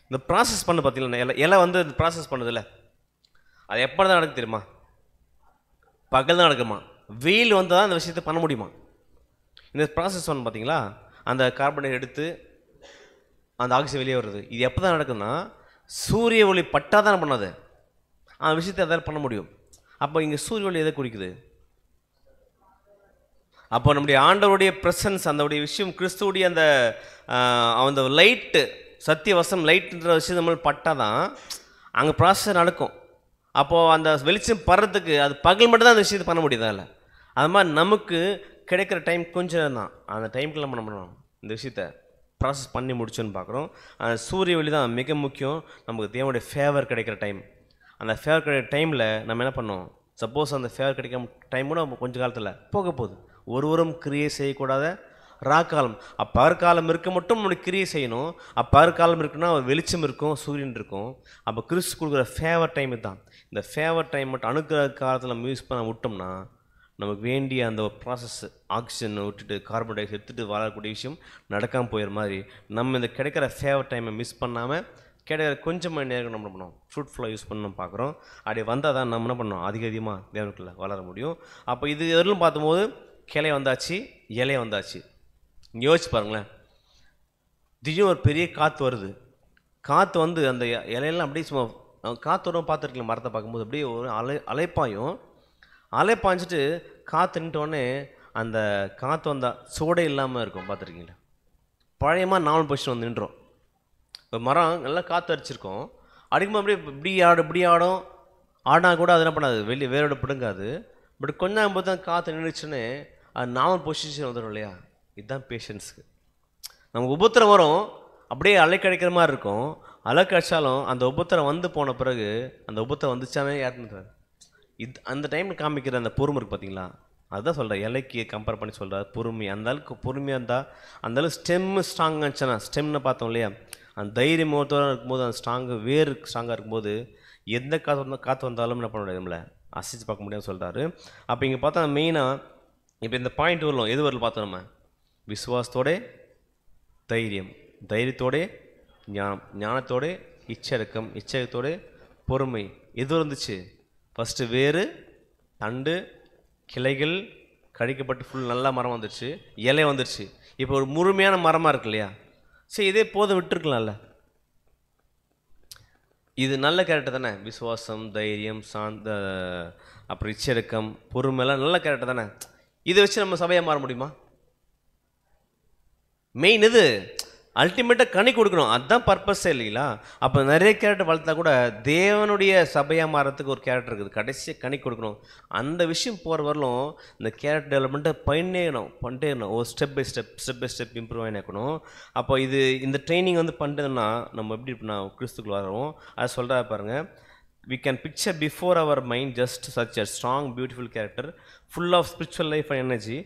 இந்த ப்ராசஸ் பண்ண பார்த்தீங்கன்னா இலை வந்து ப்ராசஸ் பண்ணுறதில்ல, அது எப்போ தான் நடக்குது தெரியுமா? பகல் தான் நடக்குமா? வெயில் வந்து தான் அந்த விஷயத்தை பண்ண முடியுமா? இந்த ப்ராசஸ் பண்ண பார்த்தீங்களா, அந்த கார்பனை எடுத்து அந்த ஆக்சிஜன் வெளியே வருது. இது எப்போ தான் நடக்குதுன்னா சூரிய ஒளி பட்டால் தான் பண்ணாது அந்த விஷயத்தை அதால் பண்ண முடியும். அப்போ இங்கே சூரிய ஒளி எதை குறிக்குது? அப்போ நம்முடைய ஆண்டவருடைய ப்ரெசன்ஸ், அந்த விஷயம் கிறிஸ்துவுடைய அந்த லைட்டு, சத்திய வசம் லைட்டுன்ற விஷயம் நம்ம பட்டால் தான் அங்கே ப்ராசஸ் நடக்கும். அப்போது அந்த வெளிச்சம் படுறதுக்கு அது பகல் மட்டும் தான் அந்த விஷயத்தை பண்ண முடியுதா? இல்லை, அது மாதிரி நமக்கு கிடைக்கிற டைம் கொஞ்சம் தான். அந்த டைமுக்குள்ள நம்ம பண்ணணும் இந்த விஷயத்தை ப்ராசஸ் பண்ணி முடிச்சோன்னு பார்க்குறோம். அந்த சூரிய ஒளி தான் மிக முக்கியம். நமக்கு தேவனுடைய ஃபேவர் கிடைக்கிற டைம். அந்த ஃபேவர் கிடைக்கிற டைமில் நம்ம என்ன பண்ணோம்? சப்போஸ் அந்த ஃபேவர் கிடைக்கிற டைம் கூட கொஞ்சம் காலத்தில் போக போகுது. ஒருவரும் கிரியை செய்யக்கூடாத ராக்காலம். பகற்காலம் இருக்க மட்டும் நம்மளுக்கு கிரியை செய்யணும். பகற்காலம் இருக்குன்னா வெளிச்சம் இருக்கும், சூரியன் இருக்கும். அப்போ கிறிஸ்து கொடுக்குற ஃபேவர் டைம் தான். இந்த ஃபேவர் டைம் மட்டும் அனுக்கிற காலத்தில் நம்ம யூஸ் பண்ண விட்டோம்னா நமக்கு வேண்டிய அந்த ப்ராசஸ் ஆக்சிஜனை விட்டுட்டு கார்பன் டை ஆக்சைடு எடுத்துகிட்டு வாழக்கூடிய விஷயம் நடக்காமல் போயிடுற மாதிரி நம்ம இந்த கிடைக்கிற ஃபேவர் டைமை மிஸ் பண்ணாமல் கிடைக்கிற கொஞ்சம் மணி நேரம் நம்ம பண்ணுவோம் ஃப்ரூட்ஃபுல்லாக யூஸ் பண்ணணும் பார்க்குறோம். அப்படி வந்தால் தான் நம்ம என்ன பண்ணோம் அதிகமாக தேவனுக்குள்ளே வளர முடியும். அப்போ இது எல்லாம் பார்க்கும்போது கிளை வந்தாச்சு, இலையை வந்தாச்சு. யோசிச்சு பாருங்களேன், திடீர்னு ஒரு பெரிய காற்று வருது. காற்று வந்து அந்த இலையெல்லாம் அப்படியே சும்மா காற்று வரும் பார்த்துருக்கலாம். மரத்தை பார்க்கும்போது அப்படியே ஒரு அலைப்பாஞ்சிட்டு காற்று நின்ட்டோடனே அந்த காற்று வந்தால் சூடே இல்லாமல் இருக்கும். பார்த்துருக்கீங்களா? பழையமாக நார்மல் பொசிஷன் வந்து நின்றோம். இப்போ மரம் நல்லா காற்று அடிச்சிருக்கோம், அடிக்கும்போது அப்படியே இப்படி ஆடும். ஆடினா கூட அது என்ன பண்ணாது, வேரோட பிடுங்காது. பட் கொஞ்சம் போது தான் காற்று நின்றுச்சுன்னு அது நார்மல் பொசிஷன் வந்துடும் இல்லையா? இதுதான் பேஷன்ஸுக்கு. நமக்கு உபத்திரம் வரும், அப்படியே அலை கிடைக்கிற மாதிரி இருக்கும். அலை கிடைச்சாலும் அந்த உபத்திரம் வந்து போன பிறகு அந்த உபத்திரம் வந்துச்சானே யாருன்னு அந்த டைமில் காமிக்கிற அந்த பொறுமை இருக்குது பார்த்தீங்களா? அதுதான் சொல்கிறேன், இலைக்கு கம்பேர் பண்ணி சொல்கிறார் பொறுமை. அந்த அளவுக்கு பொறுமையாக இருந்தால் அந்த அளவுக்கு ஸ்டெம்மு ஸ்ட்ராங்காக இருந்துச்சுன்னா, ஸ்டெம்னு பார்த்தோம் இல்லையா, அந்த தைரியம் ஒருத்தராக இருக்கும்போது அந்த வேறு ஸ்ட்ராங்காக இருக்கும்போது எந்த காற்று வந்தாலும் என்ன பண்ண முடியாது, நம்மளை அசைச்சு பார்க்க முடியாதுன்னு சொல்கிறாரு. அப்போ இங்கே பார்த்தா மெயினாக இப்போ இந்த பாயிண்ட் வரலாம். எது வரல பார்த்தோம் நம்ம? விசுவாசத்தோட தைரியம், தைரியத்தோட ஞானம், ஞானத்தோட இச்சடக்கம், இச்சடக்கத்தோட பொறுமை. எது இருந்துச்சு? ஃபஸ்ட்டு வேறு, தண்டு, கிளைகள் கழிக்கப்பட்டு ஃபுல் நல்லா மரம் வந்துடுச்சு, இலை வந்துடுச்சு. இப்போ ஒரு முழுமையான மரமாக இருக்கு இல்லையா? சரி, இதே போதும் விட்டுருக்கலாம்ல. இது நல்ல கேரக்டர் தானே? விசுவாசம், தைரியம், சாந்த, அப்புறம் இச்சடக்கம், பொறுமைலாம் நல்ல கேரக்டர் தானே? இதை வச்சு நம்ம சபையாக மாற முடியுமா? மெயின் இது அல்டிமேட்டாக கனி கொடுக்கணும், அதுதான் பர்பஸே இல்லைங்களா? அப்போ நிறைய கேரக்டர் வளர்த்தா கூட தேவனுடைய சபையாக மாறத்துக்கு ஒரு கேரக்டர் இருக்குது, கடைசியாக கனி கொடுக்கணும். அந்த விஷயம் போகிற வரலும் இந்த கேரக்டர் டெவலப்மெண்ட்டை பண்ணிட்டே இருக்கணும். ஒரு ஸ்டெப் பை ஸ்டெப் இம்ப்ரூவ் ஆகிக்கணும். அப்போ இந்த ட்ரைனிங் வந்து பண்ணிட்டோம்னா நம்ம எப்படி இருப்போம்னா கிறிஸ்துக்குள்ள வரோம். அதை சொல்கிறா பாருங்கள், we can picture before our mind just such a strong, beautiful character, full of spiritual life and energy,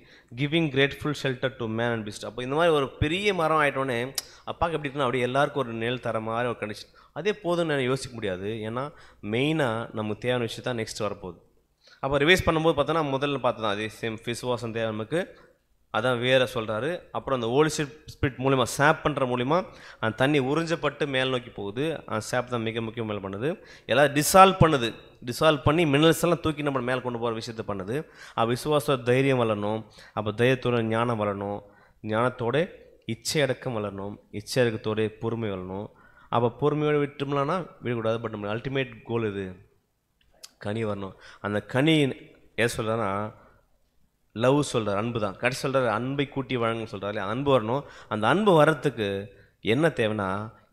giving grateful shelter to man and beast. அப்போ இந்த மாதிரி ஒரு பெரிய மரம் ஆகிட்டோன்னே அப்பாவுக்கு எப்படி இருக்குன்னா அப்படியே எல்லாருக்கும் ஒரு நிழல் தர மாதிரி ஒரு கண்டிஷன். அதே போதும்னு நான் யோசிக்க முடியாது. ஏன்னா மெயினாக நமக்கு தேவையான விஷயம் தான் நெக்ஸ்ட் வரப்போகுது. அப்போ ரிவைஸ் பண்ணும்போது பார்த்தோன்னா முதல்ல பார்த்து தான் அதே சேம் விசுவாசம் தேவை நமக்கு, அதான் வேற சொல்கிறாரு. அப்புறம் அந்த ஹோலி ஸ்பிரிட் மூலிமா சாப் பண்ணுற மூலிமா அந்த தண்ணி உறிஞ்சப்பட்டு மேல் நோக்கி போகுது. அந்த சாப் தான் மிக முக்கியம் மேலே பண்ணுது. எல்லாம் டிசால்வ் பண்ணி மினரல்ஸ் எல்லாம் தூக்கி நம்ம மேலே கொண்டு போகிற விஷயத்தை பண்ணுது. விசுவாச தைரியம் வளரணும். அப்போ தைரியத்தோட ஞானம் வளரணும், ஞானத்தோட இச்சை அடக்கம் வளரணும், இச்சை அடக்கத்தோட பொறுமை வளரணும். அப்போ பொறுமையோடு விட்டோம்னா விடக்கூடாது. பட் நம்ம அல்டிமேட் கோல் இது கனி வரணும். அந்த கனி ஏன் சொல்கிறேன்னா லவ் சொல்கிறார், அன்பு தான். கடைசி சொல்கிறார் அன்பை கூட்டி வழங்குன்னு சொல்கிறாரு. அன்பு வரணும். அந்த அன்பு வர்றதுக்கு என்ன தேவைன்னா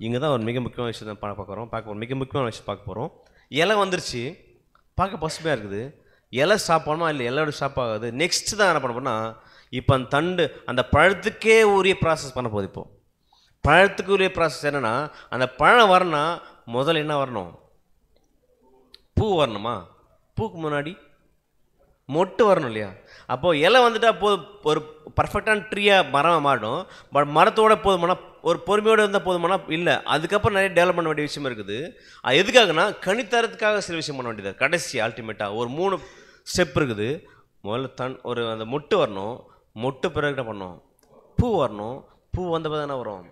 இங்கே தான் ஒரு மிக முக்கியமான விஷயத்தை பார்க்க மிக முக்கியமான விஷயம் பார்க்க போகிறோம். இலை வந்துருச்சு, பார்க்க பசுமையாக இருக்குது. இலை ஸ்டாப் பண்ணோமா? இல்லை, இலையோட ஸ்டாப் ஆகாது. நெக்ஸ்ட்டு தான் என்ன பண்ண போனால் இப்போ அந்த தண்டு அந்த பழத்துக்கே உரிய ப்ராசஸ் பண்ண போகுது. இப்போது பழத்துக்கு உரிய ப்ராசஸ் என்னென்னா அந்த பழம் வரணும்னா முதல்ல என்ன வரணும்? பூ வரணுமா? பூக்கு முன்னாடி மொட்டு வரணும் இல்லையா? அப்போது இலை வந்துட்டால் போதும், ஒரு பர்ஃபெக்டான ட்ரீயாக மரமாக மாறிடும். பட் மரத்தோட போதுமானா, ஒரு பொறுமையோடு இருந்தால் போதுமானா இல்லை, அதுக்கப்புறம் நிறைய டெவலப் பண்ண வேண்டிய விஷயம் இருக்குது. அது எதுக்காகனா கனித்தரத்துக்காக சில விஷயம் பண்ண வேண்டியது. கடைசி அல்டிமேட்டாக ஒரு 3 ஸ்டெப் இருக்குது. முதல்ல ஒரு அந்த மொட்டு வரணும், மொட்டு பிறகு என்ன பண்ணணும்? பூ வரணும், பூ வந்த பிறகு என்ன வரும்?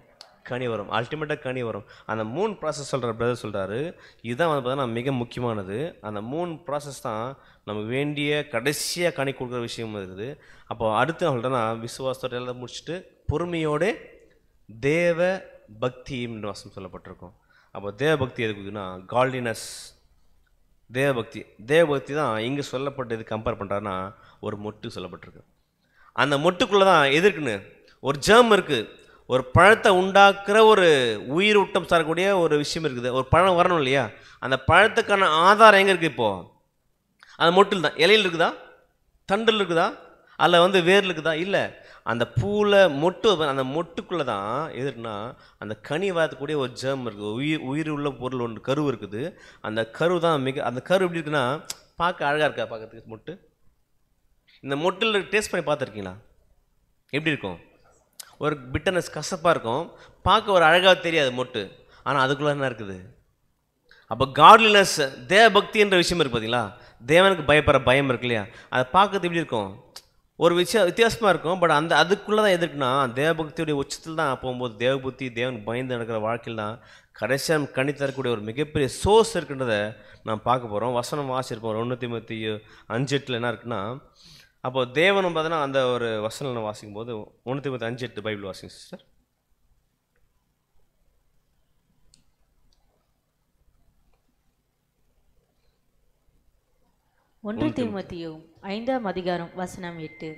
கனி வரும். அல்டிமேட்டாக கனி வரும். அந்த 3 ப்ராசஸ் சொல்கிற பிரதர் சொல்கிறாரு. இதுதான் வந்து பார்த்தீங்கன்னா மிக முக்கியமானது. அந்த 3 ப்ராசஸ் தான் நமக்கு வேண்டிய கடைசியாக கனி கொடுக்குற விஷயம் இருக்குது. அப்போ அடுத்து நான் சொல்கிறேன்னா விசுவாசத்தோட எல்லாம் முடிச்சுட்டு பொறுமையோடு தேவ பக்தின்னு வாசம் சொல்லப்பட்டிருக்கோம். அப்போ தேவ பக்தி எதுக்குன்னா காட்லினஸ், தேவபக்தி தான் இங்கே சொல்லப்பட்டது. கம்பேர் பண்ணுறாருன்னா ஒரு மொட்டு சொல்லப்பட்டிருக்கு. அந்த மொட்டுக்குள்ளே தான் எது இருக்குன்னு ஒரு ஜெர்ம் இருக்குது. ஒரு பழத்தை உண்டாக்குற ஒரு உயிர் ஊட்டம் தரக்கூடிய ஒரு விஷயம் இருக்குது. ஒரு பழம் வரணும் இல்லையா? அந்த பழத்துக்கான ஆதாரம் எங்கே இருக்குது? இப்போது அந்த மொட்டில் தான். இலையில் இருக்குதா? தண்டில் இருக்குதா? அதில் வந்து வேரில் இருக்குதா? இல்லை, அந்த பூவில் மொட்டு. அந்த மொட்டுக்குள்ளே தான் எதுனா அந்த கனி வரக்கூடிய ஒரு ஜெர்ம் இருக்குது. உயிர் உள்ள பொருள் ஒன்று கரு இருக்குது. அந்த கரு தான் அந்த கரு எப்படி இருக்குன்னா பார்க்க அழகாக இருக்கா பார்க்கறதுக்கு மொட்டு. இந்த மொட்டில் டேஸ்ட் பண்ணி பார்த்துருக்கீங்களா? எப்படி இருக்கும்? ஒரு பிட்டனஸ் கசப்பாக இருக்கும், பார்க்க ஒரு அழகாக தெரியாது மொட்டு, ஆனால் அதுக்குள்ளே என்ன இருக்குது? அப்போ காட்லினஸ் தேவபக்தின்ற விஷயம் இருக்குது பார்த்தீங்களா, தேவனுக்கு பயப்படுற பயம் இருக்கு இல்லையா, அதை பார்க்கறது எப்படி இருக்கும்? ஒரு வித்தியாசமாக இருக்கும். பட் அதுக்குள்ளே தான் எதுக்குன்னா தேவபக்தியுடைய உச்சத்தில் தான் போகும்போது தேவபக்தி தேவனுக்கு பயந்து நடக்கிற வாழ்க்கையில் தான் கடைசியாக கண்ணி தரக்கூடிய ஒரு மிகப்பெரிய சோர்ஸ் இருக்குன்றதை நான் பார்க்க போகிறோம். வசனம் வாசிச்சிருப்போம் 1 தீமோத்தேயு 5:8 என்ன இருக்குன்னா, அப்போ தேவனும் பார்த்தீங்கன்னா அந்த ஒரு வசனம் வாசிக்கும் போது 1 தீமோத்தேயு 5:8 பைபிள் வாசிங்க சிஸ்டர். 1 தீமோத்தேயு 5:8.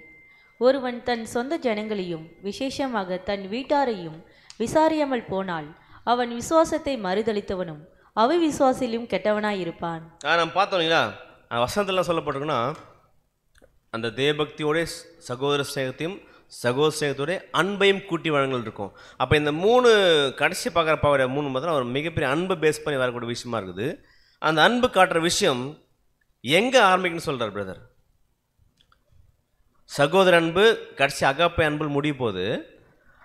ஒருவன் தன் சொந்த ஜனங்களையும் விசேஷமாக தன் வீட்டாரையும் விசாரியாமல் போனால் அவன் விசுவாசத்தை மறுதளித்தவனும் அவிசுவாசிலும் கெட்டவனாயிருப்பான். நம்ம பார்த்தோம் இல்லைங்களா, வசனத்திலாம் சொல்லப்பட்டிருக்குன்னா அந்த தேவபக்தியோடைய சகோதர ஸ்நேகத்தையும் சகோதர ஸ்நேகத்தோடைய அன்பையும் கூட்டி வழங்கல் இருக்கும். அப்போ இந்த 3 கடைசி பார்க்குறப்ப 3 பார்த்தா ஒரு மிகப்பெரிய அன்பை பேஸ் பண்ணி வரக்கூடிய விஷயமா இருக்குது. அந்த அன்பு காட்டுற விஷயம் எங்கே ஆரம்பிக்குன்னு சொல்கிறார் பிரதர். சகோதர அன்பு கடைசி அகாப்பை அன்பு முடிய போகுது.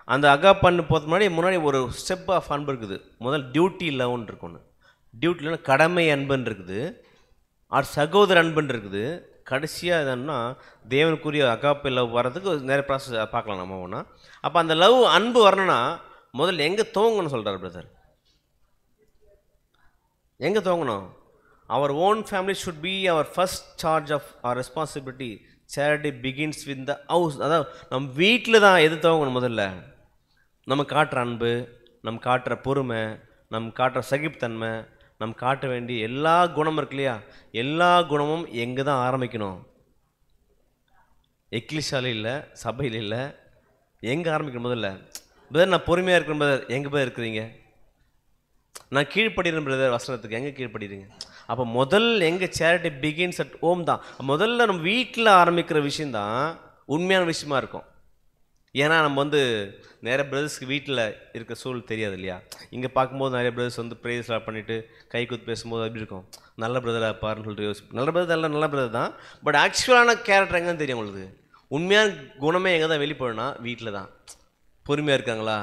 அந்த அகாப்பை அன்பு போகிறது முன்னாடி ஒரு ஸ்டெப் ஆஃப் அன்பு இருக்குது. முதல் டியூட்டி லவ்னு இருக்கு ஒன்று, டியூட்டி இல்லைன்னா கடமை அன்புன்னு இருக்குது, சகோதர அன்புன்னு இருக்குது. கடைசியாக என்னன்னா தேவனுக்குரிய அகாப்பை லவ் வர்றதுக்கு நிறைய ப்ராசஸ் பார்க்கலாம் நம்ம ஒன்றா. அப்போ அந்த லவ் அன்பு வரணும்னா முதல்ல எங்கே துவங்கணும்னு சொல்கிறார் பிரதர். எங்கே துவங்கணும்? Our own family should be our first charge of our responsibility. Charity begins with the house. அதாவது நம்ம வீட்டில் தான் எது துவங்கணும்? முதல்ல நம்ம காட்டுற அன்பு, நம்ம காட்டுற பொறுமை, நம்ம காட்டுற சகிப்புத்தன்மை, நம்ம காட்ட வேண்டிய எல்லா குணமும் இருக்கு இல்லையா, எல்லா குணமும் எங்கே தான் ஆரம்பிக்கணும்? எக்லிஷால இல்லை, சபையில் இல்லை, எங்கே ஆரம்பிக்கணும்? முதல்ல பிரதர் நான் பொறுமையாக இருக்கிற பிரதர், எங்கே போய் இருக்கிறீங்க? நான் கீழ்ப்படுறேன் பிரதர் வசனத்துக்கு, எங்கே கீழ்ப்படுறீங்க? அப்போ முதல் எங்கே சேரிட்டி பிகின்ஸ் அட் ஹோம் தான். முதல்ல நம்ம வீட்டில் ஆரம்பிக்கிற விஷயந்தான் உண்மையான விஷயமா இருக்கும். ஏன்னா நம்ம நிறைய பிரதர்ஸ்க்கு வீட்டில் இருக்க சூழல் தெரியாது இல்லையா. இங்கே பார்க்கும்போது நிறைய பிரதர்ஸ் ப்ரேயர்ஸ்லாம் பண்ணிவிட்டு கை குத்து பேசும்போது எப்படி இருக்கும்? நல்ல பிரதராக பாருன்னு சொல்லிட்டு யோசிப்போம். நல்ல பிரதர் நல்ல பிரதர் தான். பட் ஆக்சுவலான கேரக்டர் எங்கன்னு தெரியும் உங்களுக்கு. உண்மையான குணமே எங்கே தான் வெளிப்படுனா? வீட்டில் தான். பொறுமையாக இருக்காங்களா?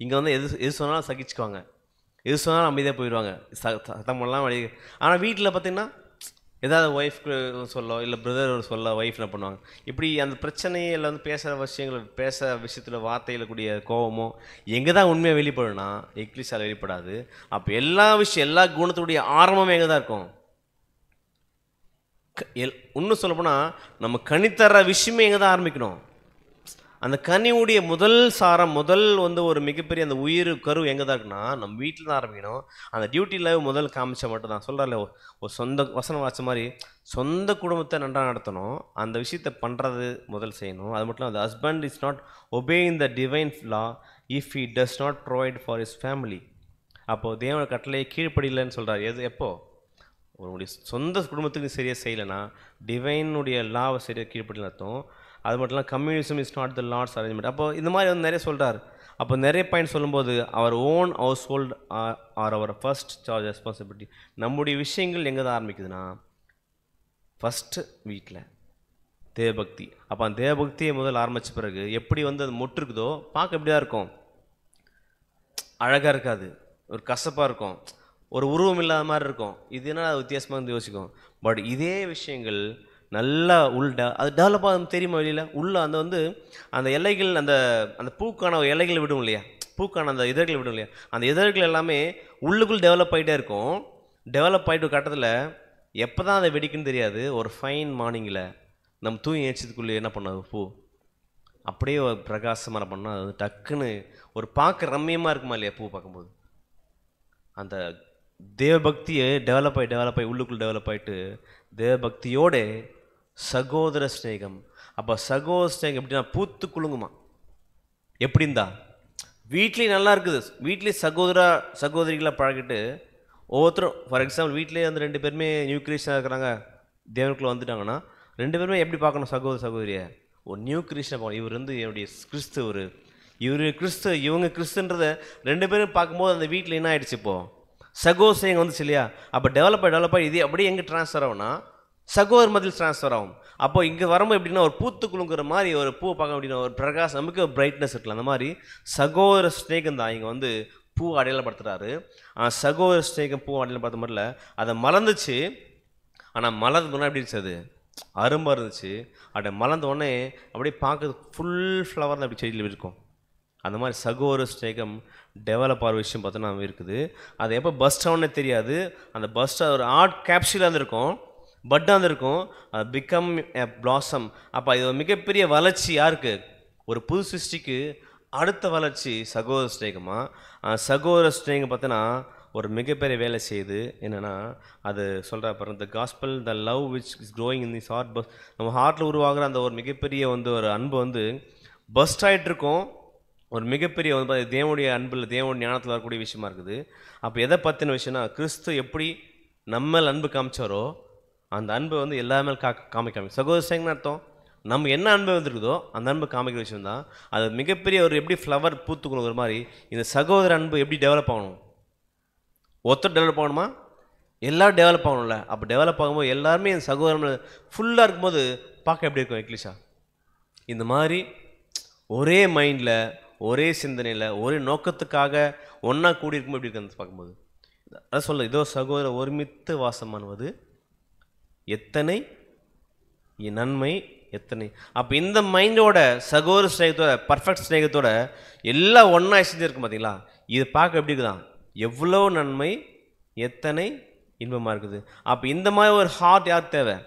இங்கே எது சொன்னாலும் சகிச்சுக்குவாங்க, எது சொன்னாலும் அமைதியாக போயிடுவாங்க, சத்தமெல்லாம் வழி. ஆனால் வீட்டில் பார்த்திங்கன்னா ஏதாவது ஒய்ஃப்க்கு சொல்ல இல்லை பிரதர் சொல்ல ஒய்ஃப் என்ன பண்ணுவாங்க, இப்படி அந்த பிரச்சனையே இல்லை பேசுகிற விஷயத்தில் வார்த்தையில் கூடிய கோபமோ எங்கே தான் உண்மையாக வெளிப்படுனா? எக்லிஷால் வெளிப்படாது. அப்போ எல்லா எல்லா குணத்துடைய ஆரம்பமே எங்கே தான் இருக்கும்? இன்னும் சொல்லப்போனால் நம்ம கனித்தர விஷயமே எங்கே தான் ஆரம்பிக்கணும்? அந்த கனிவுடைய முதல் சாரம், முதல் ஒரு மிகப்பெரிய அந்த உயிர் கரு எங்கே தான் இருக்குன்னா நம்ம வீட்டில் தான் ஆரம்பிக்கணும். அந்த டியூட்டியில் முதல் காமிச்சா மட்டும் தான் சொல்கிறார்ல, ஒரு சொந்த வசனம் வாச்ச மாதிரி சொந்த குடும்பத்தை நன்றாக நடத்தணும், அந்த விஷயத்தை பண்ணுறது முதல் செய்யணும். அது மட்டும் இல்லை, husband is not obeying the divine law if he does not provide for his family. அப்போது தேவன கட்டளையை கீழ்ப்படியில்லைன்னு சொல்கிறார். எப்போ உங்களுடைய சொந்த குடும்பத்துக்கு சரியாக செய்யலைன்னா டிவைனுடைய லாவை சரியாக கீழ்ப்படியில் அர்த்தம். அது மட்டும் இல்லாமல் communism is not the lord's arrangement. அப்போ இந்த மாதிரி நிறைய சொல்கிறார். அப்போ நிறைய பாயிண்ட் சொல்லும்போது அவர் own household or our first charge responsibility. நம்முடைய விஷயங்கள் எங்கே தான் ஆரம்பிக்குதுன்னா ஃபஸ்ட்டு வீட்டில் தேவபக்தி. அப்போ அந்த தேவபக்தியை முதல் ஆரம்பித்த பிறகு எப்படி அது மொட்டு இருக்குதோ பார்க்க எப்படி தான் இருக்கும்? அழகாக இருக்காது, ஒரு கசப்பாக இருக்கும், ஒரு உருவம் இல்லாத மாதிரி இருக்கும். இது என்ன வித்தியாசமாக யோசிக்கும். பட் இதே விஷயங்கள் நல்லா அது டெவலப் ஆகும் தெரியுமா? வெளியில் உள்ள அந்த இலைகள் அந்த பூக்கான இலைகளை விடும் இல்லையா, பூக்கான அந்த இதழ்களை விடும் இல்லையா, அந்த இதழ்கள் எல்லாமே உள்ளுக்குள் டெவலப் ஆகிட்டே இருக்கும். டெவலப் ஆகிட்டு கட்டத்தில் எப்போ தான் அதை வெடிக்குன்னு தெரியாது. ஒரு ஃபைன் மார்னிங்கில் நம்ம தூங்கி ஏச்சதுக்குள்ளே என்ன பண்ணாது, பூ அப்படியே பிரகாசமாக பண்ணால் அது டக்குன்னு ஒரு பார்க்க ரம்மியமாக இருக்குமா இல்லையா? பூ பார்க்கும்போது அந்த தேவபக்தியை டெவலப் ஆகி உள்ளுக்குள் டெவலப் ஆகிட்டு தேவபக்தியோட சகோதர ஸ்நேகம். அப்போ சகோதர ஸ்நேகம் எப்படின்னா பூத்து குலுங்குமா. எப்படி இருந்தா வீட்லேயும் நல்லா இருக்குது, வீட்லேயும் சகோதரிகளாக பழகிட்டு ஒவ்வொருத்தரும் ஃபார் எக்ஸாம்பிள் வீட்லேயே 2 பேருமே நியூ கிறிஸ்டியனாக இருக்கிறாங்க, தேவனுக்குள்ளே வந்துட்டாங்கன்னா 2 பேருமே எப்படி பார்க்கணும்? சகோதரியை ஒரு நியூ கிறிஸ்டியனாக பார்க்கணும். இவர் என்னுடைய கிறிஸ்து, இவர் கிறிஸ்து, இவங்க கிறிஸ்துன்றதை 2 பேரும் பார்க்கும்போது அந்த வீட்டில் என்ன ஆகிடுச்சு? இப்போது சகோதரிங்க வந்துச்சு இல்லையா? அப்போ டெவலப் ஆகி இது அப்படியே எங்கே ட்ரான்ஸ்ஃபர் ஆகும்னா சகோதர மதில் ட்ரான்ஸ்ஃபர் ஆகும். அப்போ இங்கே வரும்போது எப்படின்னா ஒரு பூத்துக்குழுங்கிற மாதிரி ஒரு பூவை பார்க்க அப்படின்னா ஒரு பிரகாசம், நமக்கு ஒரு பிரைட்னஸ் இருக்கலாம். அந்த மாதிரி சகோதர ஸ்நேகம் தான் இங்கே வந்து பூ அடையாளப்படுத்துகிறாரு. சகோதர ஸ்நேகம் பூ அடையாளப்படுத்த மாதிரில அதை மலர்ந்துச்சு. ஆனால் மலர்ந்து முன்னாடி எப்படி இருந்துச்சு, அது அரும்பாக இருந்துச்சு. அப்படியே மலர்ந்த உடனே அப்படியே பார்க்கறது ஃபுல் ஃப்ளவர் தான் அப்படி செடியில் இருக்கும். அந்த மாதிரி சகோதர ஸ்நேகம் டெவலப் ஆகிற விஷயம் பார்த்தோன்னா இருக்குது. அது எப்போ பஸ்ட் ஆகும்னே தெரியாது. அந்த பஸ்ட் ஒரு ஆர்ட் கேப்சூலாக இருந்திருக்கும், பட்டாக இருந்திருக்கும், அது பிகம் எ பிளாசம். அப்போ இது ஒரு மிகப்பெரிய வளர்ச்சி. யாருக்கு? ஒரு புது சிருஷ்டிக்கு அடுத்த வளர்ச்சி சகோதர ஸ்நேகமாக. சகோதர ஸ்நேகம் பார்த்தோன்னா ஒரு மிகப்பெரிய வேலை செய்யுது. என்னென்னா அது சொல்கிற பாருங்க, the gospel the love which is growing in this heart. நம்ம ஹார்ட்டில் உருவாகிற அந்த ஒரு மிகப்பெரிய வந்து ஒரு அன்பு வந்து பஸ்ட் ஆகிட்டு இருக்கும். ஒரு மிகப்பெரிய வந்து தேவனுடைய அன்பில் தேவனுடைய ஞானத்தில் வரக்கூடிய விஷயமா இருக்குது. அப்போ எதை பற்றின விஷயம்னா, கிறிஸ்து எப்படி நம்ம அன்பு காமிச்சாரோ அந்த அன்பை வந்து எல்லாமே காமிக்காமி. சகோதர ஸ்நேகம்னு அர்த்தம் நம்ம என்ன அன்பு வந்துருக்குதோ அந்த அன்பு காமிக்கிற விஷயம் தான். அது மிகப்பெரிய ஒரு எப்படி ஃப்ளவர் பூத்துக்கணுங்கிற மாதிரி இந்த சகோதர அன்பு எப்படி டெவலப் ஆகணும். ஒருத்தர் டெவலப் ஆகணுமா? எல்லோரும் டெவலப் ஆகணும்ல. அப்போ டெவலப் ஆகும்போது எல்லாருமே இந்த சகோதரன் ஃபுல்லாக இருக்கும்போது பார்க்க எப்படி இருக்கும் எக்லிஷா? இந்த மாதிரி ஒரே மைண்டில், ஒரே சிந்தனையில், ஒரே நோக்கத்துக்காக ஒன்றா கூடி இருக்கும்போது எப்படி இருக்குன்னு பார்க்கும்போது அதான் சொல்ல, இதோ சகோதர ஒருமித்து வாசமானது எத்தனை நன்மை எத்தனை. அப்போ இந்த மைண்டோட சகோதர ஸ்நேகத்தோட பர்ஃபெக்ட் ஸ்நேகத்தோட எல்லாம் ஒன்றா செஞ்சுருக்கும் பார்த்தீங்களா? இது பார்க்க எப்படி இருக்குதான், எவ்வளோ நன்மை எத்தனை இன்பமாக இருக்குது. அப்போ இந்த மாதிரி ஒரு ஹார்ட் யார் தேவை?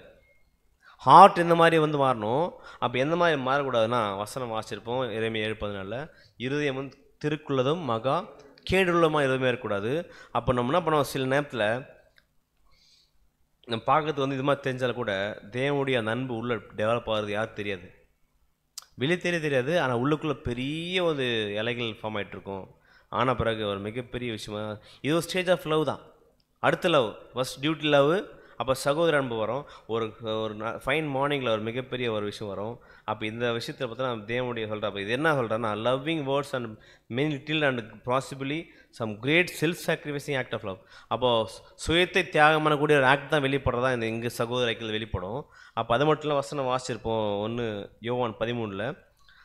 ஹார்ட் இந்த மாதிரி வந்து மாறணும். அப்போ எந்த மாதிரி மாறக்கூடாதுன்னா, வசனம் வாசிச்சிருப்போம் எரேமியா 7:14, இருதயம் வந்து திருக்குள்ளதும் மகா கேடுள்ளமாக எதுவுமே இருக்கக்கூடாது. அப்போ நம்ம என்ன பண்ணுவோம், சில நேரத்தில் நம்ம பார்க்கறது வந்து இது மாதிரி தெரிஞ்சாலும் கூட தேவனுடைய அந்த அன்பு உள்ள டெவலப் ஆகிறது யாருக்கு தெரியாது, வெளியே தெரியாது. ஆனால் உள்ளுக்குள்ளே பெரிய ஒரு இலைகள் ஃபார்ம் ஆகிட்டுருக்கும். ஆன பிறகு ஒரு மிகப்பெரிய விஷயமா இது ஒரு ஸ்டேஜ் ஆஃப் லவ் தான். அடுத்த லவ் ஃபஸ்ட் டியூட்டி லவ், அப்போ சகோதர அன்பு வரும். ஒரு ஃபைன் மார்னிங்கில் ஒரு மிகப்பெரிய ஒரு விஷயம் வரும். அப்போ இந்த விஷயத்தில் பார்த்தா தேவனுடைய சொல்கிறா, அப்போ இது என்ன சொல்கிறேன்னா, loving words and many little and possibly some great self sacrificing act of love. அப்போது சுயத்தை தியாகம் பண்ணக்கூடிய ஒரு ஆக்ட் தான் வெளிப்படுறதா இந்த இங்கே சகோதர ஐக்கியத்தில் வெளிப்படும். அப்போ அது மட்டும் இல்லை, வசனம் வாசிச்சிருப்போம் 1 யோவான் 13.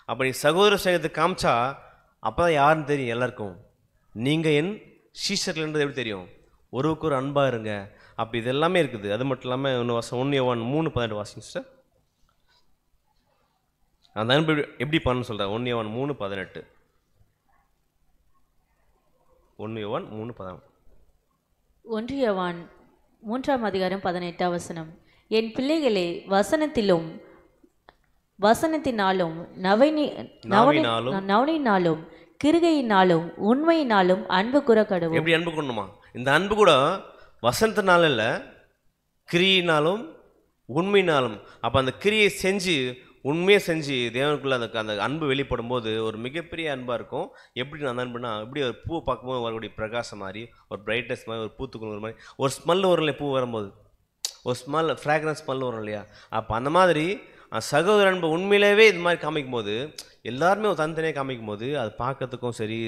அப்போ நீ சகோதர சேகத்தை காமிச்சா அப்போ தான் யாருன்னு தெரியும் எல்லாருக்கும், நீங்கள் என் சீஷர்கள்ன்றது எப்படி தெரியும், ஒருவருக்கு ஒரு அன்பாக இருங்க. அப்போ இது எல்லாமே இருக்குது. அது மட்டும் இல்லாமல் இன்னும் 1 யோவான் 3:18 வாசிங்க சிஸ்டர். அந்த அன்பு எப்படி பண்ணணும்னு சொல்கிறேன். 1 யோவான் 3:18. 1 யோவான் 3:18. 1 யோவான் 3:18. என் பிள்ளைகளே, வசனத்தினாலும் நவனினாலும் கிருகையினாலும் உண்மையினாலும் அன்பு கூற கடவுள். எப்படி அன்பு கொள்ளணுமா? இந்த அன்பு கூட வசனத்தினால இல்லை, கிரியினாலும் உண்மையினாலும். அப்போ அந்த கிரியை செஞ்சு உண்மையை செஞ்சு தேவனுக்குள்ள அந்த அன்பு வெளிப்படும் போது ஒரு மிகப்பெரிய அன்பாக இருக்கும். எப்படி அந்த அன்புனா, எப்படி ஒரு பூ பார்க்கும்போது வரக்கூடிய பிரகாசம் மாதிரி, ஒரு பிரைட்னஸ் மாதிரி, ஒரு பூத்துக்குள்ள மாதிரி ஒரு ஸ்மெல் வரும் இல்லையா, பூ வரும்போது ஒரு ஸ்மெல் ஃப்ராக்ரன்ஸ் ஸ்மெல் வரும் இல்லையா. அப்போ அந்த மாதிரி சகோதர அன்பு உண்மையிலேயே இது மாதிரி காமிக்கும் போது, எல்லாருமே ஒரு தனித்தனியாக காமிக்கும் போது அது பார்க்கறதுக்கும் சரி,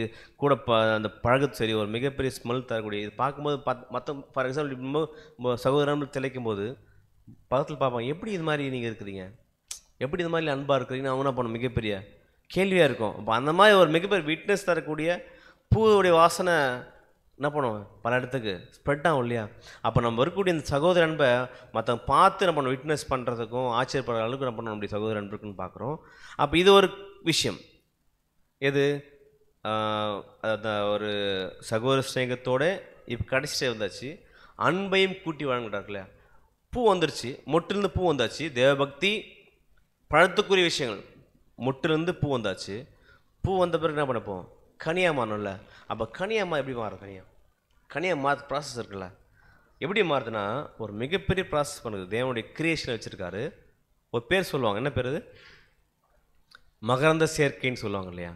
கூட அந்த பழகத்துக்கு சரி, ஒரு மிகப்பெரிய ஸ்மெல் தரக்கூடிய இது பார்க்கும்போது மற்ற ஃபார் எக்ஸாம்பிள் சகோதர அன்பு திளைக்கும் போது பக்கத்தில் பார்ப்பாங்க, எப்படி இது மாதிரி நீங்கள் இருக்கிறீங்க, எப்படி இது மாதிரி அன்பாக இருக்கிறீங்கன்னு அவங்க என்ன பண்ண மிகப்பெரிய கேள்வியாக இருக்கும். அப்போ அந்த மாதிரி ஒரு மிகப்பெரிய விட்னஸ் தரக்கூடிய பூவுடைய வாசனை என்ன பண்ணுவோம், பல இடத்துக்கு ஸ்ப்ரெட் ஆகும் இல்லையா. அப்போ நம்ம இருக்கக்கூடிய இந்த சகோதர அன்பை மற்றவங்க பார்த்து என்ன பண்ணோம், விட்னஸ் பண்ணுறதுக்கும் ஆச்சரியப்படுற அளவுக்கு என்ன பண்ணணும், நம்முடைய சகோதர அன்பு இருக்குன்னு பார்க்குறோம். அப்போ இது ஒரு விஷயம். எது ஒரு சகோதர ஸ்நேகத்தோடு இப்போ கடைசியாக வந்தாச்சு. அன்பையும் கூட்டி வழங்குறாரு இல்லையா. பூ வந்துருச்சு, மொட்டிலிருந்து பூ வந்தாச்சு. தேவபக்தி பழத்துக்குரிய விஷயங்கள், மொட்டிலிருந்து பூ வந்தாச்சு. பூ வந்த பிறகு என்ன பண்ணப்போம், கனியாக மாறணும்ல. அப்போ கனியாமா எப்படி மாறும், கனியாக மாற்ற ப்ராசஸ் இருக்குல்ல. எப்படி மாறுதுன்னா, ஒரு மிகப்பெரிய ப்ராசஸ் பண்ணுது. தேவனுடைய கிரியேஷனை வச்சுருக்காரு. ஒரு பேர் சொல்லுவாங்க, என்ன பேர் அது, மகரந்த சேர்க்கைன்னு சொல்லுவாங்க இல்லையா.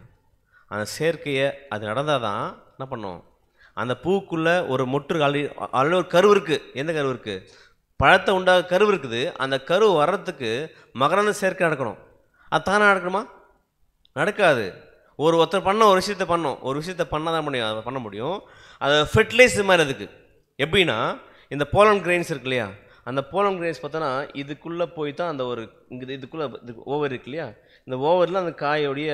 அந்த சேர்க்கையை அது நடந்தால் தான் என்ன பண்ணோம், அந்த பூக்குள்ளே ஒரு மொட்டு ஆல்ரெடி ஒரு கரு இருக்குது. எந்த கரு இருக்குது, பழத்தை உண்டாக கரு இருக்குது. அந்த கரு வர்றதுக்கு மகரந்த சேர்க்கை நடக்கணும். அது தானே நடக்கணுமா, நடக்காது. ஒருத்தர் பண்ண ஒரு விஷயத்தை பண்ணால் தான் முடியும், அதை பண்ண முடியும். அது ஃபெர்டிலைசர் மாதிரி அதுக்கு. எப்படின்னா, இந்த போலன் கிரெயின்ஸ் இருக்கு இல்லையா, அந்த போலம் கிரேஸ் பார்த்தோன்னா இதுக்குள்ளே போய் தான் அந்த ஒரு இங்கே இதுக்குள்ளே ஓவர் இருக்கு இல்லையா, இந்த ஓவரில் அந்த காயோடைய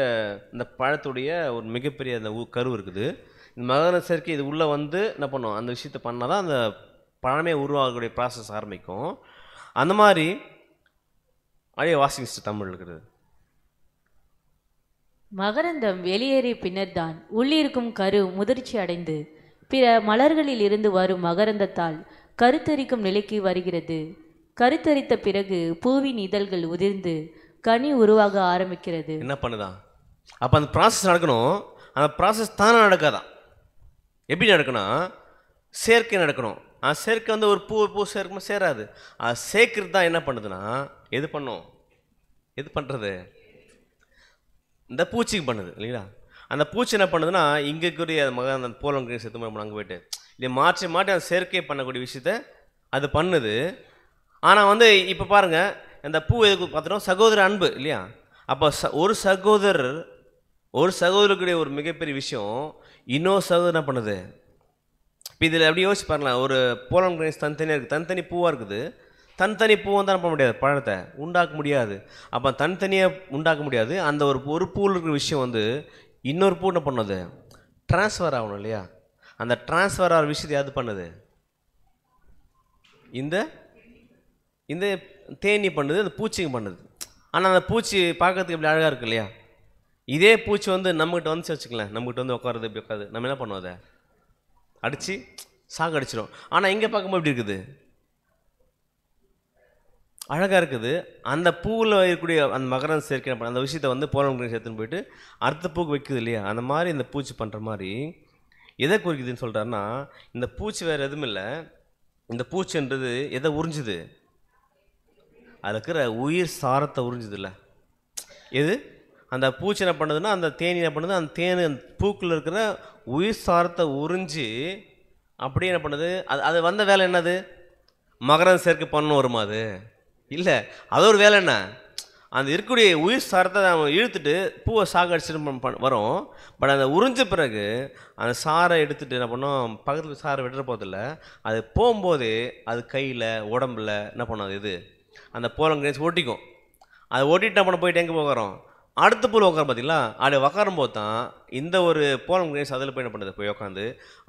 இந்த பழத்துடைய ஒரு மிகப்பெரிய அந்த கரு இருக்குது. இந்த மகர சேர்க்கை இது உள்ளே வந்து என்ன பண்ணும், அந்த விஷயத்தை பண்ணால் தான் அந்த பழமே உருவாகக்கூடிய ப்ராசஸ் ஆரம்பிக்கும். அந்த மாதிரி அழிய வாசிங்க தமிழ் இருக்கிறது. மகரந்தம் வெளியேறிய பின்னர்தான் உள்ளிருக்கும் கரு முதிர்ச்சி அடைந்து பிற மலர்களில் இருந்து வரும் மகரந்தத்தால் கருத்தரிக்கும் நிலைக்கு வருகிறது. கருத்தரித்த பிறகு பூவின் இதழ்கள் உதிர்ந்து கனி உருவாக ஆரம்பிக்கிறது. என்ன பண்ணுதான்? அப்போ அந்த ப்ராசஸ் நடக்கணும். அந்த ப்ராசஸ் தானே நடக்காதான். எப்படி நடக்கணும்? சேர்க்கை நடக்கணும். சேர்க்கை வந்து ஒரு பூ சேர்க்கணும் சேராது. சேர்க்கிறது தான் என்ன பண்ணுதுன்னா எது பண்ணும்? எது பண்ணுறது? இந்த பூச்சிக்கு பண்ணுது இல்லைங்களா? அந்த பூச்சி என்ன பண்ணுதுன்னா இங்கேக்குரிய அந்த போலம் சேர்த்து அங்கே போயிட்டு இதை மாற்றி மாற்றி அந்த செயற்கை பண்ணக்கூடிய விஷயத்த அது பண்ணுது. ஆனால் வந்து இப்போ பாருங்கள், இந்த பூ எதுக்கு பார்த்துட்டோம்? சகோதர அன்பு இல்லையா? அப்போ ஒரு சகோதரருக்குடைய ஒரு மிகப்பெரிய விஷயம் இன்னொரு சகோதரர் என்ன பண்ணுது? இப்போ இதில் எப்படி யோசிச்சு பாருங்களேன். ஒரு போலம் கிரேஸ் தனித்தனியாக இருக்குது, தனித்தனி பூவாக இருக்குது. தனித்தனி பூவும் தான் பண்ண முடியாது, பழத்தை உண்டாக்க முடியாது. அப்போ தனித்தனியாக உண்டாக்க முடியாது. அந்த ஒரு பூவில் இருக்கிற விஷயம் வந்து இன்னொரு பூ என்ன பண்ணுது? ட்ரான்ஸ்ஃபர் ஆகணும் இல்லையா? அந்த ட்ரான்ஸ்ஃபர் ஆகிற விஷயத்தை அது பண்ணுது, இந்த இந்த தேனி பண்ணுது, அந்த பூச்சிங்க பண்ணுது. ஆனால் அந்த பூச்சி பார்க்கறதுக்கு எப்படி அழகாக இருக்கு இல்லையா? இதே பூச்சி வந்து நம்மகிட்ட வந்துச்சு வச்சுக்கலாம், நம்மகிட்ட வந்து உட்காருது, இப்படி உட்காது, நம்ம என்ன பண்ணுவோம்? அதை அடித்து சாக அடிச்சிடும். ஆனால் இங்கே பார்க்கும்போது எப்படி இருக்குது? அழகாக இருக்குது. அந்த பூவில் இருக்கக்கூடிய அந்த மகரந்த சேர்க்கை அந்த விஷயத்தை வந்து போலம் சேர்த்துன்னு போயிட்டு அடுத்த பூக்கு வைக்குது இல்லையா? அந்த மாதிரி இந்த பூச்சி பண்ணுற மாதிரி எதை குறிக்குதுன்னு சொல்கிறாருன்னா, இந்த பூச்சி வேறு எதுவும் இல்லை. இந்த பூச்சின்றது எதை உறிஞ்சுது? அதில் இருக்கிற உயிர் சாரத்தை உறிஞ்சுது இல்லை? எது? அந்த பூச்சி என்ன பண்ணுதுன்னா அந்த தேனி என்ன பண்ணுது? அந்த தேனி அந்த பூக்கில் இருக்கிற உயிர் சாரத்தை உறிஞ்சி அப்படியே என்ன பண்ணுது? அது வந்த வேலை என்னது? மகரந்த சேர்க்கை பண்ணணும் வருமா? அது இல்லை, அது ஒரு வேலை என்ன? அந்த இருக்கக்கூடிய உயிர் சாரத்தை நம்ம இழுத்துட்டு பூவை சாக அடிச்சுட்டு வரோம். பட் அந்த உறிஞ்ச பிறகு அந்த சாரை எடுத்துகிட்டு என்ன பண்ணோம்? பக்கத்தில் சாரை விட்டுற போதில்ல, அது போகும்போதே அது கையில் உடம்புல என்ன பண்ணாது? இது அந்த போலம் கிரேஸ் ஓட்டிக்கும். அதை ஓட்டிட்டு என்ன பண்ண போயிட்டு எங்கே உட்காரோம்? அடுத்த பூவில் உட்கார பார்த்தீங்களா? அப்படி உட்காரும்போது தான் இந்த ஒரு போலம் கிரேஸ் அதில் போய் என்ன பண்ணுது? போய் உட்காந்து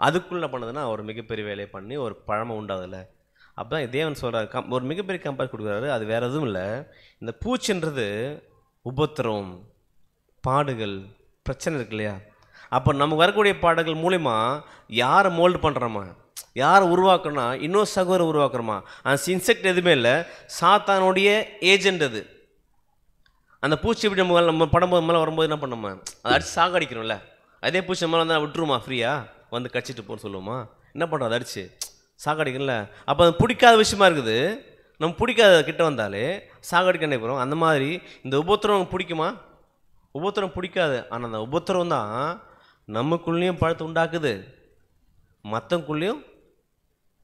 அதுக்குள்ளே என்ன பண்ணுதுன்னா ஒரு மிகப்பெரிய வேலையை பண்ணி ஒரு பழமை உண்டாகுதில்ல. அப்போ தான் தேவன் சொல்கிறார், ஒரு மிகப்பெரிய கம்பேர் கொடுக்குறாரு. அது வேறு எதுவும் இல்லை, இந்த பூச்சின்றது உபத்திரம், பாடுகள், பிரச்சனை இருக்கு இல்லையா? அப்போ நமக்கு வரக்கூடிய பாடுகள் மூலிமா யாரை மோல்டு பண்ணுறோமா? யாரை உருவாக்குறோன்னா இன்னொரு சகோதரர் உருவாக்குறோமா? அந்த இன்செக்ட் எதுவுமே இல்லை, சாத்தானுடைய ஏஜென்ட் அது. அந்த பூச்சி எப்படி நம்ம படும்போது மேலே வரும்போது என்ன பண்ணோமா? அதை அடித்து சாகடிக்கணும்ல. அதே பூச்சி மேலே வந்து விட்டுருமா? ஃப்ரீயாக வந்து கடிச்சிட்டு போன்னு சொல்லுவோமா? என்ன பண்ணுறோம்? அதை அடித்து சாகடிக்கல. அப்போ அது பிடிக்காத விஷயமா இருக்குது. நம்ம பிடிக்காத கிட்ட வந்தாலே சாகடிக்க நினைக்கிறோம். அந்த மாதிரி இந்த உபத்திரம் பிடிக்குமா? உபத்திரம் பிடிக்காது. ஆனால் அந்த உபத்திரம் தான் நமக்குள்ளேயும் பழத்தை உண்டாக்குது, மற்றவங்களுக்குள்ளேயும்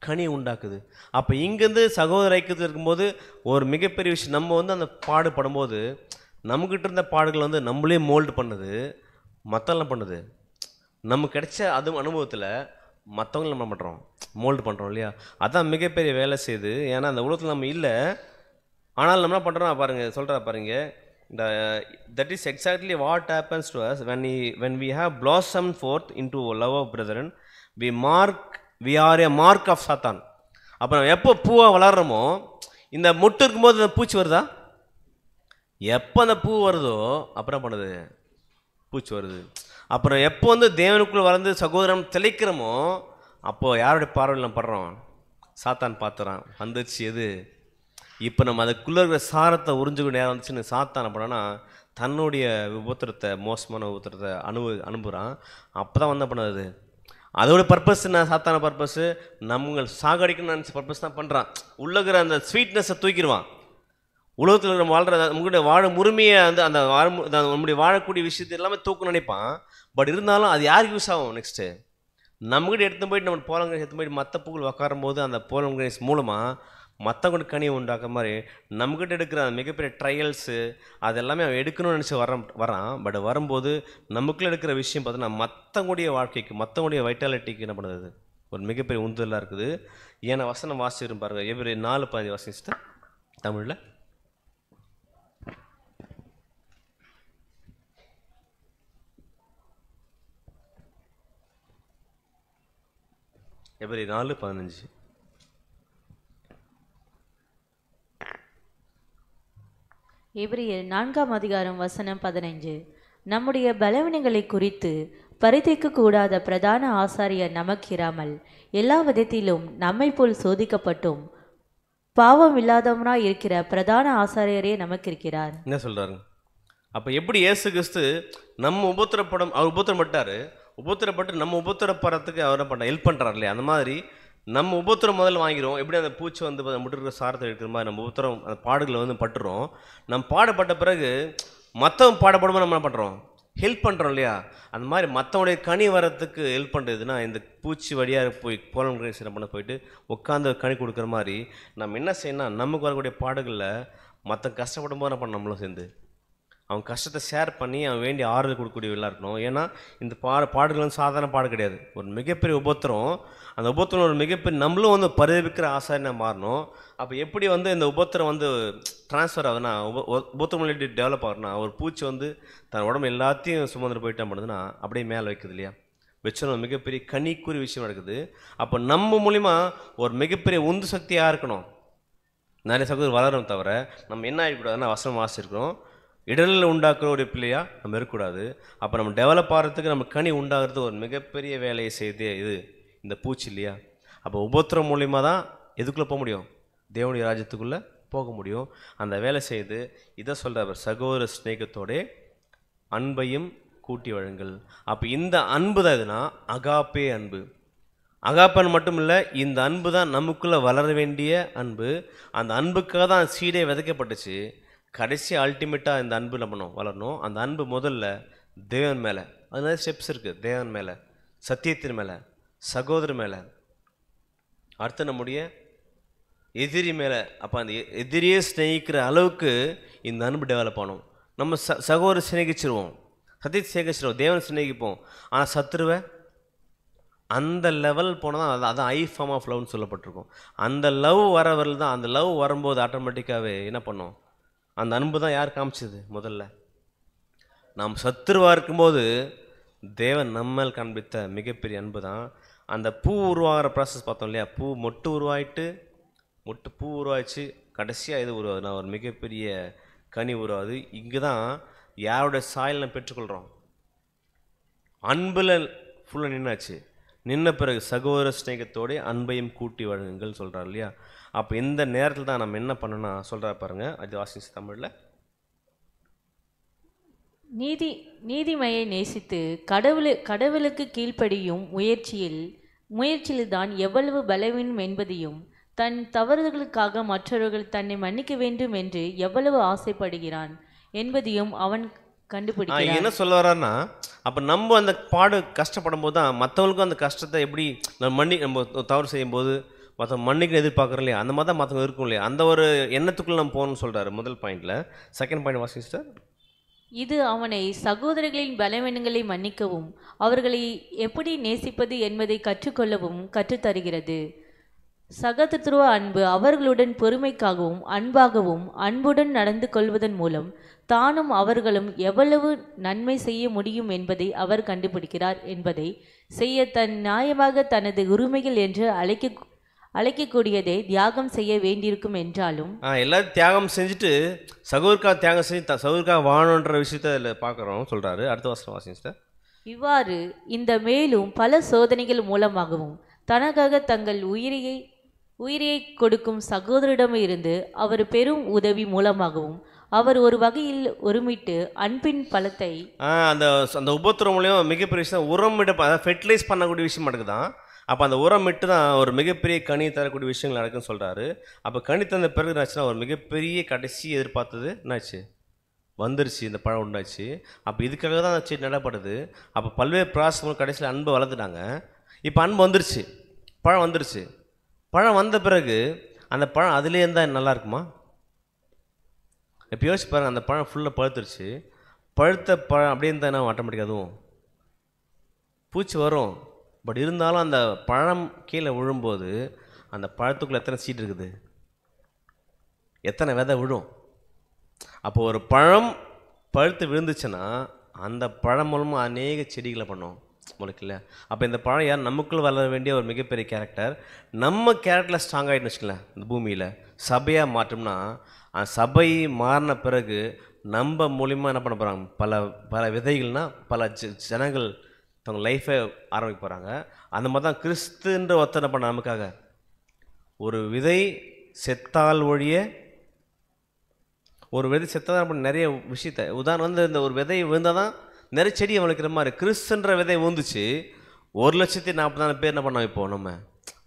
கனி உண்டாக்குது. அப்போ இங்கேருந்து சகோதர ஐக்கியத்தில் இருக்கும்போது ஒரு மிகப்பெரிய விஷயம், நம்ம வந்து அந்த பாடுபடும்போது நம்மக்கிட்ட இருந்த பாடுகள் வந்து நம்மளே மோல்டு பண்ணுது, மற்றவங்களாம் பண்ணுது. நமக்கு கிடைச்ச அது அனுபவத்தில் மற்றவங்களும் நம்ம பண்ணுறோம், மோல்டு பண்ணுறோம் இல்லையா? அதான் மிகப்பெரிய வேலை செய்யுது. ஏன்னா அந்த உலகத்தில் நம்ம இல்லை, ஆனால் நம்ம என்ன பண்ணுறோம் பாருங்கள், சொல்கிறா பாருங்கள். இந்த that is exactly what happens to us when we have blossomed forth into love of brethren we are a mark of Satan. அப்போ நம்ம எப்போ பூவாக வளர்கிறோமோ, இந்த மொட்டு இருக்கும்போது அந்த பூச்சி வருதா? எப்போ அந்த பூ வருதோ அப்புறம் பண்ணுது, பூச்சி வருது. அப்புறம் எப்போ வந்து தேவனுக்குள்ளே வளர்ந்து சகோதரம் தெளிக்கிறோமோ அப்போது யாருடைய பார்வையில் நம்ம படுறோம்? சாத்தான் பார்த்துறான், வந்துச்சு எது? இப்போ நம்ம அதுக்குள்ளே இருக்கிற சாரத்தை உறிஞ்சுக்கிட்டு நேரம் வந்துச்சுன்னு சாத்தான் பண்ணோன்னா தன்னுடைய உபத்திரத்தை, மோசமான உபத்திரத்தை அனுப்புகிறான். அப்போ தான் வந்து பண்ணுறது. அதோட பர்பஸ் என்ன? சாத்தான பர்பஸ்ஸு நம்ம சாகடிக்கணும்னு நினச்ச பர்பஸ் தான் பண்ணுறான். உள்ளகிற அந்த ஸ்வீட்னஸை தூக்கிடுவான். உலகத்தில் நம்ம வாழ்கிற நம்மளுடைய வாழ முழுமையை வந்து அந்த நம்முடைய வாழக்கூடிய விஷயத்தை எல்லாமே தூக்க நினைப்பான். பட் இருந்தாலும் அது யாருக்கு யூஸ் ஆகும்? நெக்ஸ்ட்டு நம்மகிட்ட எடுத்து போயிட்டு நம்ம போலங்கிரேஸ் எடுத்து போயிட்டு மற்ற பூக்கள் உட்காரும் போது அந்த போலங்கிரேஸ் மூலமாக மற்றவங்களுக்கு கனியை உண்டாக்குற மாதிரி நம்மக்கிட்ட எடுக்கிற அந்த மிகப்பெரிய ட்ரையல்ஸு அதெல்லாமே அவன் எடுக்கணும்னு நினச்சி வரான். பட் வரும்போது நமக்குள்ளே எடுக்கிற விஷயம் பார்த்தோன்னா மற்றவங்களுடைய வாழ்க்கைக்கு, மற்றவங்களுடைய வைட்டாலிட்டிக்கு என்ன பண்ணுறது? ஒரு மிகப்பெரிய உந்துதலாக இருக்குது. ஏன்னா வசனம் வாசிச்சிரும் பாருங்க, எபிரேயர் 4:15 வாசிச்சுட்டு தமிழில். எபிரேயர் 4:15. எபிரியர் 4:15. நம்முடைய பலவீனங்களை குறித்து பரிதைக்க கூடாத பிரதான ஆசாரியர் நமக்கிராமல் எல்லா விதத்திலும் நம்மை போல் சோதிக்கப்பட்டும் பாவம் இல்லாதவனாய் இருக்கிற பிரதான ஆசாரியரே நமக்கு இருக்கிறார். என்ன சொல்றாரு? அப்போ எப்படி இயேசு கிறிஸ்து நம்ம உபத்திரப்படும், அவர் உபத்திரப்பட்டாரு, உபத்திரப்பட்டு நம்ம உபத்திரப்படுறதுக்கு அவர் என்ன பண்ண ஹெல்ப் பண்ணுறாரு இல்லையா? அந்த மாதிரி நம்ம உபத்திரம் முதல்ல வாங்கிறோம். எப்படி அந்த பூச்சி வந்து முட்டுற சாரத்தை எடுக்கிற மாதிரி நம்ம உபத்திரம் அந்த பாடுகளை வந்து பட்டுறோம். நம்ம பாடுபட்ட பிறகு மற்றவங்க பாடுபடும்போது நம்ம என்ன பண்ணுறோம்? ஹெல்ப் பண்ணுறோம் இல்லையா? அந்த மாதிரி மற்றவங்களுடைய கனி வரத்துக்கு ஹெல்ப் பண்ணுறதுன்னா இந்த பூச்சி வழியாக போய் போலன் கிரேஸ் பண்ண போயிட்டு உட்காந்து கனி கொடுக்குற மாதிரி நம்ம என்ன செய்யணும்? நமக்கு வரக்கூடிய பாடுகளில் மற்ற கஷ்டப்படும் போது என்ன பண்ண நம்மளும் சேர்ந்து அவன் கஷ்டத்தை ஷேர் பண்ணி அவன் வேண்டிய ஆறுதல் கொடுக்கக்கூடியவர்களாக இருக்கணும். ஏன்னா இந்த பாடுகள் வந்து சாதாரண பாடு கிடையாது, ஒரு மிகப்பெரிய உபத்திரம். அந்த உபத்திரம் ஒரு மிகப்பெரிய நம்மளும் வந்து பரிதவிக்கிற ஆசாரியனாக மாறணும். அப்போ எப்படி வந்து இந்த உபத்திரம் வந்து ட்ரான்ஸ்ஃபர் ஆகுதுன்னா, உபத்திரம் டெவலப் ஆகுதுன்னா, ஒரு பூச்சி வந்து தன் உடம்பு எல்லாத்தையும் சுமந்துட்டு போயிட்டா பண்ணுதுன்னா அப்படியே மேலே வைக்குது இல்லையா? வச்சோம் மிகப்பெரிய கனிக்குரிய விஷயம் நடக்குது. அப்போ நம்ம மூலிமா ஒரு மிகப்பெரிய உந்து சக்தியாக இருக்கணும். நிறைய சகோதரர் வளரும் தவிர நம்ம என்ன ஆகிக்கூடாதுன்னா வசனம் வாசிச்சிருக்கிறோம், இடலில் உண்டாக்குற ஒரு பிள்ளையா நம்ம இருக்கக்கூடாது. அப்போ நம்ம டெவலப் ஆகிறதுக்கு நம்ம கனி உண்டாகிறது ஒரு மிகப்பெரிய வேலையை செய்து இது இந்த பூச்சி இல்லையா? அப்போ உபத்திரம் மூலிமா தான் எதுக்குள்ளே போக முடியும்? தேவனுடைய ராஜ்யத்துக்குள்ளே போக முடியும். அந்த வேலை செய்து இதை சொல்கிறவர் சகோதர ஸ்நேகத்தோட அன்பையும் கூட்டி வழங்கல். அப்போ இந்த அன்பு தான் எதுனா அகாப்பே அன்பு. அகாப்பன் மட்டும் இல்லை, இந்த அன்பு தான் நமக்குள்ளே வளர வேண்டிய அன்பு. அந்த அன்புக்காக தான் சீடே விதைக்கப்பட்டுச்சு. கடைசி அல்டிமேட்டாக இந்த அன்பு நம்ம வளரணும். அந்த அன்பு முதல்ல தேவன் மேலே, அது நிறைய ஸ்டெப்ஸ் இருக்குது. தேவன் மேலே, சத்தியத்தின் மேலே, சகோதரர் மேலே, அடுத்து நம்முடைய எதிரி மேலே. அப்போ அந்த எதிரியே ஸ்நேகிக்கிற அளவுக்கு இந்த அன்பு டெவலப் ஆகணும். நம்ம சகோதரர் சிநேகிச்சிருவோம், சத்தியத்தை சிநேகிச்சிருவோம், தேவனை சிநேகிப்போம். ஆனால் சத்துருவை அந்த லெவல் போனால் தான் அதான் ஐ ஃபார்ம் ஆஃப் லவ்னு சொல்லப்பட்டிருக்கும். அந்த லவ் வரவர்கள் தான், அந்த லவ் வரும்போது ஆட்டோமேட்டிக்காகவே என்ன பண்ணோம்? அந்த அன்பு தான் யார் காமிச்சது? முதல்ல நாம் சத்துருவாக இருக்கும்போது தேவன் நம்மால் காண்பித்த மிகப்பெரிய அன்பு தான் அந்த பூ உருவாகிற ப்ராசஸ் பார்த்தோம் இல்லையா? மொட்டு உருவாயிட்டு பூ உருவாயிடுச்சு, கடைசியாக இது உருவாதுன்னா ஒரு மிகப்பெரிய கனி உருவாது. இங்கே தான் யாரோட சாயல் நம்ம பெற்றுக்கொள்கிறோம்? அன்பில் ஃபுல்லாக நின்னாச்சு. நின்ன பிறகு சகோதர ஸ்நேகத்தோடு அன்பையும் கூட்டி வழங்குங்கள் சொல்கிறார் இல்லையா? அப்போ இந்த நேரத்தில் தான் நம்ம என்ன பண்ணணும்னா சொல்கிறா பாருங்க, அது வாசிச்சு தமிழில். நீதிமையை நேசித்து கடவுளுக்கு கீழ்ப்படியும் முயற்சியில் தான் எவ்வளவு பலவீனம் என்பதையும், தன் தவறுகளுக்காக மற்றவர்கள் தன்னை மன்னிக்க வேண்டும் என்று எவ்வளவு ஆசைப்படுகிறான் என்பதையும் அவன் கண்டுபிடிக்கிறான். என்ன சொல்ல வர்றாருன்னா, அப்போ நம்ம அந்த கஷ்டப்படும் போது தான் மற்றவங்களுக்கும் அந்த கஷ்டத்தை எப்படி நம்ம தவறு செய்யும்போது மற்ற மன்னிக்கு எதிர்பார்க்குறோம் இல்லையா? அந்த மாதிரி தான் மற்றவங்க இருக்கும் இல்லையா? அந்த ஒரு எண்ணத்துக்குள்ளே நம்ம போகணும்னு சொல்கிறாரு முதல் பாயிண்டில். செகண்ட் பாயிண்ட் வாசி சிஸ்டர். இது அவனை சகோதரர்களின் பலவீனங்களை மன்னிக்கவும் அவர்களை எப்படி நேசிப்பது என்பதை கற்றுக்கொள்ளவும் கற்றுத்தருகிறது. சகோதரத்துவ அன்பு அவர்களுடன் பொறுமைக்காகவும் அன்பாகவும் அன்புடன் நடந்து கொள்வதன் மூலம் தானும் அவர்களும் எவ்வளவு நன்மை செய்ய முடியும் என்பதை அவர் கண்டுபிடிக்கிறார். என்பதை செய்ய தன் நியாயமாக தனது உரிமைகள் என்று அழைக்கக்கூடியதை தியாகம் செய்ய வேண்டியிருக்கும் என்றாலும் எல்லாரும் தியாகம் செஞ்சுட்டு சகோதரக்காக தியாகம் செஞ்சு சகோதரக்காக வாழணுன்ற விஷயத்த அதில் பார்க்குறோம் சொல்கிறாரு. அடுத்த வருஷம் வாசிங்க. இவ்வாறு இந்த மேலும் பல சோதனைகள் மூலமாகவும் தனக்காக தங்கள் உயிரையை கொடுக்கும் சகோதரிடமிருந்து அவர் பெரும் உதவி மூலமாகவும் அவர் ஒரு வகையில் ஒருமிட்டு அன்பின் பலத்தை அந்த உபத்திரம் மூலியம் மிகப்பெரிய விஷயம் உரமிட, அதாவது ஃபெர்டிலைஸ் பண்ணக்கூடிய விஷயம் நடக்குதான். அப்போ அந்த உரமிட்டு தான் ஒரு மிகப்பெரிய கனி தரக்கூடிய விஷயங்கள் நடக்குன்னு சொல்கிறாரு. அப்போ கனி தந்த பிறகு என்னாச்சுன்னா ஒரு மிகப்பெரிய கடைசி எதிர்பார்த்தது என்னாச்சு? வந்துருச்சு, இந்த பழம் உண்டாச்சு. அப்போ இதுக்காக தான் அந்த செடி நடப்படுது. அப்போ பல்வேறு ப்ராசஸ் கடைசியில் அன்பை வளர்த்துட்டாங்க. இப்போ அன்பு வந்துருச்சு, பழம் வந்துருச்சு. பழம் வந்த பிறகு அந்த பழம் அதுலேயே இருந்தால் நல்லா இருக்குமா? இப்போ யோசிச்சு பாருங்கள், அந்த பழம் ஃபுல்லாக பழுத்துருச்சு. பழுத்த பழம் அப்படியே இருந்தால் என்ன ஆட்டோமேட்டிக்காக அதுவும் பூச்சி வரும், பட் இருந்தாலும் அந்த பழம் கீழே விழும்போது அந்த பழத்துக்குள்ளே எத்தனை சீட் இருக்குது, எத்தனை விதை விழும். அப்போ ஒரு பழம் பழுத்து விழுந்துச்சுன்னா அந்த பழம் மூலமாக அநேக செடிகளை பண்ணும் முளைக்கல. அப்போ இந்த பழம் யார் நமக்குள்ள வளர வேண்டிய ஒரு மிகப்பெரிய கேரக்டர். நம்ம கேரக்டரில் ஸ்ட்ராங் ஆகிட்டுன்னு வச்சுக்கலாம். இந்த பூமியில் சபையாக மாற்றோம்னா சபை மாறின பிறகு நம்ம மூலிமா என்ன பண்ண போகிறாங்க, பல பல விதைகள்னால் பல ஜனங்கள் தங்க லைஃபை ஆரம்பிக்க போகிறாங்க. அந்த மாதிரி தான் கிறிஸ்துன்ற ஒருத்தனை பண்ண நமக்காக ஒரு விதை செத்தால் ஒழிய, ஒரு விதை செத்தால் பண்ண நிறைய விஷயத்தை உதாரணம் வந்து இந்த ஒரு விதை விழுந்தால் தான் நிறைய செடியை வளர்க்குற மாதிரி கிறிஸ்துன்ற விதை விழுந்துச்சு. 1,40,000 பேர் என்ன பண்ணோம் இப்போ நம்ம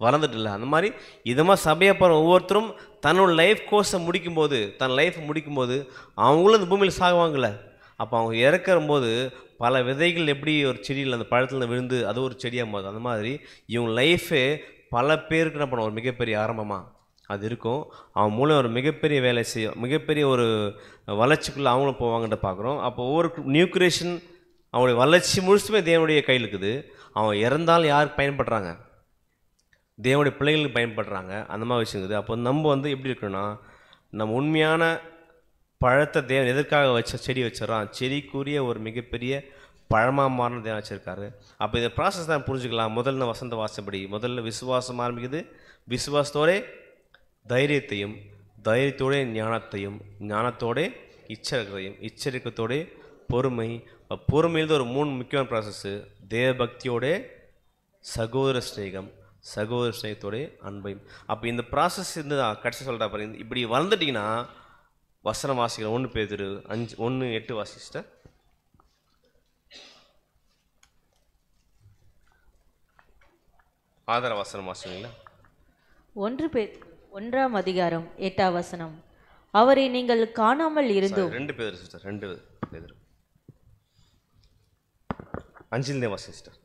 வளர்ந்துட்டுல. அந்த மாதிரி இதமாக சபையை போகிற ஒவ்வொருத்தரும் தன்னோட லைஃப் கோர்ஸை முடிக்கும்போது, தன் லைஃப்பை முடிக்கும்போது அவங்களும் இந்த பூமியில் சாகுவாங்கள்ல. அப்போ அவங்க இறக்குற போது பல விதைகள் எப்படி ஒரு செடியில் அந்த பழத்தில் விழுந்து அது ஒரு செடியாக போகுது, அந்த மாதிரி இவங்க லைஃபே பல பேருக்கு என்ன பண்ணுவோம் ஒரு மிகப்பெரிய ஆரம்பமாக அது இருக்கும். அவன் மூலம் ஒரு மிகப்பெரிய வேலை செய்யும், மிகப்பெரிய ஒரு வளர்ச்சிக்குள்ளே அவங்களும் போவாங்கன்ற பார்க்குறோம். அப்போ ஒவ்வொரு நியூ கிரியேஷன் அவனுடைய வளர்ச்சி முழுசுமே தேவனுடைய கையில் இருக்குது. அவன் இறந்தாலும் யாருக்கு பயன்படுறாங்க, தேவனுடைய பிள்ளைகளுக்கு பயன்படுறாங்க. அந்த மாதிரி விஷயம் இருக்குது. அப்போ நம்ம வந்து எப்படி இருக்கணும்னா, நம்ம உண்மையான பழத்தை தேவன் எதற்காக வச்ச செடி வச்சிடறான், செடிக்குரிய ஒரு மிகப்பெரிய பழமாக மாறின தேவன் வச்சுருக்காரு. அப்போ இந்த ப்ராசஸ் தான் புரிஞ்சுக்கலாம். முதல்ல வசந்த வாசப்படி முதல்ல விசுவாசம் ஆரம்பிக்குது. விசுவாசத்தோட தைரியத்தையும், தைரியத்தோட ஞானத்தையும், ஞானத்தோட இச்சரிக்கையும், இச்சரிக்கத்தோட பொறுமை. பொறுமையில்தான் ஒரு 3 முக்கியமான ப்ராசஸ்ஸு. தேவபக்தியோட சகோதர ஸ்நேகம், சகோதர ஸ்நேகத்தோட அன்பையும். அப்போ இந்த ப்ராசஸ் இருந்து தான் கடைசி சொல்கிறா பாருங்க. இப்படி வளர்ந்துட்டிங்கன்னா வசனம் வாசிக்கிறோம். 1 பேதுரு 5:1-8 வாசிச்சிட்ட ஆதார வசனம் வாசிங்களா? 1 அவரை நீங்கள் காணாமல் இருந்தும் 2 பேதுரு சிஸ்டர், 2 பேதுரு 5 வாசி சிஸ்டர்.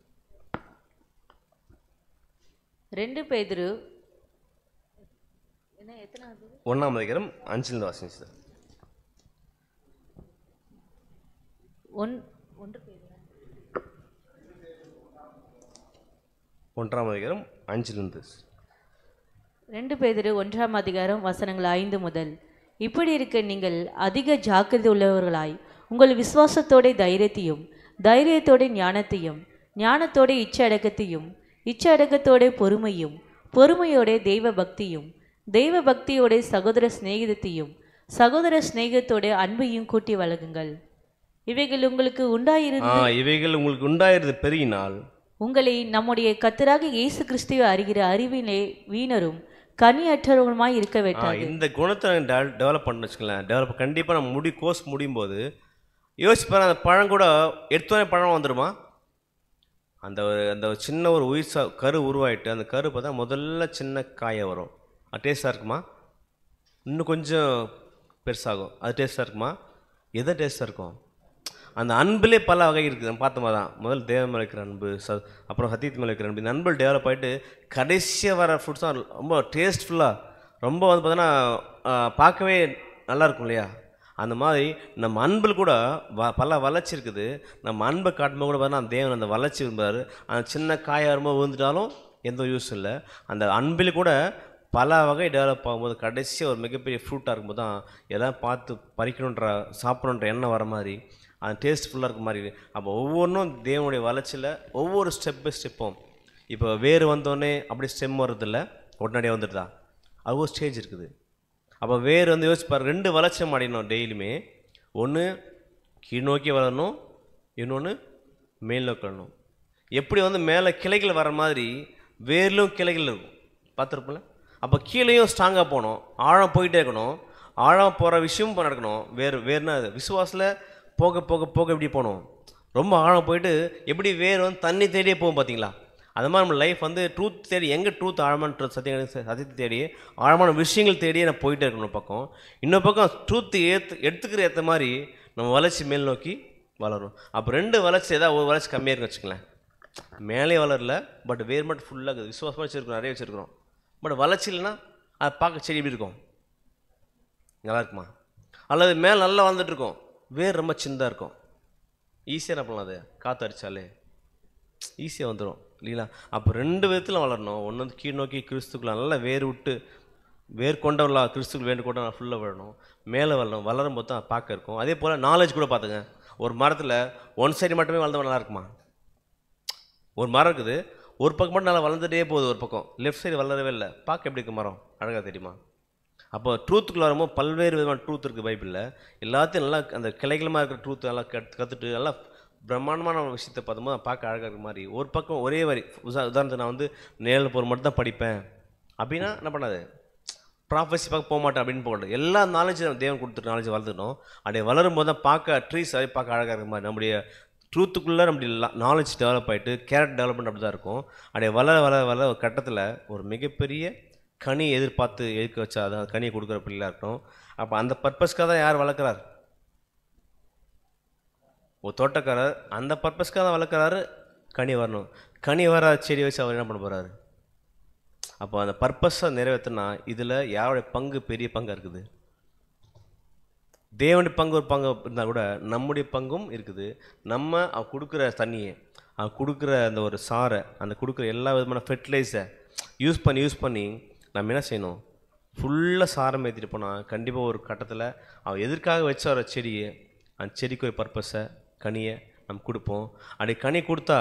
2 பேதுரு என்ன எத்தனாவது 1ஆம் அதிகாரம் 5 வாசி சிஸ்டர். 1 பேதுரு 1ஆம் அதிகாரம் 5 2 பேதுரு 1ஆம் அதிகாரம் வசனங்கள் 5 முதல். இப்படி இருக்க நீங்கள் அதிக ஜாக்கிரதை உள்ளவர்களாய் உங்கள் விசுவாசத்தோட தைரியத்தையும், தைரியத்தோட ஞானத்தையும், ஞானத்தோட இச்சை அடக்கத்தையும், இச்சை அடக்கத்தோட பொறுமையும், பொறுமையோட தெய்வ பக்தியும், தெய்வ பக்தியோட சகோதர சிநேகிதத்தையும், சகோதர சிநேகத்தோட அன்பையும் கூட்டி வழங்குங்கள். இவைகள் உங்களுக்கு உண்டாயிருந்து பெருகினால் உங்களை நம்முடைய கர்த்தராகிய இயேசு கிறிஸ்துவை அறிகிற அறிவிலே வீணரும் கனியற்றவருமாய் இருக்க வேண்டாம். இந்த குணத்தை டெவலப் பண்ணு வச்சுக்கலாம். டெவலப் கண்டிப்பாக நம்ம கோர்ஸ் முடியும் போது யோசிப்பாரு. அந்த பழம் கூட எடுத்தோடனே பழம் வந்துடுமா? அந்த அந்த சின்ன ஒரு உயிர் கரு உருவாயிட்டு அந்த கரு பார்த்தா முதல்ல சின்ன காயை வரும். அது டேஸ்ட்டாக இருக்குமா? இன்னும் கொஞ்சம் பெருசாகும். அது டேஸ்ட்டாக இருக்குமா? எதை டேஸ்ட்டாக இருக்கும்? அந்த அன்பிலே பல வகை இருக்குது. நம்ம பார்த்தோமா தான் முதல் தேவன் மேலே இருக்கிற அன்பு, அப்புறம் சத்தியத்து மேலே இருக்கிற அன்பு. இந்த அன்பு டெவலப் ஆகிட்டு கடைசியாக வர ஃபுட்ஸ் தான் ரொம்ப டேஸ்ட்ஃபுல்லாக, ரொம்ப வந்து பார்த்தோன்னா பார்க்கவே நல்லாயிருக்கும் இல்லையா? அந்த மாதிரி நம்ம அன்பில் கூட பல வளர்ச்சி இருக்குது. நம்ம அன்பை காட்டும்போது கூட பார்த்தா தேவன் அந்த வளர்ச்சி விரும்புகிறார். அந்த சின்ன காய வரும்போது விழுந்துட்டாலும் எந்த யூஸ் இல்லை. அந்த அன்பில் கூட பல வகை டெவலப் ஆகும்போது கடைசியாக ஒரு மிகப்பெரிய ஃப்ரூட்டாக இருக்கும்போது தான் எல்லாம் பார்த்து பறிக்கணுன்ற சாப்பிடணுன்ற எண்ணம் வர மாதிரி அது டேஸ்ட்ஃபுல்லாக இருக்க மாதிரி. அப்போ ஒவ்வொன்றும் தேவனுடைய வளர்ச்சியில் ஒவ்வொரு ஸ்டெப் பை ஸ்டெப்பும். இப்போ வேறு வந்தோடனே அப்படி ஸ்டெம் வர்றதில்ல, உடனடியாக வந்துடுதா? அது ஒரு ஸ்டேஜ் இருக்குது. அப்போ வேறு வந்து யோசிப்பார், 2 வளர்ச்சி அடையணும் டெய்லியுமே. ஒன்று கீழ் நோக்கி வளரணும், இன்னொன்று மேல் நோக்கி வரணும். எப்படி வந்து மேலே கிளைகள் வர மாதிரி வேர்லும் கிளைகள் இருக்கும் பார்த்துருப்போம்ல. அப்போ கீழேயும் ஸ்ட்ராங்காக போகணும், ஆழம் போயிட்டே இருக்கணும். ஆழம் போகிற விஷயமும் நடக்கணும். வேறுனா அது விசுவாசத்தில் போக போக போக எப்படி போகணும், ரொம்ப ஆழம் போயிட்டு எப்படி வேர் வந்து தண்ணி தேடியே போகும் பார்த்தீங்களா? அது மாதிரி நம்ம லைஃப் வந்து ட்ரூத் தேடி, எங்கே ட்ரூத் ஆழமான சத்தியத்தை தேடி ஆழமான விஷயங்கள் தேடியே நான் போயிட்டே இருக்கணும் பக்கம். இன்னொரு பக்கம் ட்ரூத்து எடுத்துக்கிற ஏற்ற மாதிரி நம்ம வளர்ச்சி மேல் நோக்கி வளரும். அப்போ 2 வளர்ச்சி ஏதாவது ஒரு வளர்ச்சி கம்மியாக இருக்குன்னு வச்சுக்கலாம். மேலே வளரல, பட் வேர் மட்டும் ஃபுல்லாக இருக்குது. விசுவாசமாக வச்சுருக்கோம், நிறைய வச்சுருக்கிறோம். பட் வளர்ச்சி இல்லைன்னா அது பார்க்க செடி எப்படி இருக்கும்? நல்லா இருக்குமா? அல்லது மேலே நல்லா வளர்ந்துட்டுருக்கோம், வேர் ரொம்ப சின்னதாக இருக்கும். ஈஸியாக என்ன பண்ணலாம், அது காற்று அடித்தாலே ஈஸியாக வந்துடும் இல்லைங்களா? அப்போ 2 விதத்தில் வளரணும். ஒன்று வந்து கீழ் நோக்கி கிறிஸ்துக்குள்ள நல்லா வேர் விட்டு வேர் கொண்டவர்களா கிறிஸ்துக்குள் வேண்டு கொண்ட ஃபுல்லாக வரணும், மேலே வரணும். வளரும் போது தான் பார்க்க இருக்கும். அதே போல் நாலேஜ் கூட பார்த்துங்க. ஒரு மரத்தில் ஒன் சைடு மட்டுமே வளர்ந்தவன் நல்லா இருக்குமா? ஒரு மரம் இருக்குது, ஒரு பக்கம் மட்டும் நல்லா வளர்ந்துட்டே போகுது, ஒரு பக்கம் லெஃப்ட் சைடு வளரவே இல்லை. பார்க்க எப்படி இருக்கு மரம்? அழகாக தெரியுமா? அப்போ ட்ரூத்துக்குள்ள வரும்போது பல்வேறு விதமான ட்ரூத் இருக்குது பைபிளில். எல்லாத்தையும் நல்லா அந்த கிளைகளமாக இருக்கிற ட்ரூத் நல்லா கற்றுட்டு நல்லா பிரம்மாண்டமான ஒரு விஷயத்தை பார்த்தும்போது பார்க்க அழகாக இருக்கிற மாதிரி ஒரு பக்கம் ஒரே வரி. உதாரணத்துக்கு நான் வந்து நேரில் போகிற மட்டும் தான் படிப்பேன் அப்படின்னா என்ன பண்ணாது? ப்ராஃபஸி பார்க்க போக மாட்டேன் அப்படின்னு போகணும். எல்லா நாலேஜும் தேவன் கொடுத்துட்டு நாலேஜ் வளர்த்துக்கணும். அப்படியே வளரும் போது தான் பார்க்க ட்ரீஸ் அதை பார்க்க அழகாக இருக்கிற மாதிரி நம்முடைய ட்ரூத்துக்குள்ளே நம்முடைய நாலேஜ் டெவலப் ஆகிட்டு கேரக்டர் டெவலப்மெண்ட் அப்படி தான் இருக்கும். அப்படியே வளர வளர வளர ஒரு கட்டத்தில் ஒரு மிகப்பெரிய கனி எதிர்பார்த்து எதுக்க வச்சா அதான் கனியை கொடுக்குற பிள்ளையாக இருக்கட்டும். அப்போ அந்த பர்பஸ்க்காக தான் யார் வளர்க்குறார்? ஒரு தோட்டக்காரர் அந்த பர்பஸ்க்காக தான் வளர்க்குறாரு. கனி வரணும். கனி வர செடி வச்சு அவர் என்ன பண்ண போகிறாரு? அப்போ அந்த பர்பஸை நிறைவேற்றினா இதில் யாருடைய பங்கு? பெரிய பங்காக இருக்குது. தேவனுடைய பங்கு ஒரு பங்கு இருந்தால் கூட நம்முடைய பங்கும் இருக்குது. நம்ம அவன் கொடுக்குற தண்ணியை, அவன் கொடுக்குற அந்த ஒரு சாரை, அந்த கொடுக்குற எல்லா விதமான ஃபெர்டிலைசரை யூஸ் பண்ணி நம்ம என்ன செய்யணும்? ஃபுல்லாக சாரம் ஏற்றிட்டு போனால் கண்டிப்பாக ஒரு கட்டத்தில் அவன் எதற்காக வச்ச ஒரு செடியை, அந்த செடிக்கு ஒரு பர்பஸை, கனியை நம்ம கொடுப்போம். அப்படி கனி கொடுத்தா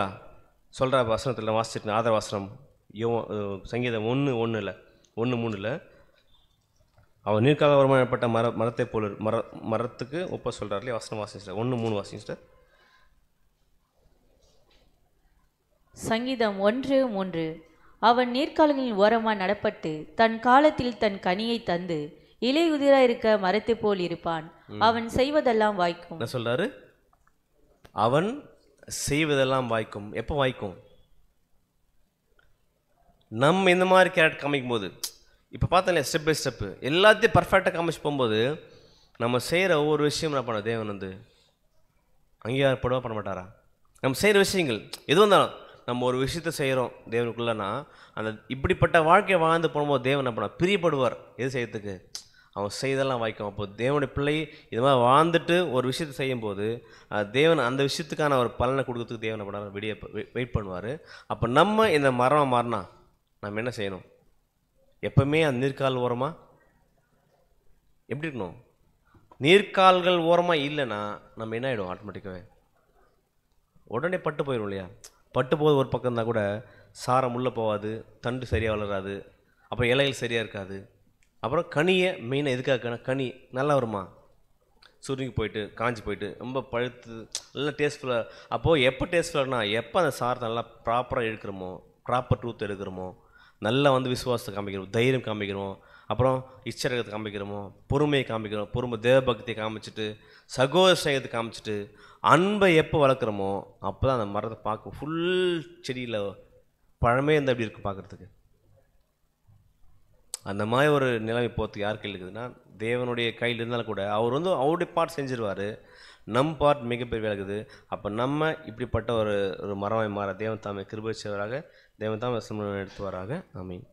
சொல்கிற வசனத்தில் வாசிச்சிருக்கேன், ஆதர வாசனம் சங்கீதம் 1:3 அவன் நீர்க்காக வருமானப்பட்ட மரத்தை போல மரத்துக்கு ஒப்ப சொல்கிறார் இல்லையா? வசனம் வாசிச்சிட்டார். 1:3 வாசிச்சிட்டார். சங்கீதம் 1:3 அவன் நீர்க்கால்களின் ஓரமாக நடப்பட்டு தன் காலத்தில் தன் கனியை தந்து இலை உதிராயிருக்க மரத்தை போல் இருப்பான். அவன் செய்வதெல்லாம் வாய்க்கும். என்ன சொல்றாரு? அவன் செய்வதெல்லாம் வாய்க்கும். எப்போ வாய்க்கும்? நம்ம இந்த மாதிரி கேரக்டர் காமிக்கும் போது. இப்போ பார்த்தோம் ஸ்டெப் பை ஸ்டெப்பு எல்லாத்தையும் பர்ஃபெக்டாக காமிச்சு போகும்போது நம்ம செய்கிற ஒவ்வொரு விஷயம் என்ன பண்ண தேவன் வந்து அங்கீகாரப்படவா பண்ண மாட்டாரா? நம்ம செய்கிற விஷயங்கள் எதுவும் இருந்தாலும் நம்ம ஒரு விஷயத்த செய்கிறோம் தேவனுக்குள்ளனா அந்த இப்படிப்பட்ட வாழ்க்கையை வாழ்ந்து போகும்போது தேவன் என்ன பண்ண பிரியப்படுவார். எது செய்யறதுக்கு? அவன் செய்தெல்லாம் வாய்க்கும். அப்போ தேவனுடைய பிள்ளை இது மாதிரி வாழ்ந்துட்டு ஒரு விஷயத்தை செய்யும்போது தேவன் அந்த விஷயத்துக்கான ஒரு பலனை கொடுக்கறதுக்கு தேவன் என்ன பண்ணார்? வெயிட் பண்ணுவார். அப்போ நம்ம இந்த மரமாக மாறினா நம்ம என்ன செய்யணும்? எப்பவுமே அந்த நீர்க்கால் ஓரமாக எப்படி இருக்கணும்? நீர்க்கால்கள் ஓரமாக இல்லைன்னா நம்ம என்ன ஆகிடும்? ஆட்டோமேட்டிக்காகவே உடனே பட்டு போயிடும் இல்லையா? பட்டு போது ஒரு பக்கம் இருந்தால் கூட சாரம் உள்ளே போகாது, தண்டு சரியாக வளராது, அப்புறம் இலைகள் சரியாக இருக்காது. அப்புறம் கனியை மெயினாக எதுக்காக கனி நல்லா வருமா? சுருங்கி போயிட்டு காஞ்சி போயிட்டு ரொம்ப பழுத்து நல்லா டேஸ்ட்ஃபுல்லாக. அப்போது எப்போ டேஸ்ட்ஃபுல்லாகனா எப்போ அந்த சாரத்தை நல்லா ப்ராப்பராக எடுக்கிறோமோ, ப்ராப்பர் ட்ரூத் எடுக்கிறோமோ, நல்லா வந்து விசுவாசத்தை காமிக்கிறோம், தைரியம் காமிக்கிறோம், அப்புறம் இச்சரகத்தை காமிக்கிறோமோ, பொறுமையை காமிக்கிறோம், பொறுமை தேவபக்தியை காமிச்சிட்டு சகோதர ஸ்நேகத்தை காமிச்சிட்டு அன்பை எப்போ வளர்க்குறோமோ அப்போ தான் அந்த மரத்தை பார்க்கும். ஃபுல் செடியில் பழமே இருந்தால் எப்படி இருக்குது பார்க்குறதுக்கு? அந்த மாதிரி ஒரு நிலைமை போகிறதுக்கு யார் கையில் இருக்குதுன்னா தேவனுடைய கையில் இருந்தாலும் கூட அவர் வந்து அவருடைய பார்ட் செஞ்சிருவார். நம் பார்ட் மிகப்பெரிய விலகுது. அப்போ நம்ம இப்படிப்பட்ட ஒரு மரமாய் மாற தேவன் தாமே கிருபை செய்வராக, தேவன் தாமே எடுத்துவாராக. ஆமீன்.